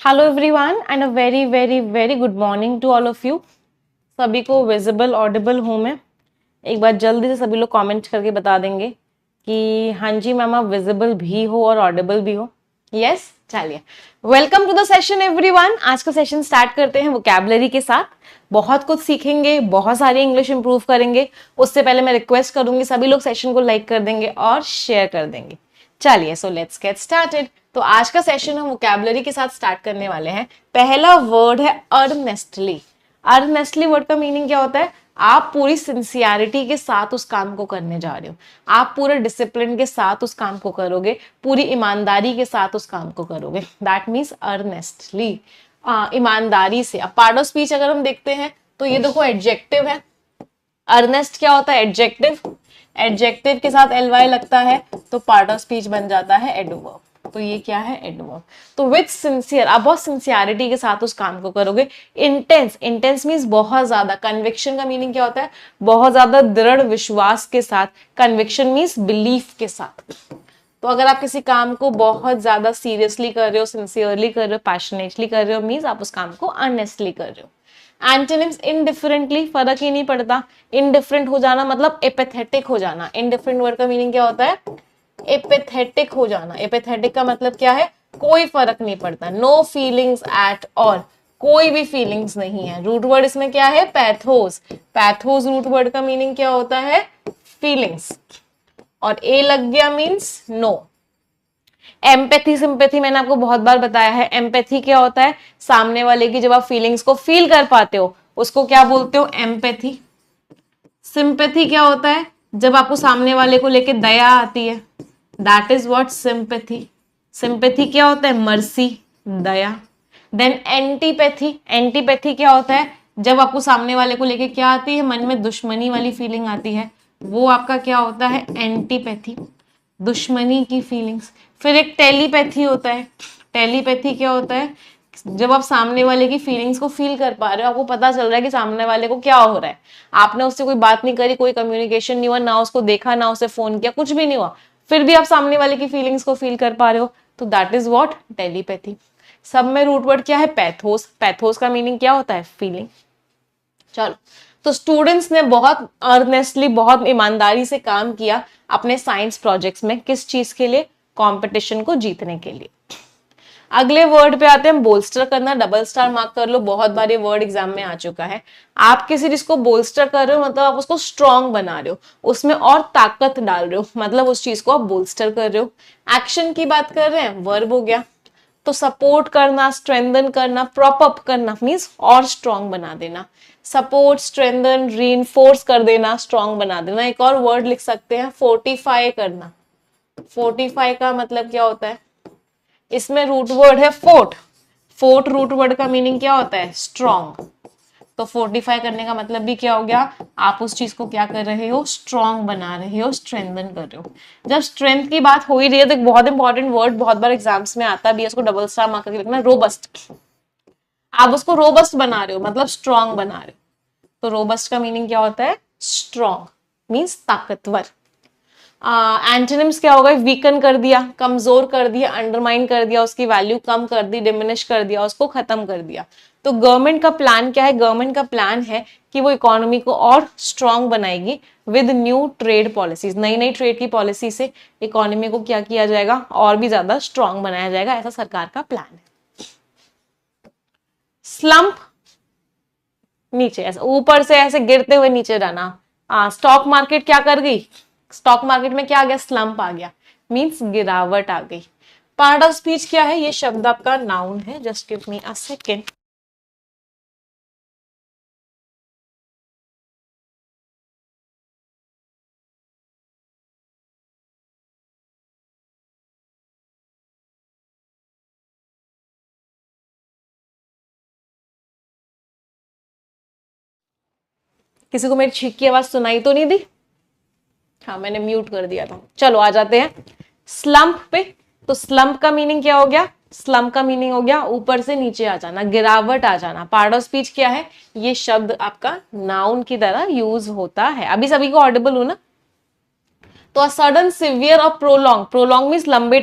Hello everyone and a very very very good morning to all of you. सभी को visible Audible हूँ मैं। एक बार जल्दी से सभी लोग कमेंट करके बता देंगे कि हाँ जी मैम आप विजिबल भी हो और ऑडिबल भी हो। यस, चलिए welcome to the session everyone. आज का सेशन स्टार्ट करते हैं वोकैबुलरी के साथ। बहुत कुछ सीखेंगे, बहुत सारी इंग्लिश इंप्रूव करेंगे। उससे पहले मैं रिक्वेस्ट करूंगी सभी लोग सेशन को लाइक कर देंगे और शेयर कर देंगे। चलिए सो लेट्स गेट स्टार्टेड। तो आज का सेशन हम वोकैबुलरी के साथ स्टार्ट करने वाले हैं। पहला वर्ड है अर्नेस्टली। अर्नेस्टली वर्ड का मीनिंग क्या होता है? आप पूरी सिंसियरिटी के साथ उस काम को करने जा रहे हो, आप पूरे डिसिप्लिन के साथ उस काम को करोगे, पूरी ईमानदारी के साथ उस काम को करोगे। दैट मीन्स अर्नेस्टली, ईमानदारी से। अब पार्ट ऑफ स्पीच अगर हम देखते हैं तो ये देखो एडजेक्टिव है। अर्नेस्ट क्या होता है? एडजेक्टिव। एडजेक्टिव के साथ एलवाई लगता है तो पार्ट ऑफ स्पीच बन जाता है एडवर्ब। तो ये क्या है? एडवर्ब। तो विथ सिंसियर, आप बहुत सिंसियरिटी के साथ उस काम को करोगे। इंटेंस, इंटेंस मीन्स बहुत ज्यादा। कन्विक्शन का मीनिंग क्या होता है? बहुत ज्यादा दृढ़ विश्वास के साथ। कन्विक्शन मीन्स बिलीफ के साथ। तो अगर आप किसी काम को बहुत ज्यादा सीरियसली कर रहे हो, सिंसियरली कर रहे हो, पैशनेटली कर रहे हो, मीन्स आप उस काम को ऑनेस्टली कर रहे हो। एंटोनिम्स इनडिफरेंटली, फर्क ही नहीं पड़ता। इनडिफरेंट हो जाना मतलब एपेथेटिक हो जाना। इनडिफरेंट वर्ड का मीनिंग क्या होता है? एपेथेटिक हो जाना। एपेथेटिक का मतलब क्या है? कोई फर्क नहीं पड़ता। नो फीलिंग्स एट ऑल, कोई भी फीलिंग्स नहीं है। रूट वर्ड इसमें क्या है? पैथोस। पैथोस रूट वर्ड का मीनिंग क्या होता है? फीलिंग्स। और ए लग गया मीन्स नो। एम्पैथी सिंपैथी मैंने आपको बहुत बार बताया है। एम्पैथी क्या होता है? सामने वाले की जब आप फीलिंग्स को फील कर पाते हो उसको क्या बोलते हो? एम्पैथी। सिंपैथी क्या होता है? जब आपको सामने वाले को लेके दया आती है, that is what sympathy. Sympathy क्या होता है? मर्सी, दया। Then antipathy. एंटीपैथी क्या होता है? जब आपको सामने वाले को लेके क्या आती है? मन में दुश्मनी वाली फीलिंग आती है, वो आपका क्या होता है? एंटीपैथी, दुश्मनी की फीलिंग्स। फिर एक टेलीपैथी होता है। टेलीपैथी क्या होता है? जब आप सामने वाले की फीलिंग्स को फील कर पा रहे हो, आपको पता चल रहा है कि सामने वाले को क्या हो रहा है। आपने उससे कोई बात नहीं करी, कोई कम्युनिकेशन नहीं हुआ, ना उसको देखा, ना उसे फोन किया, कुछ भी नहीं हुआ, फिर भी आप सामने वाले की फीलिंग्स को फील कर पा रहे हो, तो दैट इज व्हाट? टेलीपैथी। सब में रूट वर्ड क्या है? पैथोस। पैथोस का मीनिंग क्या होता है? फीलिंग। चलो, तो स्टूडेंट्स ने बहुत अर्नेस्टली, बहुत ईमानदारी से काम किया अपने साइंस प्रोजेक्ट्स में। किस चीज के लिए? कंपटीशन को जीतने के लिए। अगले वर्ड पे आते हैं, बोल्स्टर करना। डबल स्टार मार्क कर लो, बहुत बार ये वर्ड एग्जाम में आ चुका है। आप किसी चीज को बोल्स्टर कर रहे हो मतलब आप उसको स्ट्रॉन्ग बना रहे हो, उसमें और ताकत डाल रहे हो, मतलब उस चीज को आप बोल्स्टर कर रहे हो। एक्शन की बात कर रहे हैं, वर्ब हो गया। तो सपोर्ट करना, स्ट्रेंथन करना, प्रॉप अप करना मीन्स और स्ट्रॉन्ग बना देना। सपोर्ट, स्ट्रेंथन, रीइंफोर्स कर देना, स्ट्रॉन्ग बना देना। एक और वर्ड लिख सकते हैं, फोर्टिफाई करना। फोर्टिफाई का मतलब क्या होता है? इसमें रूट वर्ड है फोर्ट। फोर्ट रूट वर्ड का मीनिंग क्या होता है? स्ट्रॉन्ग। तो फोर्टिफाई करने का मतलब भी क्या हो गया? आप उस चीज को क्या कर रहे हो? स्ट्रॉन्ग बना रहे हो, स्ट्रेंथन कर रहे हो। जब स्ट्रेंथ की बात हो ही रही है तो एक बहुत इंपॉर्टेंट वर्ड बहुत बार एग्जाम्स में आता भी है, उसको डबल स्टार मार्क करके लिखना, रोबस्ट। आप उसको रोबस्ट बना रहे हो मतलब स्ट्रॉन्ग बना रहे हो। तो रोबस्ट का मीनिंग क्या होता है? स्ट्रॉन्ग मीन्स ताकतवर। एंटोनिम्स क्या होगा? वीकन कर दिया, कमजोर कर दिया, अंडरमाइन कर दिया, उसकी वैल्यू कम कर दी, डिमिनिश कर दिया, उसको खत्म कर दिया। तो गवर्नमेंट का प्लान क्या है? गवर्नमेंट का प्लान है कि वो इकोनॉमी को और स्ट्रॉन्ग बनाएगी विद न्यू ट्रेड पॉलिसीज। नई नई ट्रेड की पॉलिसी से इकोनॉमी को क्या किया जाएगा? और भी ज्यादा स्ट्रॉन्ग बनाया जाएगा, ऐसा सरकार का प्लान है। स्लम्प, नीचे ऐसे ऊपर से ऐसे गिरते हुए नीचे जाना। स्टॉक मार्केट क्या कर गई? स्टॉक मार्केट में क्या आ गया? स्लम्प आ गया, मींस गिरावट आ गई। पार्ट ऑफ स्पीच क्या है? ये शब्द आपका नाउन है। Just give me a second. किसी को मेरी छींक की आवाज सुनाई तो नहीं दी? हाँ, मैंने म्यूट कर दिया था। चलो आ जाते हैं स्लम्प पे। तो स्लम्प का मीनिंग क्या हो गया? स्लम्प का मीनिंग हो गया ऊपर से नीचे आ जाना, गिरावट आ जाना। पार्ट ऑफ स्पीच क्या है? ये शब्द आपका नाउन की तरह यूज होता है। अभी सभी को ऑडिबल हो ना? तो सडन सिवियर और प्रोलॉन्ग, प्रोलॉन्ग मीन्स लंबे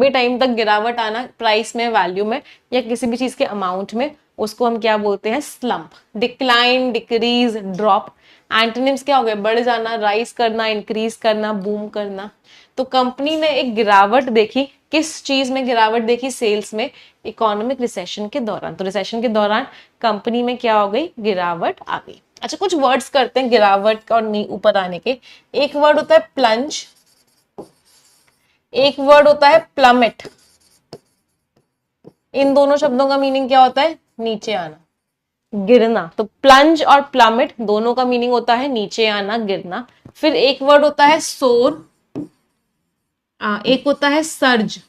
टाइम तक गिरावट आना प्राइस में, वैल्यू में या किसी भी चीज के अमाउंट में, उसको हम क्या बोलते हैं, slump. Decline, decrease, drop. Antonyms क्या हो गए, बढ़ जाना, राइज करना, इंक्रीज करना, बूम करना। तो कंपनी ने एक गिरावट देखी, किस चीज में गिरावट देखी, सेल्स में, इकोनॉमिक रिसेशन के दौरान। तो रिसेशन के दौरान कंपनी में क्या हो गई, गिरावट आ गई। अच्छा, कुछ वर्ड्स करते हैं गिरावट और ऊपर आने के। एक वर्ड होता है प्लंज, एक वर्ड होता है प्लमेट। इन दोनों शब्दों का मीनिंग क्या होता है, नीचे आना, गिरना। तो प्लंज और प्लमेट दोनों का मीनिंग होता है नीचे आना, गिरना। फिर एक वर्ड होता है सोर, एक होता है सर्ज।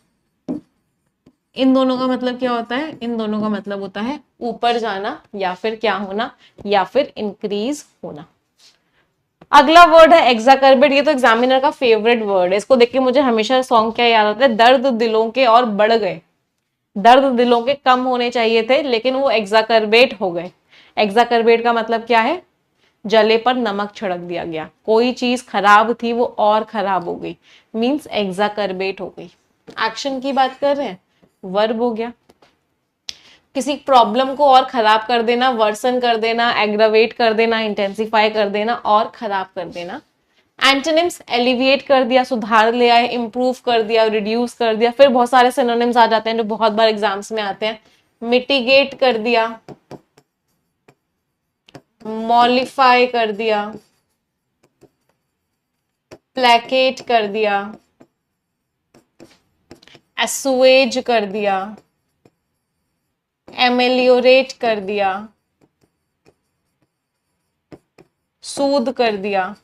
इन दोनों का मतलब क्या होता है, इन दोनों का मतलब होता है ऊपर जाना या फिर क्या होना, या फिर इंक्रीज होना। अगला वर्ड है एक्साकर्बेट। ये तो एग्जामिनर का फेवरेट वर्ड है, इसको देख के मुझे हमेशा सॉन्ग क्या याद आता है, दर्द दिलों के और बढ़ गए। दर्द दिलों के कम होने चाहिए थे लेकिन वो एक्साकर्बेट हो गए। एक्साकर्बेट का मतलब क्या है, जले पर नमक छिड़क दिया गया, कोई चीज खराब थी वो और खराब हो गई, मींस एक्साकर्बेट हो गई। एक्शन की बात कर रहे हैं, वर्ब हो गया। किसी प्रॉब्लम को और खराब कर देना, वर्सन कर देना, एग्रावेट कर देना, इंटेंसिफाई कर देना और खराब कर देना। एंटोनिम्स, एलिविएट कर दिया, सुधार ले आए, इंप्रूव कर दिया, रिड्यूस कर दिया। फिर बहुत सारे सिनोनिम्स आ जाते हैं जो बहुत बार एग्जाम्स में आते हैं। मिटिगेट कर दिया, मॉलिफाई कर दिया, प्लेकेट कर दिया, एसुएज कर दिया, एमेलियोरेट कर दिया, सूद कर दिया।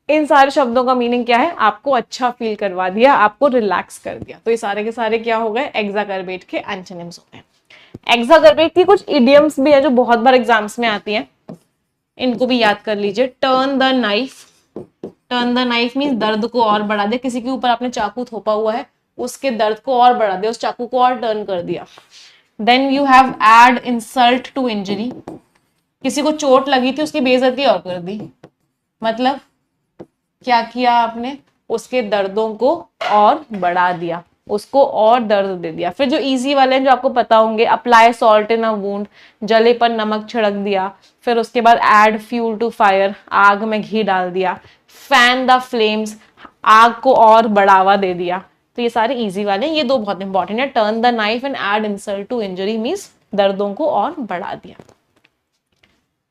इन सारे शब्दों का मीनिंग क्या है, आपको अच्छा फील करवा दिया, आपको रिलैक्स कर दिया। तो ये सारे के सारे क्या हो गए, एक्साकर्बेट के एंटोनिम्स हो गए। एक्साकर्बेट की कुछ इडियम्स भी है जो बहुत बार एग्जाम्स में आती हैं, इनको भी याद कर लीजिए। Turn the knife, turn the knife means दर्द को और बढ़ा दे। किसी के ऊपर आपने चाकू थोपा हुआ है, उसके दर्द को और बढ़ा दे, उस चाकू को और टर्न कर दिया। Then you have add insult to injury, किसी को चोट लगी थी उसकी बेइज्जती और कर दी, मतलब क्या किया आपने, उसके दर्दों को और बढ़ा दिया, उसको और दर्द दे दिया। फिर जो इजी वाले हैं जो आपको पता होंगे, apply salt in a wound, जले पर नमक छिड़क दिया। फिर उसके बाद ऐड फ्यूल टू फायर, आग में घी डाल दिया। फैन द फ्लेम्स, आग को और बढ़ावा दे दिया। तो ये सारे इजी वाले हैं, ये दो बहुत इंपॉर्टेंट है। Turn the knife and add insult to injury means दर्दों को और बढ़ा दिया।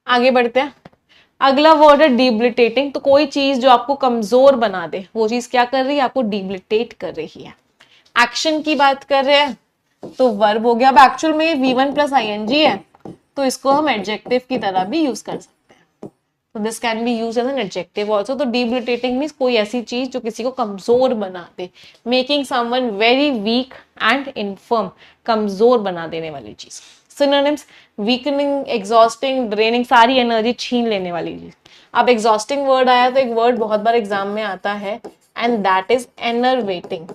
आगे बढ़ते हैं। अगला वर्ड है डिबिलिटेटिंग। तो कोई चीज जो आपको कमजोर बना दे, वो चीज क्या कर रही है, आपको डिबिलिटेट कर रही है। एक्शन की बात कर रहे हैं तो वर्ब हो गया। अब एक्चुअल में ये V1 प्लस ING है, तो इसको हम एडजेक्टिव की तरह भी यूज कर सकते हैं। तो this can be use as an adjective also. तो डिबिलिटेटिंग मीन्स कोई ऐसी चीज जो किसी को कमजोर बना दे, making someone very weak and infirm, कमजोर बना देने वाली चीज। सिनोनिम्स, वीकनिंग, एग्जॉस्टिंग, ड्रेनिंग, सारी एनर्जी छीन लेने वाली चीज। अब एग्जॉस्टिंग वर्ड आया तो एक वर्ड बहुत बार एग्जाम में आता है एंड दैट इज एनर्वेटिंग।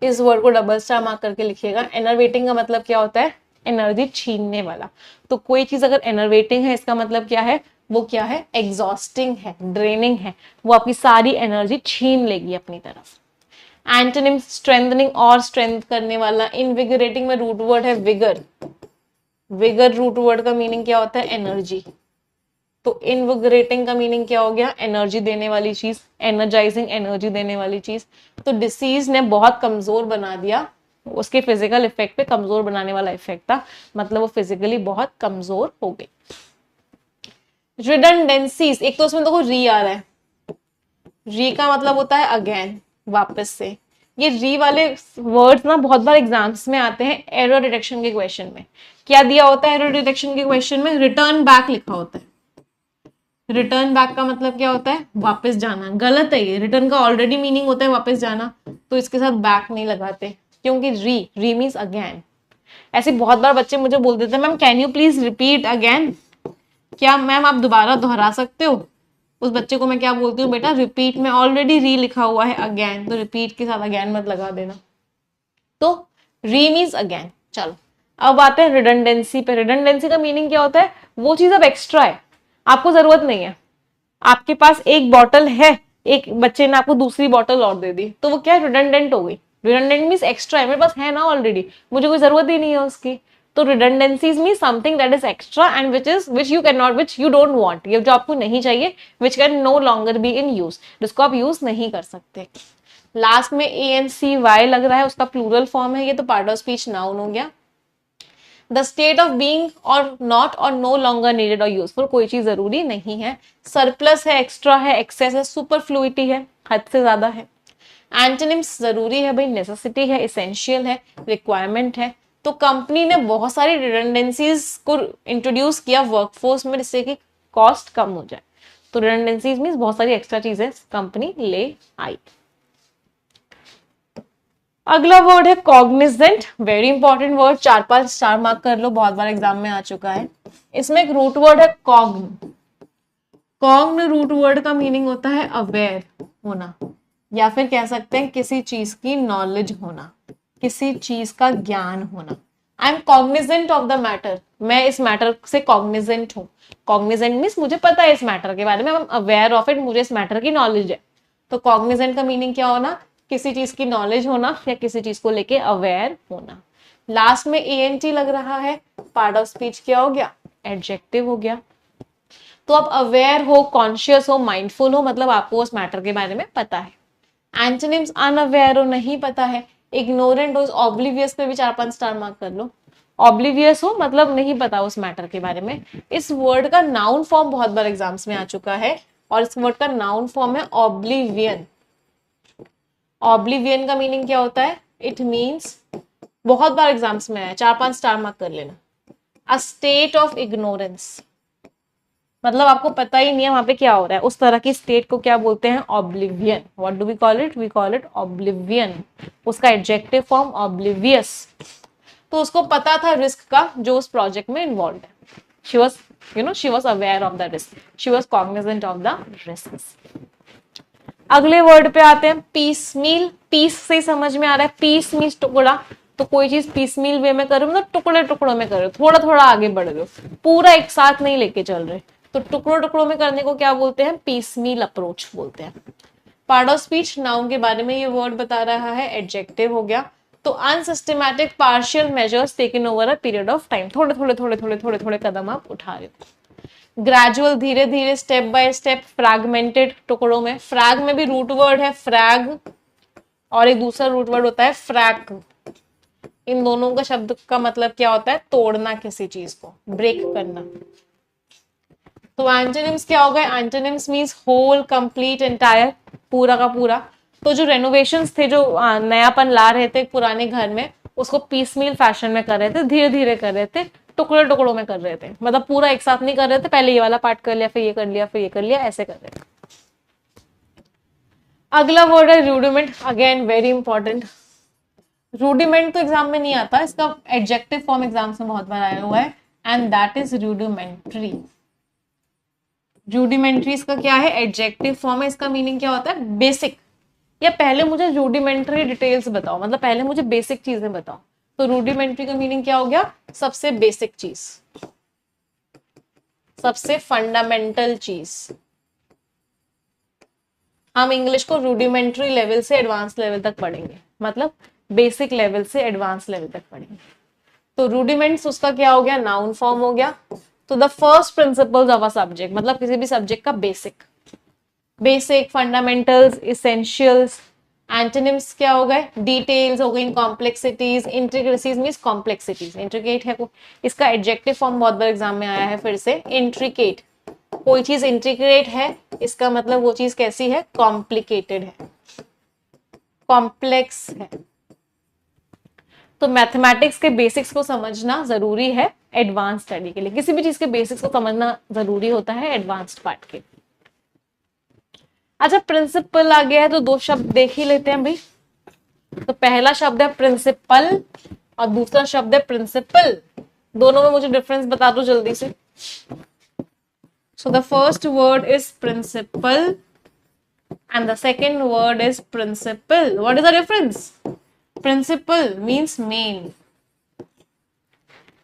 इस वर्ड को डबल स्टार मार्क करके लिखिएगा। एनर्वेटिंग का मतलब क्या होता है, एनर्जी छीनने वाला। तो कोई चीज अगर एनर्वेटिंग है इसका मतलब क्या है, वो क्या है, एग्जॉस्टिंग है, ड्रेनिंग है, वो आपकी सारी एनर्जी छीन लेगी अपनी तरफ। एंटोनिम, स्ट्रेंथनिंग और स्ट्रेंथ करने वाला। इनविगरेटिंग में रूट वर्ड है विगर। विगर रूट वर्ड का मीनिंग क्या होता है, एनर्जी। तो इनविगरेटिंग का मीनिंग क्या हो गया, एनर्जी देने वाली चीज, एनर्जाइजिंग, एनर्जी देने वाली चीज। तो डिसीज ने बहुत कमजोर बना दिया, उसके फिजिकल इफेक्ट पे कमजोर बनाने वाला इफेक्ट था, मतलब वो फिजिकली बहुत कमजोर हो गई। रिडंडेंसीज, एक तो उसमें देखो री आ रहा है, री का मतलब होता है अगेन, वापस से। ये री वाले वर्ड्स ना बहुत बार एग्जाम्स में आते हैं एरर डिटेक्शन के क्वेश्चन में। क्या दिया होता है एरर डिटेक्शन के क्वेश्चन में, रिटर्न बैक लिखा होता है। रिटर्न बैक का मतलब क्या होता है, वापस जाना। गलत है ये, रिटर्न का ऑलरेडी मीनिंग होता है वापस जाना, तो इसके साथ बैक नहीं लगाते, क्योंकि री मीन्स अगेन। ऐसे बहुत बार बच्चे मुझे बोल देते हैं, ma'am can you please repeat again, क्या मैम आप दोबारा दोहरा सकते हो। उस बच्चे को मैं क्या बोलती हूँ, बेटा रिपीट में ऑलरेडी री लिखा हुआ है अगेन, तो रिपीट के साथ अगेन मत लगा देना। तो री मीन्स अगेन। चलो अब आते हैं रिडंडेंसी पे। रिडंडेंसी का मीनिंग क्या होता है, वो चीज अब एक्स्ट्रा है, आपको जरूरत नहीं है, आपके पास एक बॉटल है, एक बच्चे ने आपको दूसरी बॉटल और दे दी, तो वो क्या रिडंडेंट हो गई। रिडंडेंट मींस एक्स्ट्रा है, मेरे पास है ना ऑलरेडी, मुझे कोई जरूरत ही नहीं है उसकी। तो redundancies mean something that is extra and which you can not, which you don't want, ये जो आपको नहीं चाहिए, which can no longer be in use, जिसको आप यूज नहीं कर सकते। लास्ट में ANCY लग रहा है, उसका प्लूरल फॉर्म है, ये तो पार्ट ऑफ स्पीच नाउन हो गया। द स्टेट ऑफ बीइंग और नॉट और नो लॉन्गर नीडेड और यूजफुल, कोई चीज जरूरी नहीं है। सरप्लस है, एक्स्ट्रा है, एक्सेस है, सुपरफ्लुइटी है, हद से ज्यादा है। एंटोनिम्स जरूरी है भाई, नेसेसिटी है, इसेंशियल है, रिक्वायरमेंट है। तो कंपनी ने बहुत सारी रिडंडेंसीज को इंट्रोड्यूस किया वर्कफोर्स में, जिससे कि कॉस्ट कम हो जाए। तो रिडंडेंसीज मींस बहुत सारी एक्स्ट्रा चीजें कंपनी ले आई। अगला वर्ड है Cognizant, very important word, 4-5 star mark कर लो, बहुत बार एग्जाम में आ चुका है। इसमें एक रूट वर्ड है कॉग्न। कॉग्न रूट वर्ड का मीनिंग होता है अवेयर होना, या फिर कह सकते हैं किसी चीज की नॉलेज होना, किसी चीज का ज्ञान होना। I am Cognizant of the matter, मैं इस मैटर से कॉग्निजेंट हूँ। कॉग्निजेंट मीन्स मुझे पता है इस मैटर के बारे में, I am aware of it, मुझे इस मैटर की नॉलेज है। तो कॉग्निजेंट का मीनिंग क्या होना, किसी चीज की नॉलेज होना या किसी चीज को लेके अवेयर होना। लास्ट में ENT लग रहा है, पार्ट ऑफ स्पीच क्या हो गया, एडजेक्टिव हो गया। तो आप अवेयर हो, कॉन्शियस हो, माइंडफुल हो, मतलब आपको उस मैटर के बारे में पता है। एंटोनिम्स अनअवेयर हो, नहीं पता है, इग्नोरेंट हो, ऑब्लिवियस पे भी 4-5 स्टार मार्क कर लो। ऑब्लिवियस हो मतलब नहीं पता उस मैटर के बारे में। इस वर्ड का नाउन फॉर्म बहुत बार एग्जाम्स में आ चुका है, और इस वर्ड का नाउन फॉर्म है ऑब्लिवियन। ऑब्लिवियन का मीनिंग क्या होता है, इट मीन्स, बहुत बार एग्जाम्स में आया, 4-5 स्टार मार्क कर लेना, अ स्टेट ऑफ इग्नोरेंस, मतलब आपको पता ही नहीं है वहां पे क्या हो रहा है, उस तरह की स्टेट को क्या बोलते हैं, oblivion. What do we call it, we call it oblivion. उसका एडजेक्टिव फॉर्म ऑब्लिवियस। तो उसको पता था रिस्क का जो उस प्रोजेक्ट में इन्वॉल्व है। She was she was aware of the risk, she was Cognizant of the risk. अगले वर्ड पे आते हैं, पीस मील। पीस से समझ में आ रहा है, पीस मीन्स टुकड़ा। तो कोई चीज पीस मील वे में कर रहे हो, मतलब टुकड़े टुकड़ों में कर रहे हो, थोड़ा थोड़ा आगे बढ़ रहे हो, पूरा एक साथ नहीं लेके चल रहे। तो टुकड़ों टुकड़ों में करने को क्या बोलते हैं, पीस मील अप्रोच बोलते हैं। पार्ट ऑफ स्पीच नाउन के बारे में ये वर्ड बता रहा है, एडजेक्टिव हो गया। तो unsystematic partial measures taken over a period of time, थोड़े थोड़े थोड़े थोड़े थोड़े थोड़े कदम आप उठा रहे हो। ग्रेजुअल, धीरे धीरे, स्टेप बाय स्टेप। फ्रैगमेंटेड, टुकड़ों में। फ्रैग में भी रूट वर्ड है फ्रैग, और एक दूसरा रूट वर्ड होता है फ्रैक। इन दोनों का शब्द का मतलब क्या होता है, तोड़ना, किसी चीज को ब्रेक करना। तो एंटोनिम्स क्या हो गए, antonyms means whole, complete, entire, पूरा का पूरा। तो जो रेनोवेशंस थे, जो नयापन ला रहे थे पुराने घर में, उसको पीसमील फैशन में कर रहे थे, धीरे धीरे कर रहे थे, टुकड़े टुकड़ों में कर रहे थे, मतलब पूरा एक साथ नहीं कर रहे थे, पहले ये वाला पार्ट कर लिया, फिर ये कर लिया, फिर ये कर लिया, ऐसे कर रहे थे। अगला वर्ड है rudiment, again very important. Rudiment तो एग्जाम में नहीं आता, इसका एडजेक्टिव फॉर्म एग्जाम्स में बहुत बार आया हुआ है, and that is rudimentary. Rudimentary इसका क्या है, एडजेक्टिव फॉर्म है। इसका मीनिंग क्या होता है, बेसिक, या पहले मुझे रूडिमेंट्री डिटेल्स बताओ, मतलब पहले मुझे बेसिक चीजें बताओ। तो रूडिमेंट्री का मीनिंग क्या हो गया, सबसे बेसिक चीज, सबसे फंडामेंटल चीज। हम इंग्लिश को रूडिमेंट्री लेवल से एडवांस लेवल तक पढ़ेंगे, मतलब बेसिक लेवल से एडवांस लेवल तक पढ़ेंगे। तो रूडिमेंट्स उसका क्या हो गया, नाउन फॉर्म हो गया। तो the first principles of a subject, मतलब किसी भी सब्जेक्ट का basic, basic, fundamentals, essentials. Antonyms क्या हो गए, डिटेल्स हो गई, complexities, intricacies means complexities, intricate है। इसका एडजेक्टिव फॉर्म बहुत बार एग्जाम में आया है, फिर से इंट्रिकेट। कोई चीज इंट्रिकेट है, इसका मतलब वो चीज कैसी है, कॉम्प्लिकेटेड है, कॉम्प्लेक्स है। तो मैथमेटिक्स के बेसिक्स को समझना जरूरी है एडवांस स्टडी के लिए, किसी भी चीज के बेसिक्स को समझना जरूरी होता है एडवांस्ड पार्ट के। अच्छा, प्रिंसिपल आ गया है, तो दो शब्द देख ही लेते हैं भाई। तो पहला शब्द है प्रिंसिपल और दूसरा शब्द है प्रिंसिपल। दोनों में मुझे डिफरेंस बता दो जल्दी से। So the first word is principal and the second word is principle. What is the difference? Principle means main.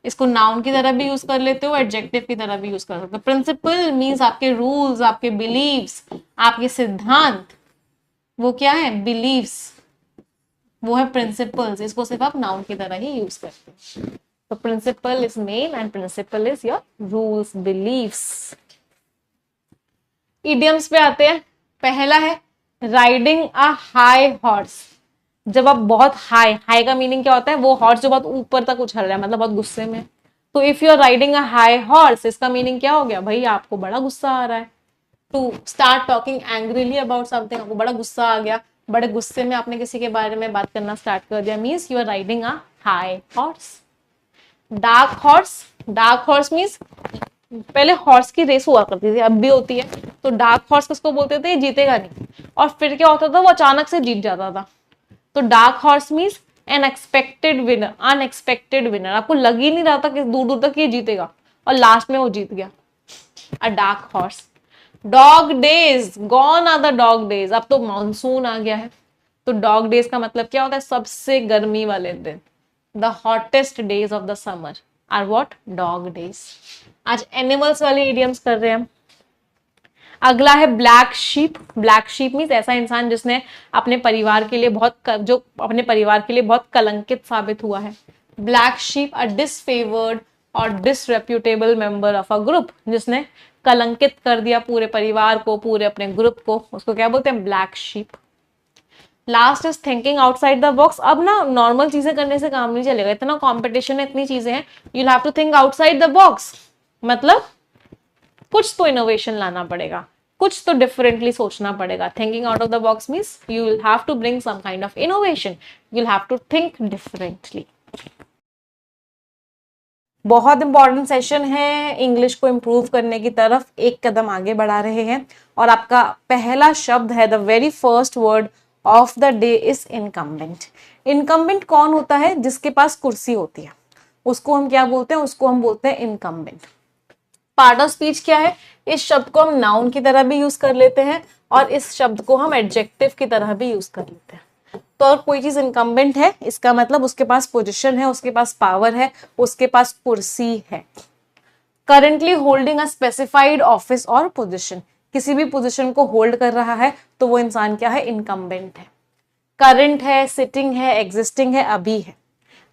इसको नाउन की तरह भी यूज कर लेते हो, एडजेक्टिव की तरह भी यूज कर सकते हो। प्रिंसिपल मीन्स आपके रूल्स, आपके बिलीव्स, आपके सिद्धांत, वो क्या है, बिलीव्स, वो है प्रिंसिपल्स। इसको सिर्फ आप नाउन की तरह ही यूज करते हो। तो principal is name and principle is your rules, believes. Idioms पे आते हैं। पहला है राइडिंग अ हाई हॉर्स। जब आप बहुत हाई, हाई का मीनिंग क्या होता है, वो हॉर्स जो बहुत ऊपर तक उछल रहा है, मतलब बहुत गुस्से में। तो if you are riding a high horse, इसका मीनिंग क्या हो गया भाई, आपको बड़ा गुस्सा आ रहा है। To start talking angrily about something, आपको बड़ा गुस्सा आ गया, बड़े गुस्से में आपने किसी के बारे में बात करना स्टार्ट कर दिया, means you are riding a high horse. Dark horse, dark horse means पहले हॉर्स की रेस हुआ करती थी, अब भी होती है। तो डार्क हॉर्स किसको बोलते थे, ये जीतेगा नहीं, और फिर क्या होता था, वो अचानक से जीत जाता था। तो dark horse means N expected winner, unexpected winner, आपको लग ही नहीं रहा था कि दूर दूर तक ये जीतेगा और लास्ट में वो जीत गया। A dark horse. Dog days, gone are the dog days, अब तो मानसून आ गया है। तो डॉग डेज का मतलब क्या होता है, सबसे गर्मी वाले दिन। The hottest days of the summer are what, dog days. आज एनिमल्स वाली इडियम्स कर रहे हैं हम। अगला है black sheep. Black sheep means ऐसा इंसान जिसने अपने परिवार के लिए जो अपने परिवार के लिए बहुत कलंकित साबित हुआ है। ब्लैक शीप, अ डिसफेवर्ड और डिसरेप्यूटेबल मेंबर ऑफ अ ग्रुप, जिसने कलंकित कर दिया पूरे परिवार को, पूरे अपने ग्रुप को, उसको क्या बोलते हैं, black sheep. Last is thinking outside the box. अब ना नॉर्मल चीजें करने से काम नहीं चलेगा, इतना कॉम्पिटिशन है, इतनी चीजें हैं, you have to think outside the box. मतलब कुछ तो इनोवेशन लाना पड़ेगा, कुछ तो डिफरेंटली सोचना पड़ेगा। Thinking out of the box means you will have to bring some kind of innovation, you will have to think differently. बहुत इंपॉर्टेंट सेशन है, इंग्लिश को इंप्रूव करने की तरफ एक कदम आगे बढ़ा रहे हैं। और आपका पहला शब्द है, the very first word of the day is incumbent. Incumbent कौन होता है, जिसके पास कुर्सी होती है, उसको हम क्या बोलते हैं, उसको हम बोलते हैं इनकम्बेंट। पार्ट ऑफ स्पीच क्या है, इस शब्द को हम नाउन की तरह भी यूज कर लेते हैं और इस शब्द को हम एडजेक्टिव की तरह भी यूज कर लेते हैं। तो अगर कोई चीज इनकम्बेंट है, इसका मतलब उसके पास पोजीशन है, उसके पास पावर है, उसके पास कुर्सी है। Currently holding a specified office और पोजीशन, किसी भी पोजीशन को होल्ड कर रहा है तो वो इंसान क्या है, इनकम्बेंट है। करंट है, सिटिंग है, एग्जिस्टिंग है, अभी है।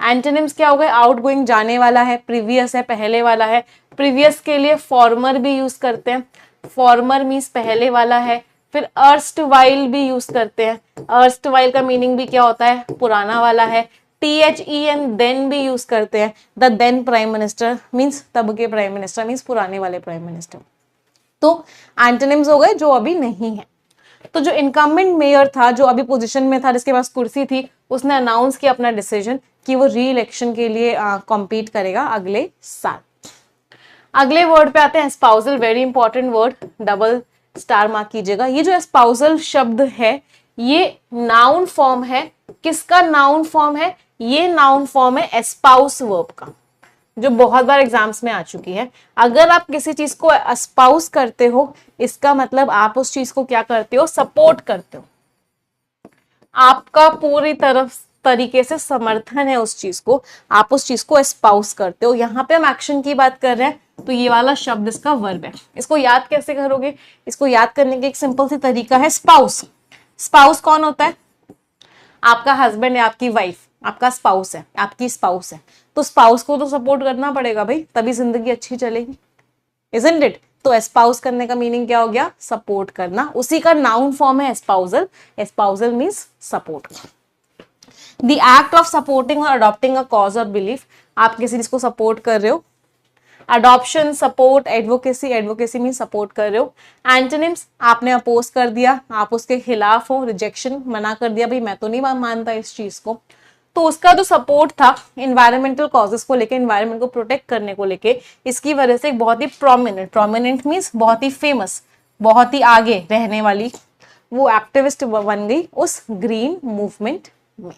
एंटोनिम्स क्या हो गए, आउट गोइंग जाने वाला है, प्रीवियस है पहले वाला है। प्रीवियस के लिए फॉर्मर भी यूज करते हैं, फॉर्मर मीन्स पहले वाला है। फिर अर्स्ट वाइल भी यूज करते हैं, अर्स्ट वाइल का मीनिंग भी क्या होता है, पुराना वाला है। THEN देन भी यूज करते हैं, the then prime minister means तब के प्राइम मिनिस्टर, मीन्स पुराने वाले प्राइम मिनिस्टर। तो एंटोनिम्स हो गए जो अभी नहीं है। तो जो इनकम्बेंट मेयर था, जो अभी पोजीशन में था, जिसके पास कुर्सी थी, उसने अनाउंस किया अपना डिसीजन कि वो री इलेक्शन के लिए कॉम्पीट करेगा अगले साल। अगले वर्ड पे आते हैं, spousal, very important word, double star mark कीजिएगा। ये जो स्पाउसल शब्द है, ये नाउन फॉर्म है। किसका नाउन फॉर्म है, ये नाउन फॉर्म है एस्पाउस वर्ब का, जो बहुत बार एग्जाम्स में आ चुकी है। अगर आप किसी चीज को एस्पाउस करते हो, इसका मतलब आप उस चीज को क्या करते हो, सपोर्ट करते हो, आपका पूरी तरफ तरीके से समर्थन है उस चीज को, आप उस चीज को एस्पाउस करते हो। यहाँ पे हम एक्शन की बात कर रहे हैं, तो ये वाला शब्द इसका वर्ब है। इसको याद कैसे करोगे, इसको याद करने का एक सिंपल सी तरीका है, स्पाउस। स्पाउस कौन होता है, आपका हस्बैंड है, आपकी वाइफ, आपका स्पाउस है, आपकी स्पाउस है। तो स्पाउस को तो सपोर्ट करना पड़ेगा भाई, तभी जिंदगी अच्छी चलेगी, इजंट इट। तो एस्पाउस करने का मीनिंग क्या हो गया, सपोर्ट करना, उसी का नाउन फॉर्म है espousal. Espousal means support. The act of supporting और अडॉप्टिंग अ कॉज और बिलीफ, आप किसी चीज को सपोर्ट कर रहे हो। Adoption, support, advocacy, advocacy mean support कर रहे हो। एंटोनिम्स, आपने अपोज कर दिया, आप उसके खिलाफ हो, रिजेक्शन, मना कर दिया, भाई मैं तो नहीं मानता इस चीज को। तो उसका जो सपोर्ट था इन्वायरमेंटल कॉजेस को लेके, इन्वायरमेंट को प्रोटेक्ट करने को लेके, इसकी वजह से एक बहुत ही प्रोमिनेंट, प्रोमिनेंट मीन्स बहुत ही फेमस, बहुत ही आगे रहने वाली, वो एक्टिविस्ट बन गई उस ग्रीन मूवमेंट में।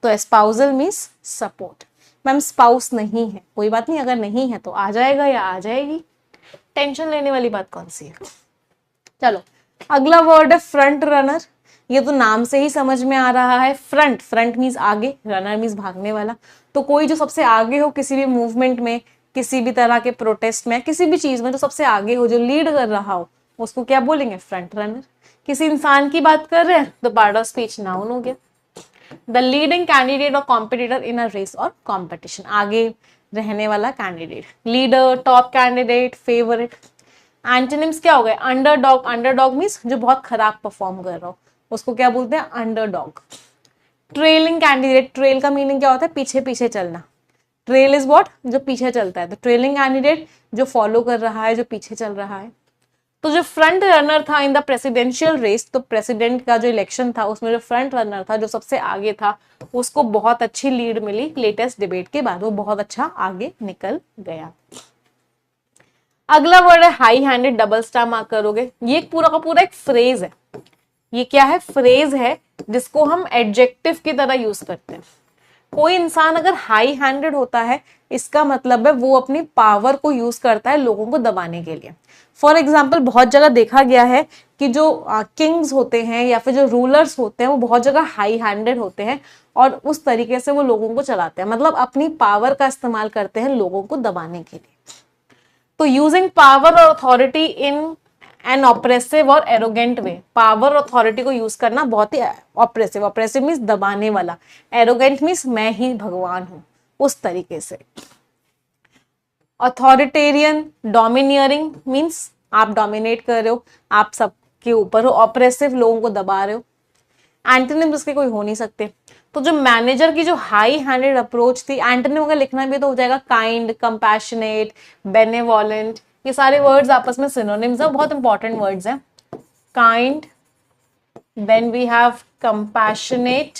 तो एस्पाउजल मीन्स सपोर्ट। मैम स्पाउस नहीं है, कोई बात नहीं, अगर नहीं है तो आ जाएगा या आ जाएगी, टेंशन लेने वाली बात कौन सी है। चलो अगला वर्ड है फ्रंट रनर। ये तो नाम से ही समझ में आ रहा है। फ्रंट, फ्रंट मीन्स आगे, रनर मीन्स भागने वाला। तो कोई जो सबसे आगे हो किसी भी मूवमेंट में, किसी भी तरह के प्रोटेस्ट में, किसी भी चीज में जो सबसे आगे हो, जो लीड कर रहा हो, उसको क्या बोलेंगे? Front runner. किसी इंसान की बात कर रहे हैं तो पार्ट ऑफ स्पीच नाउन हो गया। द लीडिंग कैंडिडेट और कॉम्पिटिटर इन अ रेस और कॉम्पिटिशन, आगे रहने वाला candidate, leader, top candidate, favourite. Antonyms क्या हो गए? अंडरडॉग, अंडरडॉग मीन्स जो बहुत खराब परफॉर्म कर रहा हो, उसको क्या बोलते हैं? अंडरडॉग। ट्रेलिंग कैंडिडेट, ट्रेल का मीनिंग क्या होता है? पीछे पीछे चलना। Trail is what? जो पीछे चलता है। तो ट्रेलिंग कैंडिडेट जो फॉलो कर रहा है, जो पीछे चल रहा है। तो जो फ्रंट रनर था इन द प्रेसिडेंशियल रेस, तो प्रेसिडेंट का जो इलेक्शन था उसमें जो फ्रंट रनर था, जो सबसे आगे था, उसको बहुत अच्छी लीड मिली लेटेस्ट डिबेट के बाद, वो बहुत अच्छा आगे निकल गया। अगला वर्ड है high handed, double star mark करोगे। ये पूरा का पूरा एक फ्रेज है। ये क्या है? फ्रेज है जिसको हम एडजेक्टिव की तरह यूज करते हैं। कोई इंसान अगर हाई हैंडेड होता है, इसका मतलब है वो अपनी पावर को यूज करता है लोगों को दबाने के लिए। फॉर एग्जाम्पल, बहुत जगह देखा गया है कि जो किंग्स होते हैं या फिर जो रूलर्स होते हैं, वो बहुत जगह हाई हैंडेड होते हैं और उस तरीके से वो लोगों को चलाते हैं, मतलब अपनी पावर का इस्तेमाल करते हैं लोगों को दबाने के लिए। तो यूजिंग पावर और अथॉरिटी इन एन ऑप्रेसिव और एरोगेंट वे, पावर और अथॉरिटी को यूज करना बहुत ही ऑप्रेसिव, ऑप्रेसिव मीन्स दबाने वाला, एरोगेंट मीन्स मैं ही भगवान हूं, उस तरीके से। अथॉरिटेरियन, डोमिनियरिंग मीन्स आप डोमिनेट कर रहे हो, आप सबके ऊपर हो। ऑप्रेसिव, लोगों को दबा रहे हो। एंटोनिम इसके कोई हो नहीं सकते। तो जो मैनेजर की जो हाई हैंडेड अप्रोच थी, एंटोनिम अगर लिखना भी तो हो जाएगा काइंड, कंपैशनेट, बेनेवोलेंट। ये सारे वर्ड्स आपस में सिनोनिम्स हैं, बहुत इंपॉर्टेंट वर्ड्स हैं। Kind, then we have compassionate,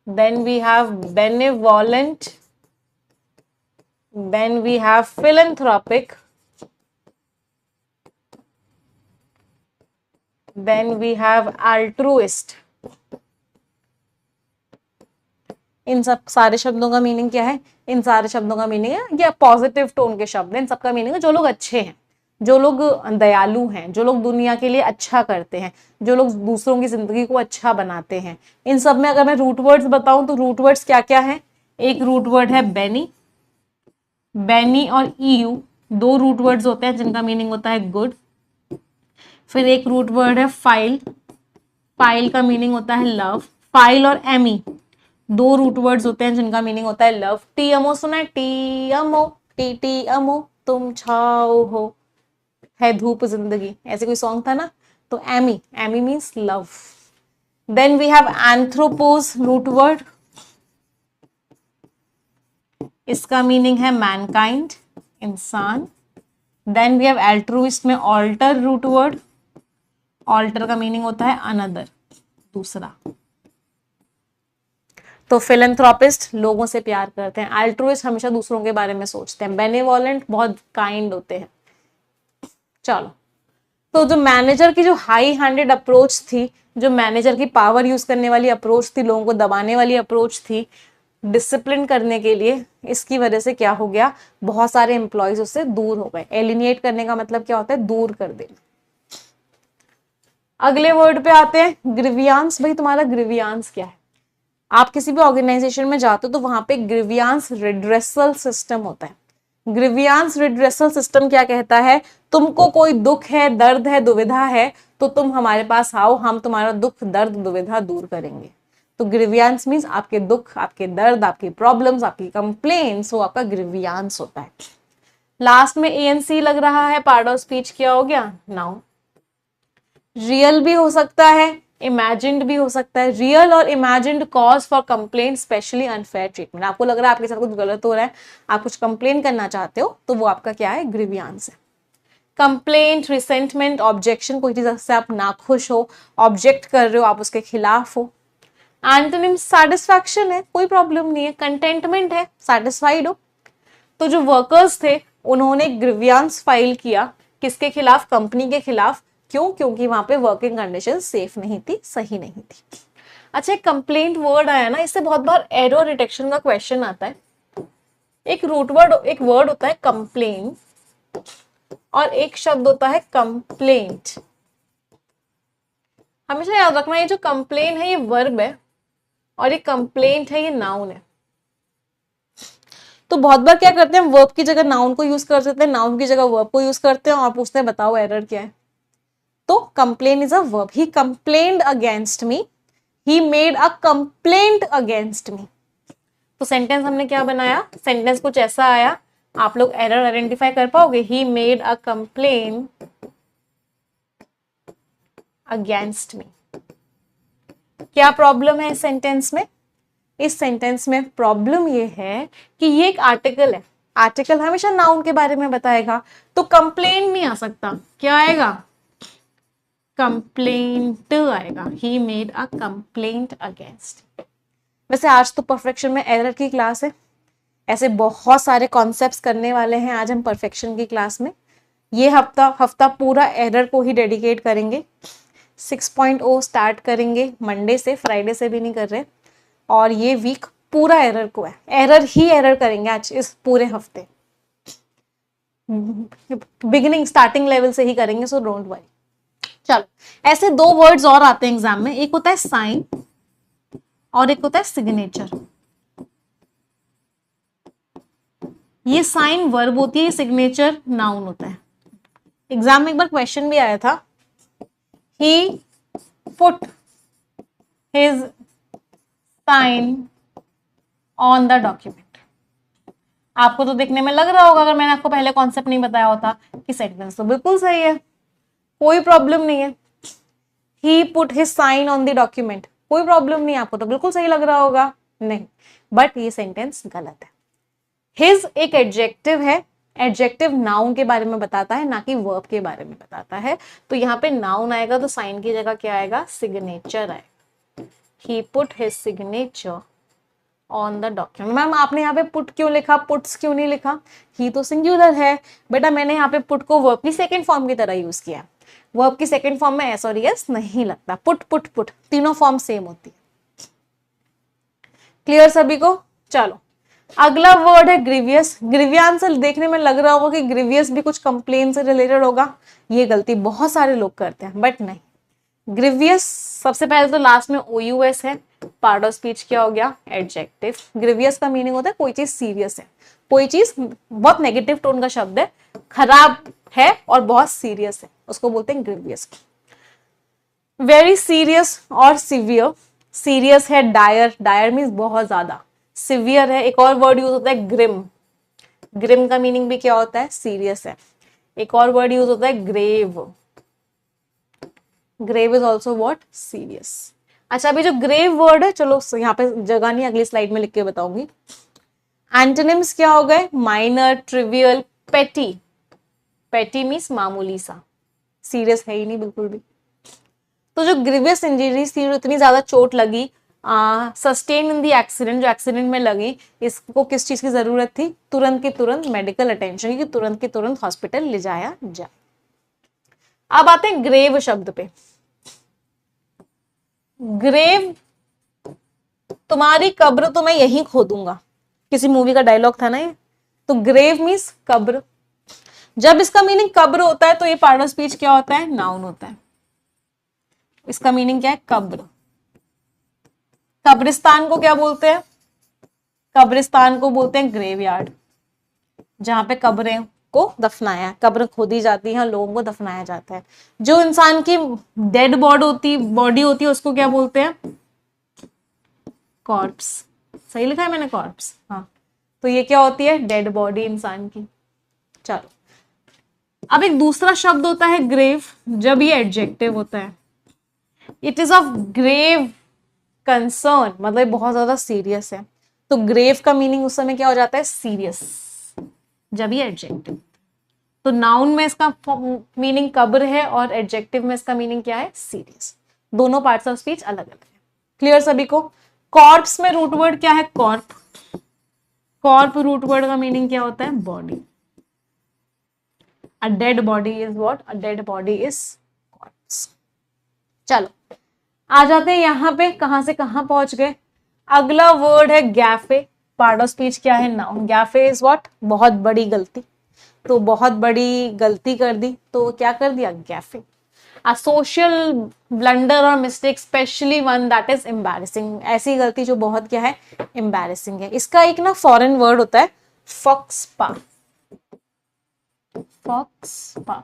then we have benevolent, then we have philanthropic, then we have altruist। इन सब सारे शब्दों का मीनिंग क्या है? इन सारे शब्दों का मीनिंग है, ये पॉजिटिव टोन के शब्द हैं। इन सबका मीनिंग है जो लोग अच्छे हैं, जो लोग दयालु हैं, जो लोग दुनिया के लिए अच्छा करते हैं, जो लोग दूसरों की जिंदगी को अच्छा बनाते हैं। इन सब में अगर मैं रूट वर्ड्स बताऊं तो रूट वर्ड्स क्या क्या है? एक रूट वर्ड है बेनी, बेनी और ईयू दो रूट वर्ड्स होते हैं जिनका मीनिंग होता है गुड। फिर एक रूट वर्ड है फाइल, फाइल का मीनिंग होता है लव। फाइल और एमी दो रूट वर्ड्स होते हैं जिनका मीनिंग होता है लव। टी अमो सुना है? टी अमो, टी टी अमो, तुम छाओ हो, है धूप जिंदगी, ऐसे कोई सॉन्ग था ना। तो ami, ami means love. Then we have anthropos root word, इसका मीनिंग है मैनकाइंड, इंसान। देन वी हैव एल्ट्रुइस्ट में ऑल्टर रूट वर्ड, ऑल्टर का मीनिंग होता है अनदर, दूसरा। तो फिलेंथ्रोपिस्ट लोगों से प्यार करते हैं, अल्ट्रुइस्ट हमेशा दूसरों के बारे में सोचते हैं, बेनेवोलेंट बहुत काइंड होते हैं। चलो, तो जो मैनेजर की जो हाई हैंडेड अप्रोच थी, जो मैनेजर की पावर यूज करने वाली अप्रोच थी, लोगों को दबाने वाली अप्रोच थी डिसिप्लिन करने के लिए, इसकी वजह से क्या हो गया? बहुत सारे एम्प्लॉयज उससे दूर हो गए। एलिनिएट करने का मतलब क्या होता है? दूर कर देना। अगले वर्ड पे आते हैं, ग्रीवियांस। भाई तुम्हारा ग्रीवियांस क्या है? आप किसी भी ऑर्गेनाइजेशन में जाते हो तो वहां पे ग्रीवियांस रिड्रेसल सिस्टम होता है। ग्रीवियांस रिड्रेसल सिस्टम क्या कहता है? तुमको कोई दुख है, दर्द है, दुविधा है, तो तुम हमारे पास आओ, हम तुम्हारा दुख, दर्द, दुविधा दूर करेंगे। तो ग्रीवियांस मीन्स आपके दुख, आपके दर्द, आपकी प्रॉब्लम्स, आपकी कंप्लेंट्स, वो आपका ग्रीवियांस होता है। लास्ट में एएनसी लग रहा है, पार्ट ऑफ स्पीच क्या हो गया? नाउन। रियल भी हो सकता है, इमेजिन्ड भी हो सकता है। रियल और imagined cause for complaint, specially unfair treatment. आपको लग रहा है आपके साथ कुछ गलत हो रहा है, आप कुछ कंप्लेन करना चाहते हो, तो वो आपका क्या है? ग्रीवियांस है। कंप्लेंट, रिसेंटमेंट, ऑब्जेक्शन, कोई चीज से आप नाखुश हो, ऑब्जेक्ट कर रहे हो, आप उसके खिलाफ हो। एंटोनिम सैटिस्फैक्शन है, कोई प्रॉब्लम नहीं है। कंटेंटमेंट है, सैटिस्फाइड हो। तो जो वर्कर्स थे उन्होंने ग्रीवियांस फाइल किया, किसके खिलाफ? कंपनी के खिलाफ। क्यों? क्योंकि वहां पे वर्किंग कंडीशन सेफ नहीं थी, सही नहीं थी। अच्छा, एक कंप्लेंट वर्ड आया ना, इससे बहुत बार एरर डिटेक्शन का क्वेश्चन आता है। एक रूट वर्ड, एक वर्ड होता है कंप्लेन और एक शब्द होता है कंप्लेंट। हमेशा याद रखना, ये जो कंप्लेन है ये वर्ब है और ये कंप्लेंट है ये नाउन है। तो बहुत बार क्या करते हैं, वर्ब की जगह नाउन को यूज कर देते हैं, नाउन की जगह वर्ब को यूज करते हैं और पूछते हैं बताओ एरर क्या है। तो complain is a verb, he complained against me, he made a complaint against me. तो सेंटेंस हमने क्या बनाया, सेंटेंस कुछ ऐसा आया, आप लोग एरर आइडेंटिफाई कर पाओगे। He made a complain against me. क्या प्रॉब्लम है इस सेंटेंस में, इस सेंटेंस में प्रॉब्लम ये है कि ये एक आर्टिकल है, आर्टिकल हमेशा नाउन के बारे में बताएगा, तो कंप्लेन नहीं आ सकता, क्या आएगा, कंप्लेंट आएगा। He made a complaint against. वैसे आज तो परफेक्शन में एरर की क्लास है, ऐसे बहुत सारे कॉन्सेप्ट्स करने वाले हैं आज हम परफेक्शन की क्लास में। ये हफ्ता पूरा एरर को ही डेडिकेट करेंगे। 6.0 स्टार्ट करेंगे मंडे से, फ्राइडे से भी नहीं कर रहे, और ये वीक पूरा एरर को है, एरर ही एरर करेंगे आज इस पूरे हफ्ते, बिगिनिंग स्टार्टिंग लेवल से ही करेंगे, सो डोंट वरी। चलो, ऐसे दो वर्ड्स और आते हैं एग्जाम में, एक होता है साइन और एक होता है सिग्नेचर। ये साइन वर्ब होती है, सिग्नेचर नाउन होता है। एग्जाम में एक बार क्वेश्चन भी आया था, he put his sign on the document. आपको तो देखने में लग रहा होगा, अगर मैंने आपको पहले कॉन्सेप्ट नहीं बताया होता, कि सेंटेंस तो बिल्कुल सही है, कोई प्रॉब्लम नहीं है। He put his sign on the document, कोई प्रॉब्लम नहीं, आपको तो बिल्कुल सही लग रहा होगा, नहीं, बट ये सेंटेंस गलत है। हिज एक एडजेक्टिव है, एडजेक्टिव नाउन के बारे में बताता है, ना कि वर्ब के बारे में बताता है। तो यहाँ पे नाउन आएगा तो साइन की जगह क्या आएगा, सिग्नेचर आएगा। He put his signature on the document. Ma'am आपने यहाँ पे पुट क्यों लिखा, पुट्स क्यों नहीं लिखा, ही तो सिंगुलर है। बेटा मैंने यहाँ पे पुट को वर्ब की सेकेंड फॉर्म की तरह यूज किया, वर्ब की सेकेंड फॉर्म में एस और यस नहीं लगता, पुट पुट पुट तीनों फॉर्म सेम होती है। क्लियर सभी को। चलो अगला वर्ड है ग्रीवियस। ग्रीवियंस देखने में लग रहा होगा कि ग्रीवियस भी कुछ कंप्लेन से रिलेटेड होगा, ये गलती बहुत सारे लोग करते हैं, बट नहीं। ग्रीवियस सबसे पहले तो लास्ट में OUS है, पार्ट ऑफ स्पीच क्या हो गया, एडजेक्टिव। ग्रीवियस का मीनिंग होता है कोई चीज सीरियस है, कोई चीज बहुत नेगेटिव टोन का शब्द है, खराब है और बहुत सीरियस है, उसको बोलते हैं ग्रीवियस। वेरी सीरियस और सिवियर, सीरियस है डायर, डायर मीन्स बहुत ज्यादा, सिवियर है। एक और वर्ड यूज होता है ग्रिम, ग्रिम का मीनिंग भी क्या होता है, सीरियस है। एक और वर्ड यूज होता है grave, grave is also what, serious. अच्छा अभी जो ग्रेव वर्ड है, चलो यहाँ पे जगह नहीं, अगली स्लाइड में लिख के बताऊंगी। एंटोनिम्स क्या हो गए, माइनर, ट्रिवियल, पेटी। पेटी मीन्स मामूली सा, सीरियस है ही नहीं बिल्कुल भी। तो जो ग्रीवियस इंजरीज थी, इतनी ज्यादा चोट लगी, सस्टेन इन दी एक्सीडेंट, जो एक्सीडेंट में लगी, इसको किस चीज की जरूरत थी, तुरंत की तुरंत मेडिकल अटेंशन की, तुरंत की तुरंत हॉस्पिटल ले जाया जाए। अब आते हैं ग्रेव शब्द पे। ग्रेव, तुम्हारी कब्र तो मैं यहीं खोदूंगा, किसी मूवी का डायलॉग था ना ये। तो ग्रेव मीन्स कब्र। जब इसका मीनिंग कब्र होता है तो ये पार्ट ऑफ स्पीच क्या होता है, नाउन होता है। इसका मीनिंग क्या है, कब्र। कब्रिस्तान को क्या बोलते हैं, कब्रिस्तान को बोलते हैं ग्रेवयार्ड, जहां पे कब्रें को दफनाया, कब्र खोदी जाती है, लोगों को दफनाया जाता है। जो इंसान की डेड बॉडी होती है उसको क्या बोलते हैं, कॉर्प्स। सही लिखा है मैंने, कॉर्प्स, हाँ। तो ये क्या होती है, डेड बॉडी इंसान की। चलो अब एक दूसरा शब्द होता है ग्रेव, जब ये एडजेक्टिव होता है। It is of grave concern, मतलब बहुत ज्यादा सीरियस है। तो ग्रेव का मीनिंग उस समय क्या हो जाता है, सीरियस, जब ये एडजेक्टिव। तो नाउन में इसका मीनिंग कब्र है और एडजेक्टिव में इसका मीनिंग क्या है, सीरियस। दोनों पार्ट्स ऑफ स्पीच अलग अलग है। क्लियर सभी को। कॉर्प्स में रूट वर्ड क्या है, कॉर्प। कॉर्प रूट वर्ड का मीनिंग क्या होता है, body. A dead body is what, a dead body is corps. चलो आ जाते हैं यहाँ पे, कहां से कहां पहुंच गए। अगला वर्ड है गैफे। पार्ट ऑफ स्पीच क्या है, नाउन। गैफे इज व्हाट, बहुत बड़ी गलती। तो बहुत बड़ी गलती कर दी तो क्या कर दिया, गैफे। अ सोशल ब्लंडर और mistake specially one that is embarrassing, ऐसी गलती जो बहुत क्या है, एम्बैरेसिंग है। इसका एक ना फॉरेन वर्ड होता है फॉक्सपा, फॉक्सपा।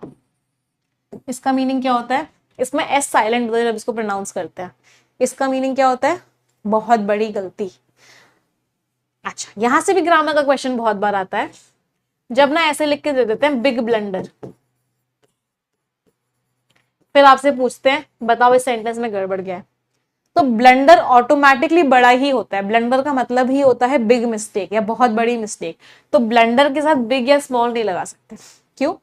इसका मीनिंग क्या होता है, इसमें एस साइलेंट होता है जब इसको प्रोनाउंस करते हैं। इसका मीनिंग क्या होता है, बहुत बड़ी गलती। अच्छा, यहां से भी ग्रामर का क्वेश्चन बहुत बार आता है, जब ना ऐसे लिख के दे देते हैं बिग ब्लंडर, फिर आपसे पूछते हैं बताओ इस सेंटेंस में गड़बड़ क्या है, तो ब्लंडर ऑटोमेटिकली बड़ा ही होता है। ब्लंडर का मतलब ही होता है बिग मिस्टेक या बहुत बड़ी मिस्टेक। तो ब्लंडर के साथ बिग या स्मॉल नहीं लगा सकते। क्यों?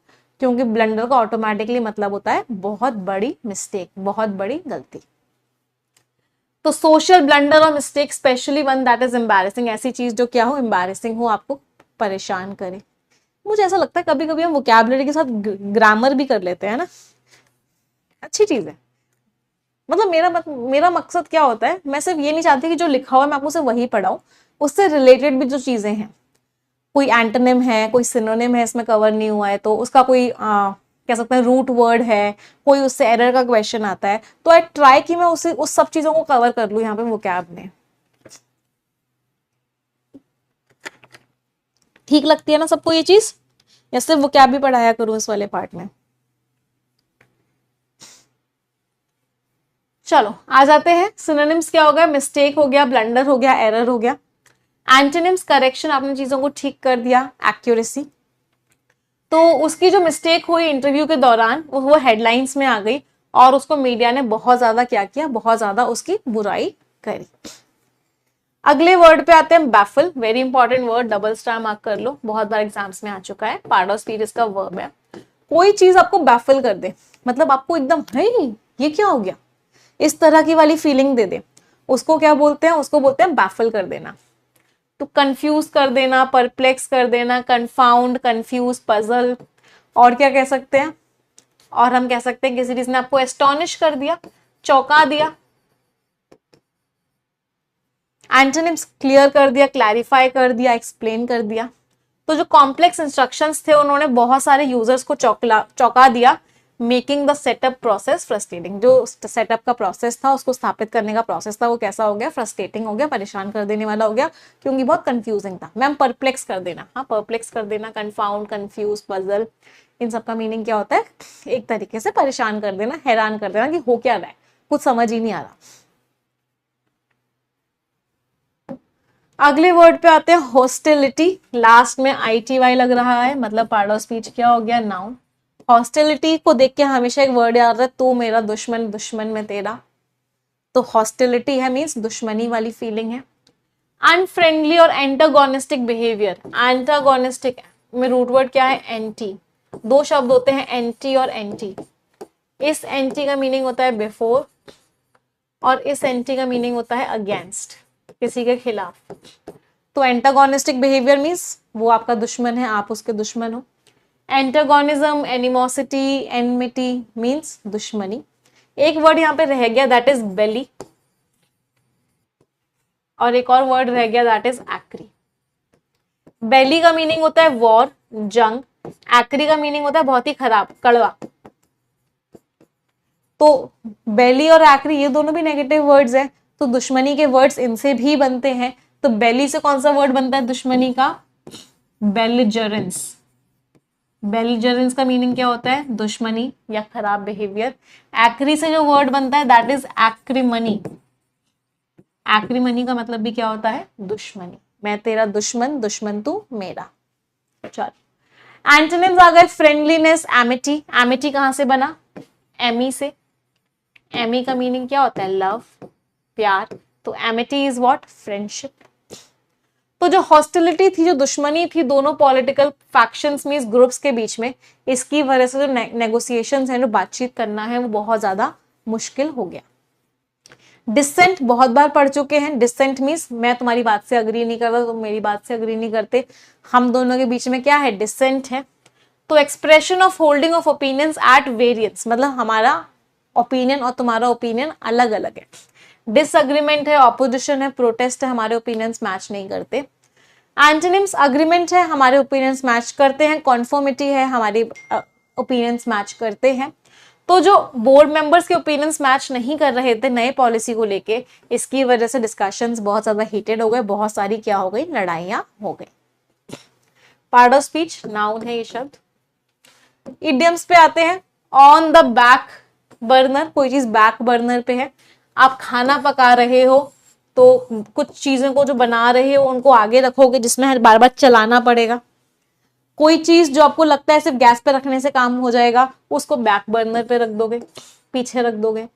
क्योंकि ब्लंडर का ऑटोमेटिकली मतलब होता है बहुत बड़ी मिस्टेक, बहुत बड़ी गलती। तो सोशल ब्लंडर और mistake specially one that is embarrassing, ऐसी चीज जो क्या हो, एम्बैरेसिंग हो, आपको परेशान करे। मुझे ऐसा लगता है कभी कभी हम वोकैबुलरी के साथ ग्रामर भी कर लेते हैं ना, अच्छी चीज है। मतलब मेरा मकसद क्या होता है, मैं सिर्फ ये नहीं चाहती कि जो लिखा हुआ है मैं आपको सिर्फ वही पढ़ाऊं, उससे रिलेटेड भी जो चीजें हैं, कोई एंटोनिम है, कोई सिनोनिम है इसमें कवर नहीं हुआ है, तो उसका कोई कह सकते हैं रूट वर्ड है, कोई उससे एरर का क्वेश्चन आता है, तो आई ट्राई कि मैं उस सब चीजों को कवर कर लूं यहाँ पे वोकैब में। ठीक लगती है ना सबको ये चीज, या सिर्फ वोकैब भी पढ़ाया करूं इस वाले पार्ट में? चलो आ जाते हैं, सिनोनिम्स क्या हो गया, मिस्टेक हो गया, ब्लंडर हो गया, एरर हो गया। एंटोनिम्स करेक्शन, आपने चीजों को ठीक कर दिया, एक्यूरेसी। तो उसकी जो मिस्टेक हुई इंटरव्यू के दौरान वो हेडलाइंस में आ गई और उसको मीडिया ने बहुत ज्यादा क्या किया, बहुत ज्यादा उसकी बुराई करी। अगले वर्ड पे आते हैं baffle, very important word, double star mark कर लो, बहुत बार एग्जाम्स में आ चुका है, पार्ट ऑफ स्पीच इसका वर्ब है। कोई चीज आपको बैफल कर दे, मतलब आपको एकदम है ये क्या हो गया, इस तरह की वाली फीलिंग दे दे, उसको क्या बोलते हैं, उसको बोलते हैं बैफल कर देना। तो कंफ्यूज कर देना, परप्लेक्स कर देना, कंफाउंड, कंफ्यूज, पजल, और क्या कह सकते हैं, और हम कह सकते हैं किसी चीज ने आपको एस्टॉनिश कर दिया, चौंका दिया। एंटोनिम्स क्लियर कर दिया, क्लैरिफाई कर दिया, एक्सप्लेन कर दिया। तो जो कॉम्प्लेक्स इंस्ट्रक्शंस थे उन्होंने बहुत सारे यूजर्स को चौंका दिया, making the setup process frustrating. जो सेटअप का प्रोसेस था, उसको स्थापित करने का प्रोसेस था, वो कैसा हो गया, फ्रस्ट्रेटिंग हो गया, परेशान कर देने वाला हो गया, क्योंकि बहुत कंफ्यूजिंग था। मैम परप्लेक्स कर देना, हाँ परप्लेक्स कर देना, कंफाउंड, कंफ्यूज, पजल, इन सब का मीनिंग क्या होता है, एक तरीके से परेशान कर देना, हैरान कर देना कि हो क्या रहा है, कुछ समझ ही नहीं आ रहा। अगले वर्ड पे आते हैं हॉस्टिलिटी, लास्ट में ITY लग रहा है, मतलब पार्ट ऑफ स्पीच क्या हो गया, नाउन। हॉस्टिलिटी को देख के हमेशा एक वर्ड याद है, तू मेरा दुश्मन, दुश्मन में तेरा। तो हॉस्टिलिटी है मीन्स दुश्मनी वाली फीलिंग है। अनफ्रेंडली और एंटागोनिस्टिक बिहेवियर, एंटागोनिस्टिक में रूट वर्ड क्या है, एंटी। दो शब्द होते हैं एंटी और एंटी। इस एंटी का मीनिंग होता है बिफोर और इस एंटी का मीनिंग होता है अगेंस्ट, किसी के खिलाफ। तो एंटागोनिस्टिक बिहेवियर मीन्स वो आपका दुश्मन है, आप उसके दुश्मन हो। एंटागोनिज्म, एनिमोसिटी, एनमिटी मीन्स दुश्मनी। एक वर्ड यहाँ पे रह गया दैट इज बेली, और एक और वर्ड रह गया दैट इज एक्री। बेली का मीनिंग होता है वॉर, जंग। एक्री का मीनिंग होता है बहुत ही खराब, कड़वा। तो बेली और एक्री ये दोनों भी नेगेटिव वर्ड्स हैं, तो दुश्मनी के वर्ड्स इनसे भी बनते हैं। तो बेली से कौन सा वर्ड बनता है दुश्मनी का, बेलिजरेंस। बेलिजरेंस का मीनिंग क्या होता है, दुश्मनी या खराब बिहेवियर। एक्री से जो वर्ड बनता है दैट इज एक्रीमनी। एक्रीमनी का मतलब भी क्या होता है, दुश्मनी, मैं तेरा दुश्मन, दुश्मन तू मेरा। चलो एंटोनिम्स आ गए, फ्रेंडलीनेस, एमिटी। एमिटी कहां से बना, एमी से। एमी का मीनिंग क्या होता है, लव, प्यार। तो एमिटी इज व्हाट, फ्रेंडशिप। तो जो हॉस्टिलिटी थी, जो दुश्मनी थी दोनों पॉलिटिकल फैक्शंस में, इस ग्रुप्स के बीच में, इसकी वजह से जो नेगोशिएशंस हैं, जो बातचीत करना है, वो बहुत ज्यादा मुश्किल हो गया। डिसेंट बहुत बार पढ़ चुके हैं। डिसेंट मीन्स मैं तुम्हारी बात से अग्री नहीं करता, तुम मेरी बात से अग्री नहीं करते, हम दोनों के बीच में क्या है, डिसेंट है। तो expression of holding of opinions at variance, मतलब हमारा ओपिनियन और तुम्हारा ओपिनियन अलग अलग है। डिसएग्रीमेंट है, ऑपोजिशन है, प्रोटेस्ट है, हमारे ओपिनियंस मैच नहीं करते। एंटोनिम्स अग्रीमेंट है, हमारे ओपिनियंस मैच करते हैं। कॉन्फॉर्मिटी है, हमारे ओपिनियंस मैच करते हैं। तो जो बोर्ड मेंबर्स के ओपिनियंस मैच नहीं कर रहे थे नए पॉलिसी को लेके, इसकी वजह से डिस्कशंस बहुत ज्यादा हीटेड हो गए, बहुत सारी क्या हो गई, लड़ाइयां हो गई। पार्ट ऑफ स्पीच नाउन है ये शब्द। इडियम्स पे आते हैं। ऑन द बैक बर्नर, कोई चीज बैक बर्नर पे है, आप खाना पका रहे हो तो कुछ चीजों को जो बना रहे हो उनको आगे रखोगे जिसमें बार बार चलाना पड़ेगा। कोई चीज जो आपको लगता है सिर्फ गैस पे रखने से काम हो जाएगा, उसको बैक बर्नर पे रख दोगे, पीछे रख दोगे।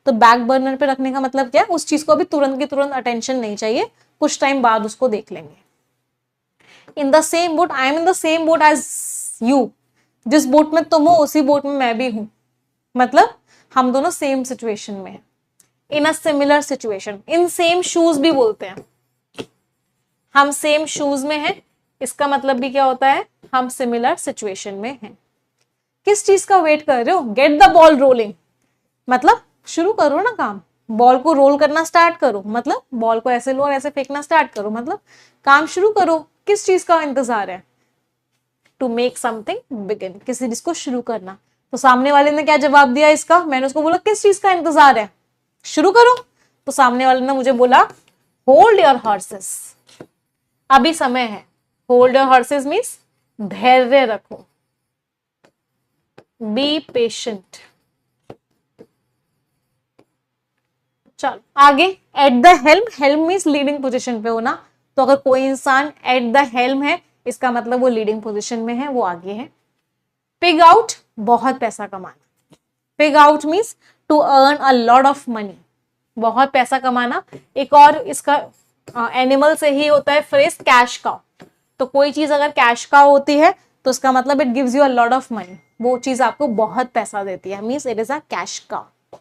तो बैक बर्नर पे रखने का मतलब क्या है, उस चीज को अभी तुरंत की तुरंत अटेंशन नहीं चाहिए, कुछ टाइम बाद उसको देख लेंगे। In the same boat, I am in the same boat as you, जिस बोट में तुम हो उसी बोट में मैं भी हूं, मतलब हम दोनों सेम सिचुएशन में हैं। In a similar situation, in same shoes भी बोलते हैं, हम सेम शूज में हैं, इसका मतलब भी क्या होता है, हम सिमिलर सिचुएशन में हैं। किस चीज का वेट कर रहे हो, गेट द बॉल रोलिंग, मतलब शुरू करो ना काम, बॉल को रोल करना स्टार्ट करो, मतलब बॉल को ऐसे लो और ऐसे फेंकना स्टार्ट करो, मतलब काम शुरू करो। किस चीज का इंतजार है, टू मेक समथिंग बिगिन, किसी चीज को शुरू करना। तो सामने वाले ने क्या जवाब दिया इसका, मैंने उसको बोला किस चीज का इंतजार है, शुरू करो। तो सामने वाले ने मुझे बोला होल्ड योर हॉर्सेस, अभी समय है। होल्ड योर हॉर्सेस मीन्स धैर्य रखो, बी पेशेंट। चलो आगे, at the helm, helm means leading position पे होना, तो अगर कोई इंसान एट द हेल्म है इसका मतलब वो लीडिंग पोजीशन में है, वो आगे है। पिग आउट, बहुत पैसा कमाना, pig out means to earn a lot of money, बहुत पैसा कमाना। एक और इसका एनिमल से ही होता है फ्रेज कैश काउ, तो कोई चीज अगर कैश काउ होती है तो उसका मतलब it gives you a lot of money, वो चीज आपको बहुत पैसा देती है, means it is a cash cow.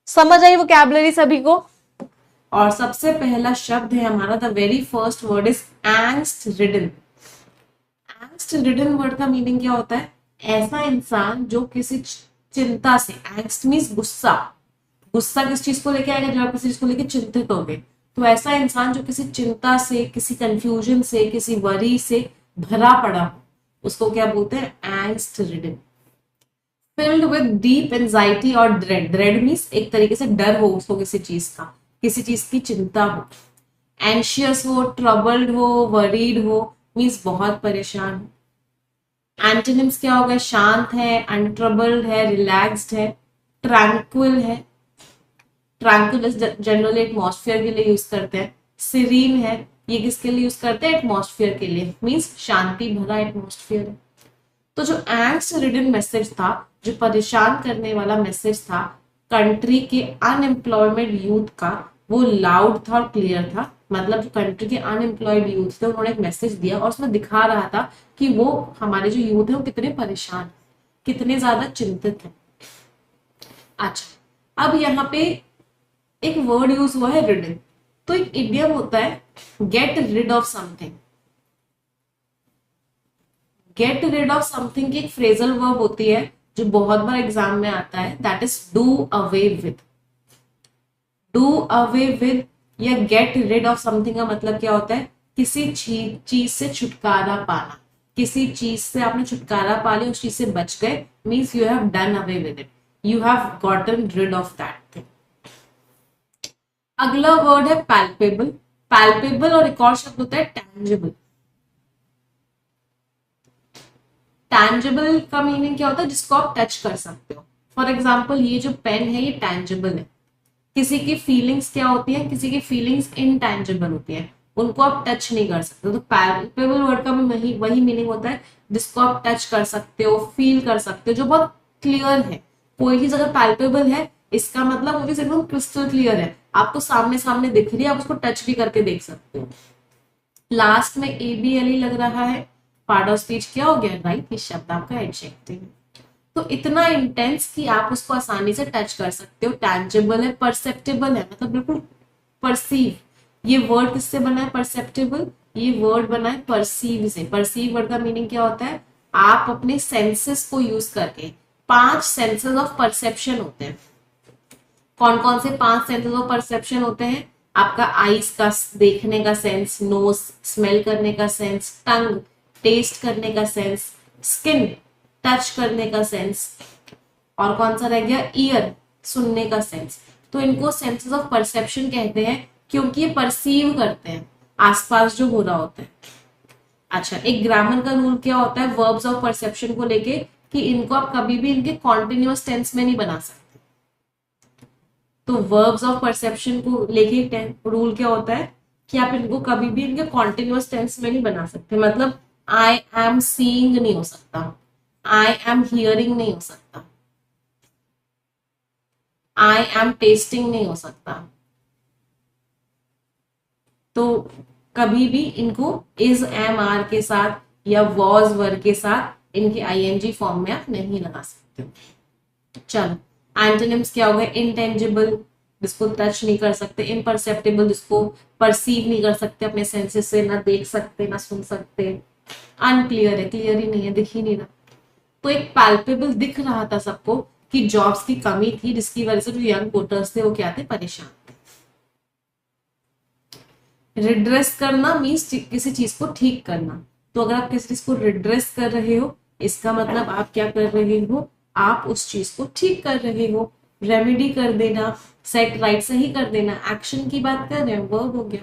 समझ आई वोकैबुलरी सभी को? और सबसे पहला शब्द है हमारा, the very first word is angst ridden. Angst ridden word का मीनिंग क्या होता है, ऐसा इंसान जो किसी चिंता से, एंग्स्ट मीन्स गुस्सा, गुस्सा किस चीज को लेके आएगा, जब आप किसी चीज को लेके चिंतित होगे, तो ऐसा इंसान जो किसी चिंता से, किसी कंफ्यूजन से, किसी वरी से भरा पड़ा हो, उसको क्या बोलते हैं, angst ridden. Filled with deep anxiety और ड्रेड, ड्रेड मीन्स एक तरीके से डर हो उसको किसी चीज का, किसी चीज की चिंता हो। एंशियस हो, ट्रबल्ड हो, वरीड हो मीन्स बहुत परेशान हो। एंटोनिम्स क्या हो गए, शांत है, अनट्रबल्ड है, रिलैक्स्ड है, ट्रैंक्विल है, ट्रैंक्विल जनरली एटमॉस्फेयर के लिए यूज करते हैं। सीरीन है, ये किसके लिए यूज करते हैं, एटमॉस्फेयर के लिए, मीन्स शांति भरा एटमॉस्फेयर है। तो जो एंग्स्ट रिडन मैसेज था, जो परेशान करने वाला मैसेज था कंट्री के अनएम्प्लॉयमेंट यूथ का, वो लाउड था और क्लियर था। मतलब जो कंट्री के अनएम्प्लॉयड यूथ थे उन्होंने एक मैसेज दिया और उसमें दिखा रहा था कि वो हमारे जो यूथ है वो कितने परेशान, कितने ज्यादा चिंतित है। अच्छा, अब यहाँ पे एक वर्ड यूज हुआ है रिडन, तो एक इडियम होता है get rid of something. Get rid of something की एक फ्रेजल वर्ब होती है जो बहुत बार एग्जाम में आता है, that is do away with. Do away with या गेट रिड ऑफ समथिंग का मतलब क्या होता है, किसी चीज से छुटकारा पाना, किसी चीज से आपने छुटकारा पा लिया, उस चीज से बच गए, means you have done away with it, you have gotten rid of that thing. अगला वर्ड है पैल्पेबल। पैल्पेबल और एक और शब्द होता है टैंजिबल। टैंजिबल का मीनिंग क्या होता है, जिसको आप टच कर सकते हो। फॉर एग्जाम्पल ये जो पेन है ये टैंजिबल है। किसी की फीलिंग्स क्या होती है, किसी की फीलिंग्स इनटैंजिबल होती है, उनको आप टच नहीं कर सकते। तो पैल्पेबल वर्ड का भी वही मीनिंग होता है, जिसको आप टच कर सकते हो, फील कर सकते हो, जो बहुत क्लियर है। कोई चीज अगर पैल्पेबल है इसका मतलब वो चीज एकदम क्रिस्टल क्लियर है, आपको सामने सामने दिख रही है, आप उसको टच भी करके देख सकते हो। लास्ट में ABLE लग रहा है, पार्ट ऑफ स्पीच क्या हो गया, राइट, ये शब्द आपका एडजेक्टिव। तो इतना इंटेंस कि आप उसको आसानी से टच कर सकते हो। टैंजिबल है, परसेप्टेबल है, मतलब बिल्कुल परसीव। ये वर्ड किससे बना है, परसेप्टेबल, ये वर्ड बना है परसीव से। परसीव वर्ड का मीनिंग क्या होता है, आप अपने सेंसेस को यूज करके, 5 सेंसेस ऑफ परसेप्शन होते हैं। कौन कौन से 5 सेंसेस ऑफ परसेप्शन होते हैं, आपका आईज का देखने का सेंस, नोज स्मेल करने का सेंस, टंग टेस्ट करने का सेंस, स्किन टच करने का सेंस, और कौन सा रह गया, ईयर, सुनने का सेंस। तो इनको सेंसेस ऑफ परसेप्शन कहते हैं क्योंकि ये परसीव करते हैं आसपास जो हो रहा होता है। अच्छा, एक ग्रामर का रूल क्या होता है वर्ब्स ऑफ परसेप्शन को लेके, कि इनको आप कभी भी इनके कॉन्टिन्यूअस टेंस में नहीं बना सकते। तो वर्ब्स ऑफ परसेप्शन को लेके रूल क्या होता है कि आप इनको कभी भी इनके कॉन्टिन्यूअस टेंस में नहीं बना सकते। मतलब आई एम सीइंग नहीं हो सकता, आई एम हियरिंग नहीं हो सकता, आई एम टेस्टिंग नहीं हो सकता। तो कभी भी इनको इज एम आर के साथ या वॉज वर के साथ इनके आईएनजी फॉर्म में आप नहीं लगा सकते। चलो, एंटोनिम्स क्या हो गए, इंटेंजिबल, जिसको टच नहीं कर सकते, इम्परसेप्टेबल, जिसको परसीव नहीं कर सकते अपने सेंसेस से, ना देख सकते ना सुन सकते, अनक्लियर है, क्लियर ही नहीं है, दिख ही नहीं रहा। तो एक पैल्पेबल दिख रहा था सबको कि जॉब्स की कमी थी, जिसकी वजह से जो यंग वोटर्स थे वो क्या थे, परेशान थे। रिड्रेस करना मीन्स किसी चीज को ठीक करना। तो अगर आप किसी चीज को रिड्रेस कर रहे हो, इसका मतलब आप क्या कर रहे हो, आप उस चीज को ठीक कर रहे हो। रेमेडी कर देना, सेट राइट, सही कर देना, एक्शन की बात कर रहे हैं, वर्ब हो गया।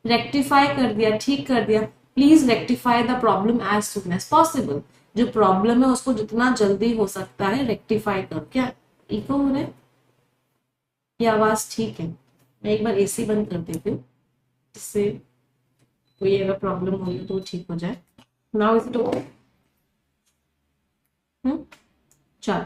रेक्टिफाई कर दिया, ठीक कर दिया, please rectify the problem as soon as possible. जो प्रॉब्लम है उसको जितना जल्दी हो सकता है रेक्टिफाई कर। क्या इको हो रहा है, ये आवाज ठीक है? मैं एक बार एसी बंद कर देती हूँ, जिससे कोई अगर प्रॉब्लम हो रही तो ठीक हो जाए। Now is it okay? चल,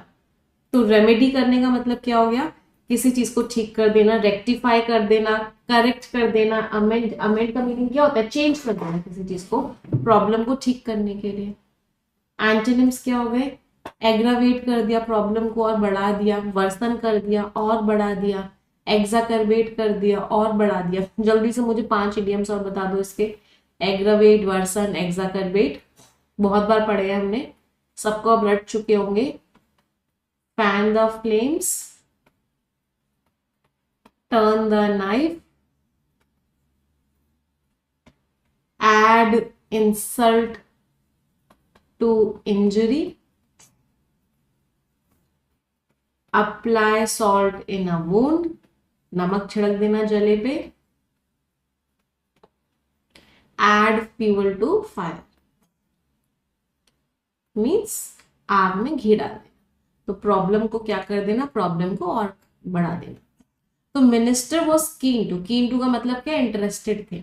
तो रेमेडी करने का मतलब क्या हो गया, किसी चीज को ठीक कर देना, रेक्टिफाई कर देना, करेक्ट कर देना। अमेंड, अमेंड का मीनिंग क्या होता है, चेंज कर देना किसी चीज को, प्रॉब्लम को ठीक करने के लिए। एंटोनिम्स क्या हो गए, एग्रावेट कर दिया प्रॉब्लम को और बढ़ा दिया, वर्सन कर दिया और बढ़ा दिया, एग्जाकर्बेट कर दिया और बढ़ा दिया। जल्दी से मुझे 5 इडियम्स और बता दो इसके। एग्रावेट, वर्सन, एग्जाकर्बेट बहुत बार पढ़े हैं हमने, सबको अब रट चुके होंगे। Fan the flames, turn the knife, add insult to injury, apply salt in a wound, नमक छिड़क देना जले पे, add fuel to fire means आग में घी डाल देना। तो प्रॉब्लम को क्या कर देना, प्रॉब्लम को और बढ़ा देना। तो minister was keen to, keen to का मतलब क्या, इंटरेस्टेड थे।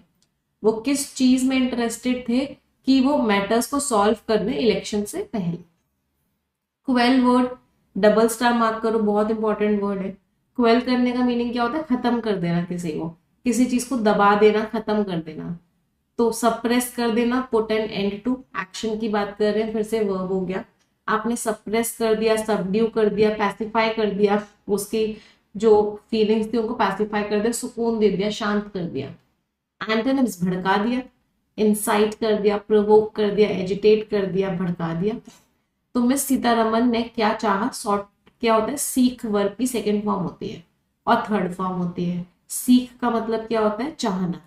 वो किस चीज में इंटरेस्टेड थे, कि वो मैटर्स को सॉल्व करने इलेक्शन से पहले। Quail word, double star mark करो, बहुत इंपॉर्टेंट वर्ड है। क्वेल करने का मीनिंग क्या होता है, खत्म कर देना किसी को, किसी चीज को दबा देना, खत्म कर देना। तो सप्रेस कर देना, put an end to, action की बात कर रहे हैं, फिर से वर्ब हो गया। आपने सप्रेस कर दिया, सबड्यू कर दिया, पैसिफाई कर दिया, उसकी जो फीलिंग्स थी उनको पैसिफाई कर दिया, सुकून दे दिया, शांत कर दिया। एंटोनिम्स, भड़का दिया, इंसाइट कर दिया, प्रोवोक कर दिया, एजिटेट कर दिया, भड़का दिया। तो मिस सीतारमन ने क्या चाहा, सॉर्ट क्या होता है, सीख वर्ब की सेकेंड फॉर्म होती है और थर्ड फॉर्म होती है। सीख का मतलब क्या होता है, चाहना।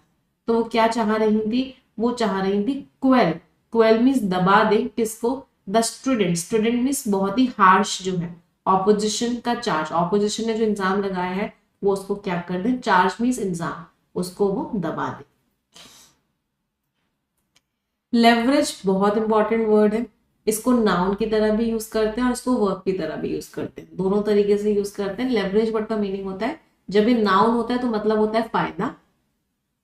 तो वो क्या चाह रही थी, वो चाह रही थी क्वेल। क्वेल मीन्स दबा दे, किसको, द स्टूडेंट। स्टूडेंट मीन्स बहुत ही हार्श जो है, ऑपोजिशन का चार्ज, ऑपोजिशन ने जो इल्जाम लगाया है वो उसको क्या कर दे, चार्ज मीन्स इल्जाम, उसको वो दबा दे। लेवरेज बहुत इंपॉर्टेंट वर्ड है, इसको नाउन की तरह भी यूज करते हैं और इसको वर्ब की तरह भी यूज करते हैं, दोनों तरीके से यूज करते हैं। लेवरेज वर्ड का मीनिंग होता है, जब ये नाउन होता है तो मतलब होता है फायदा,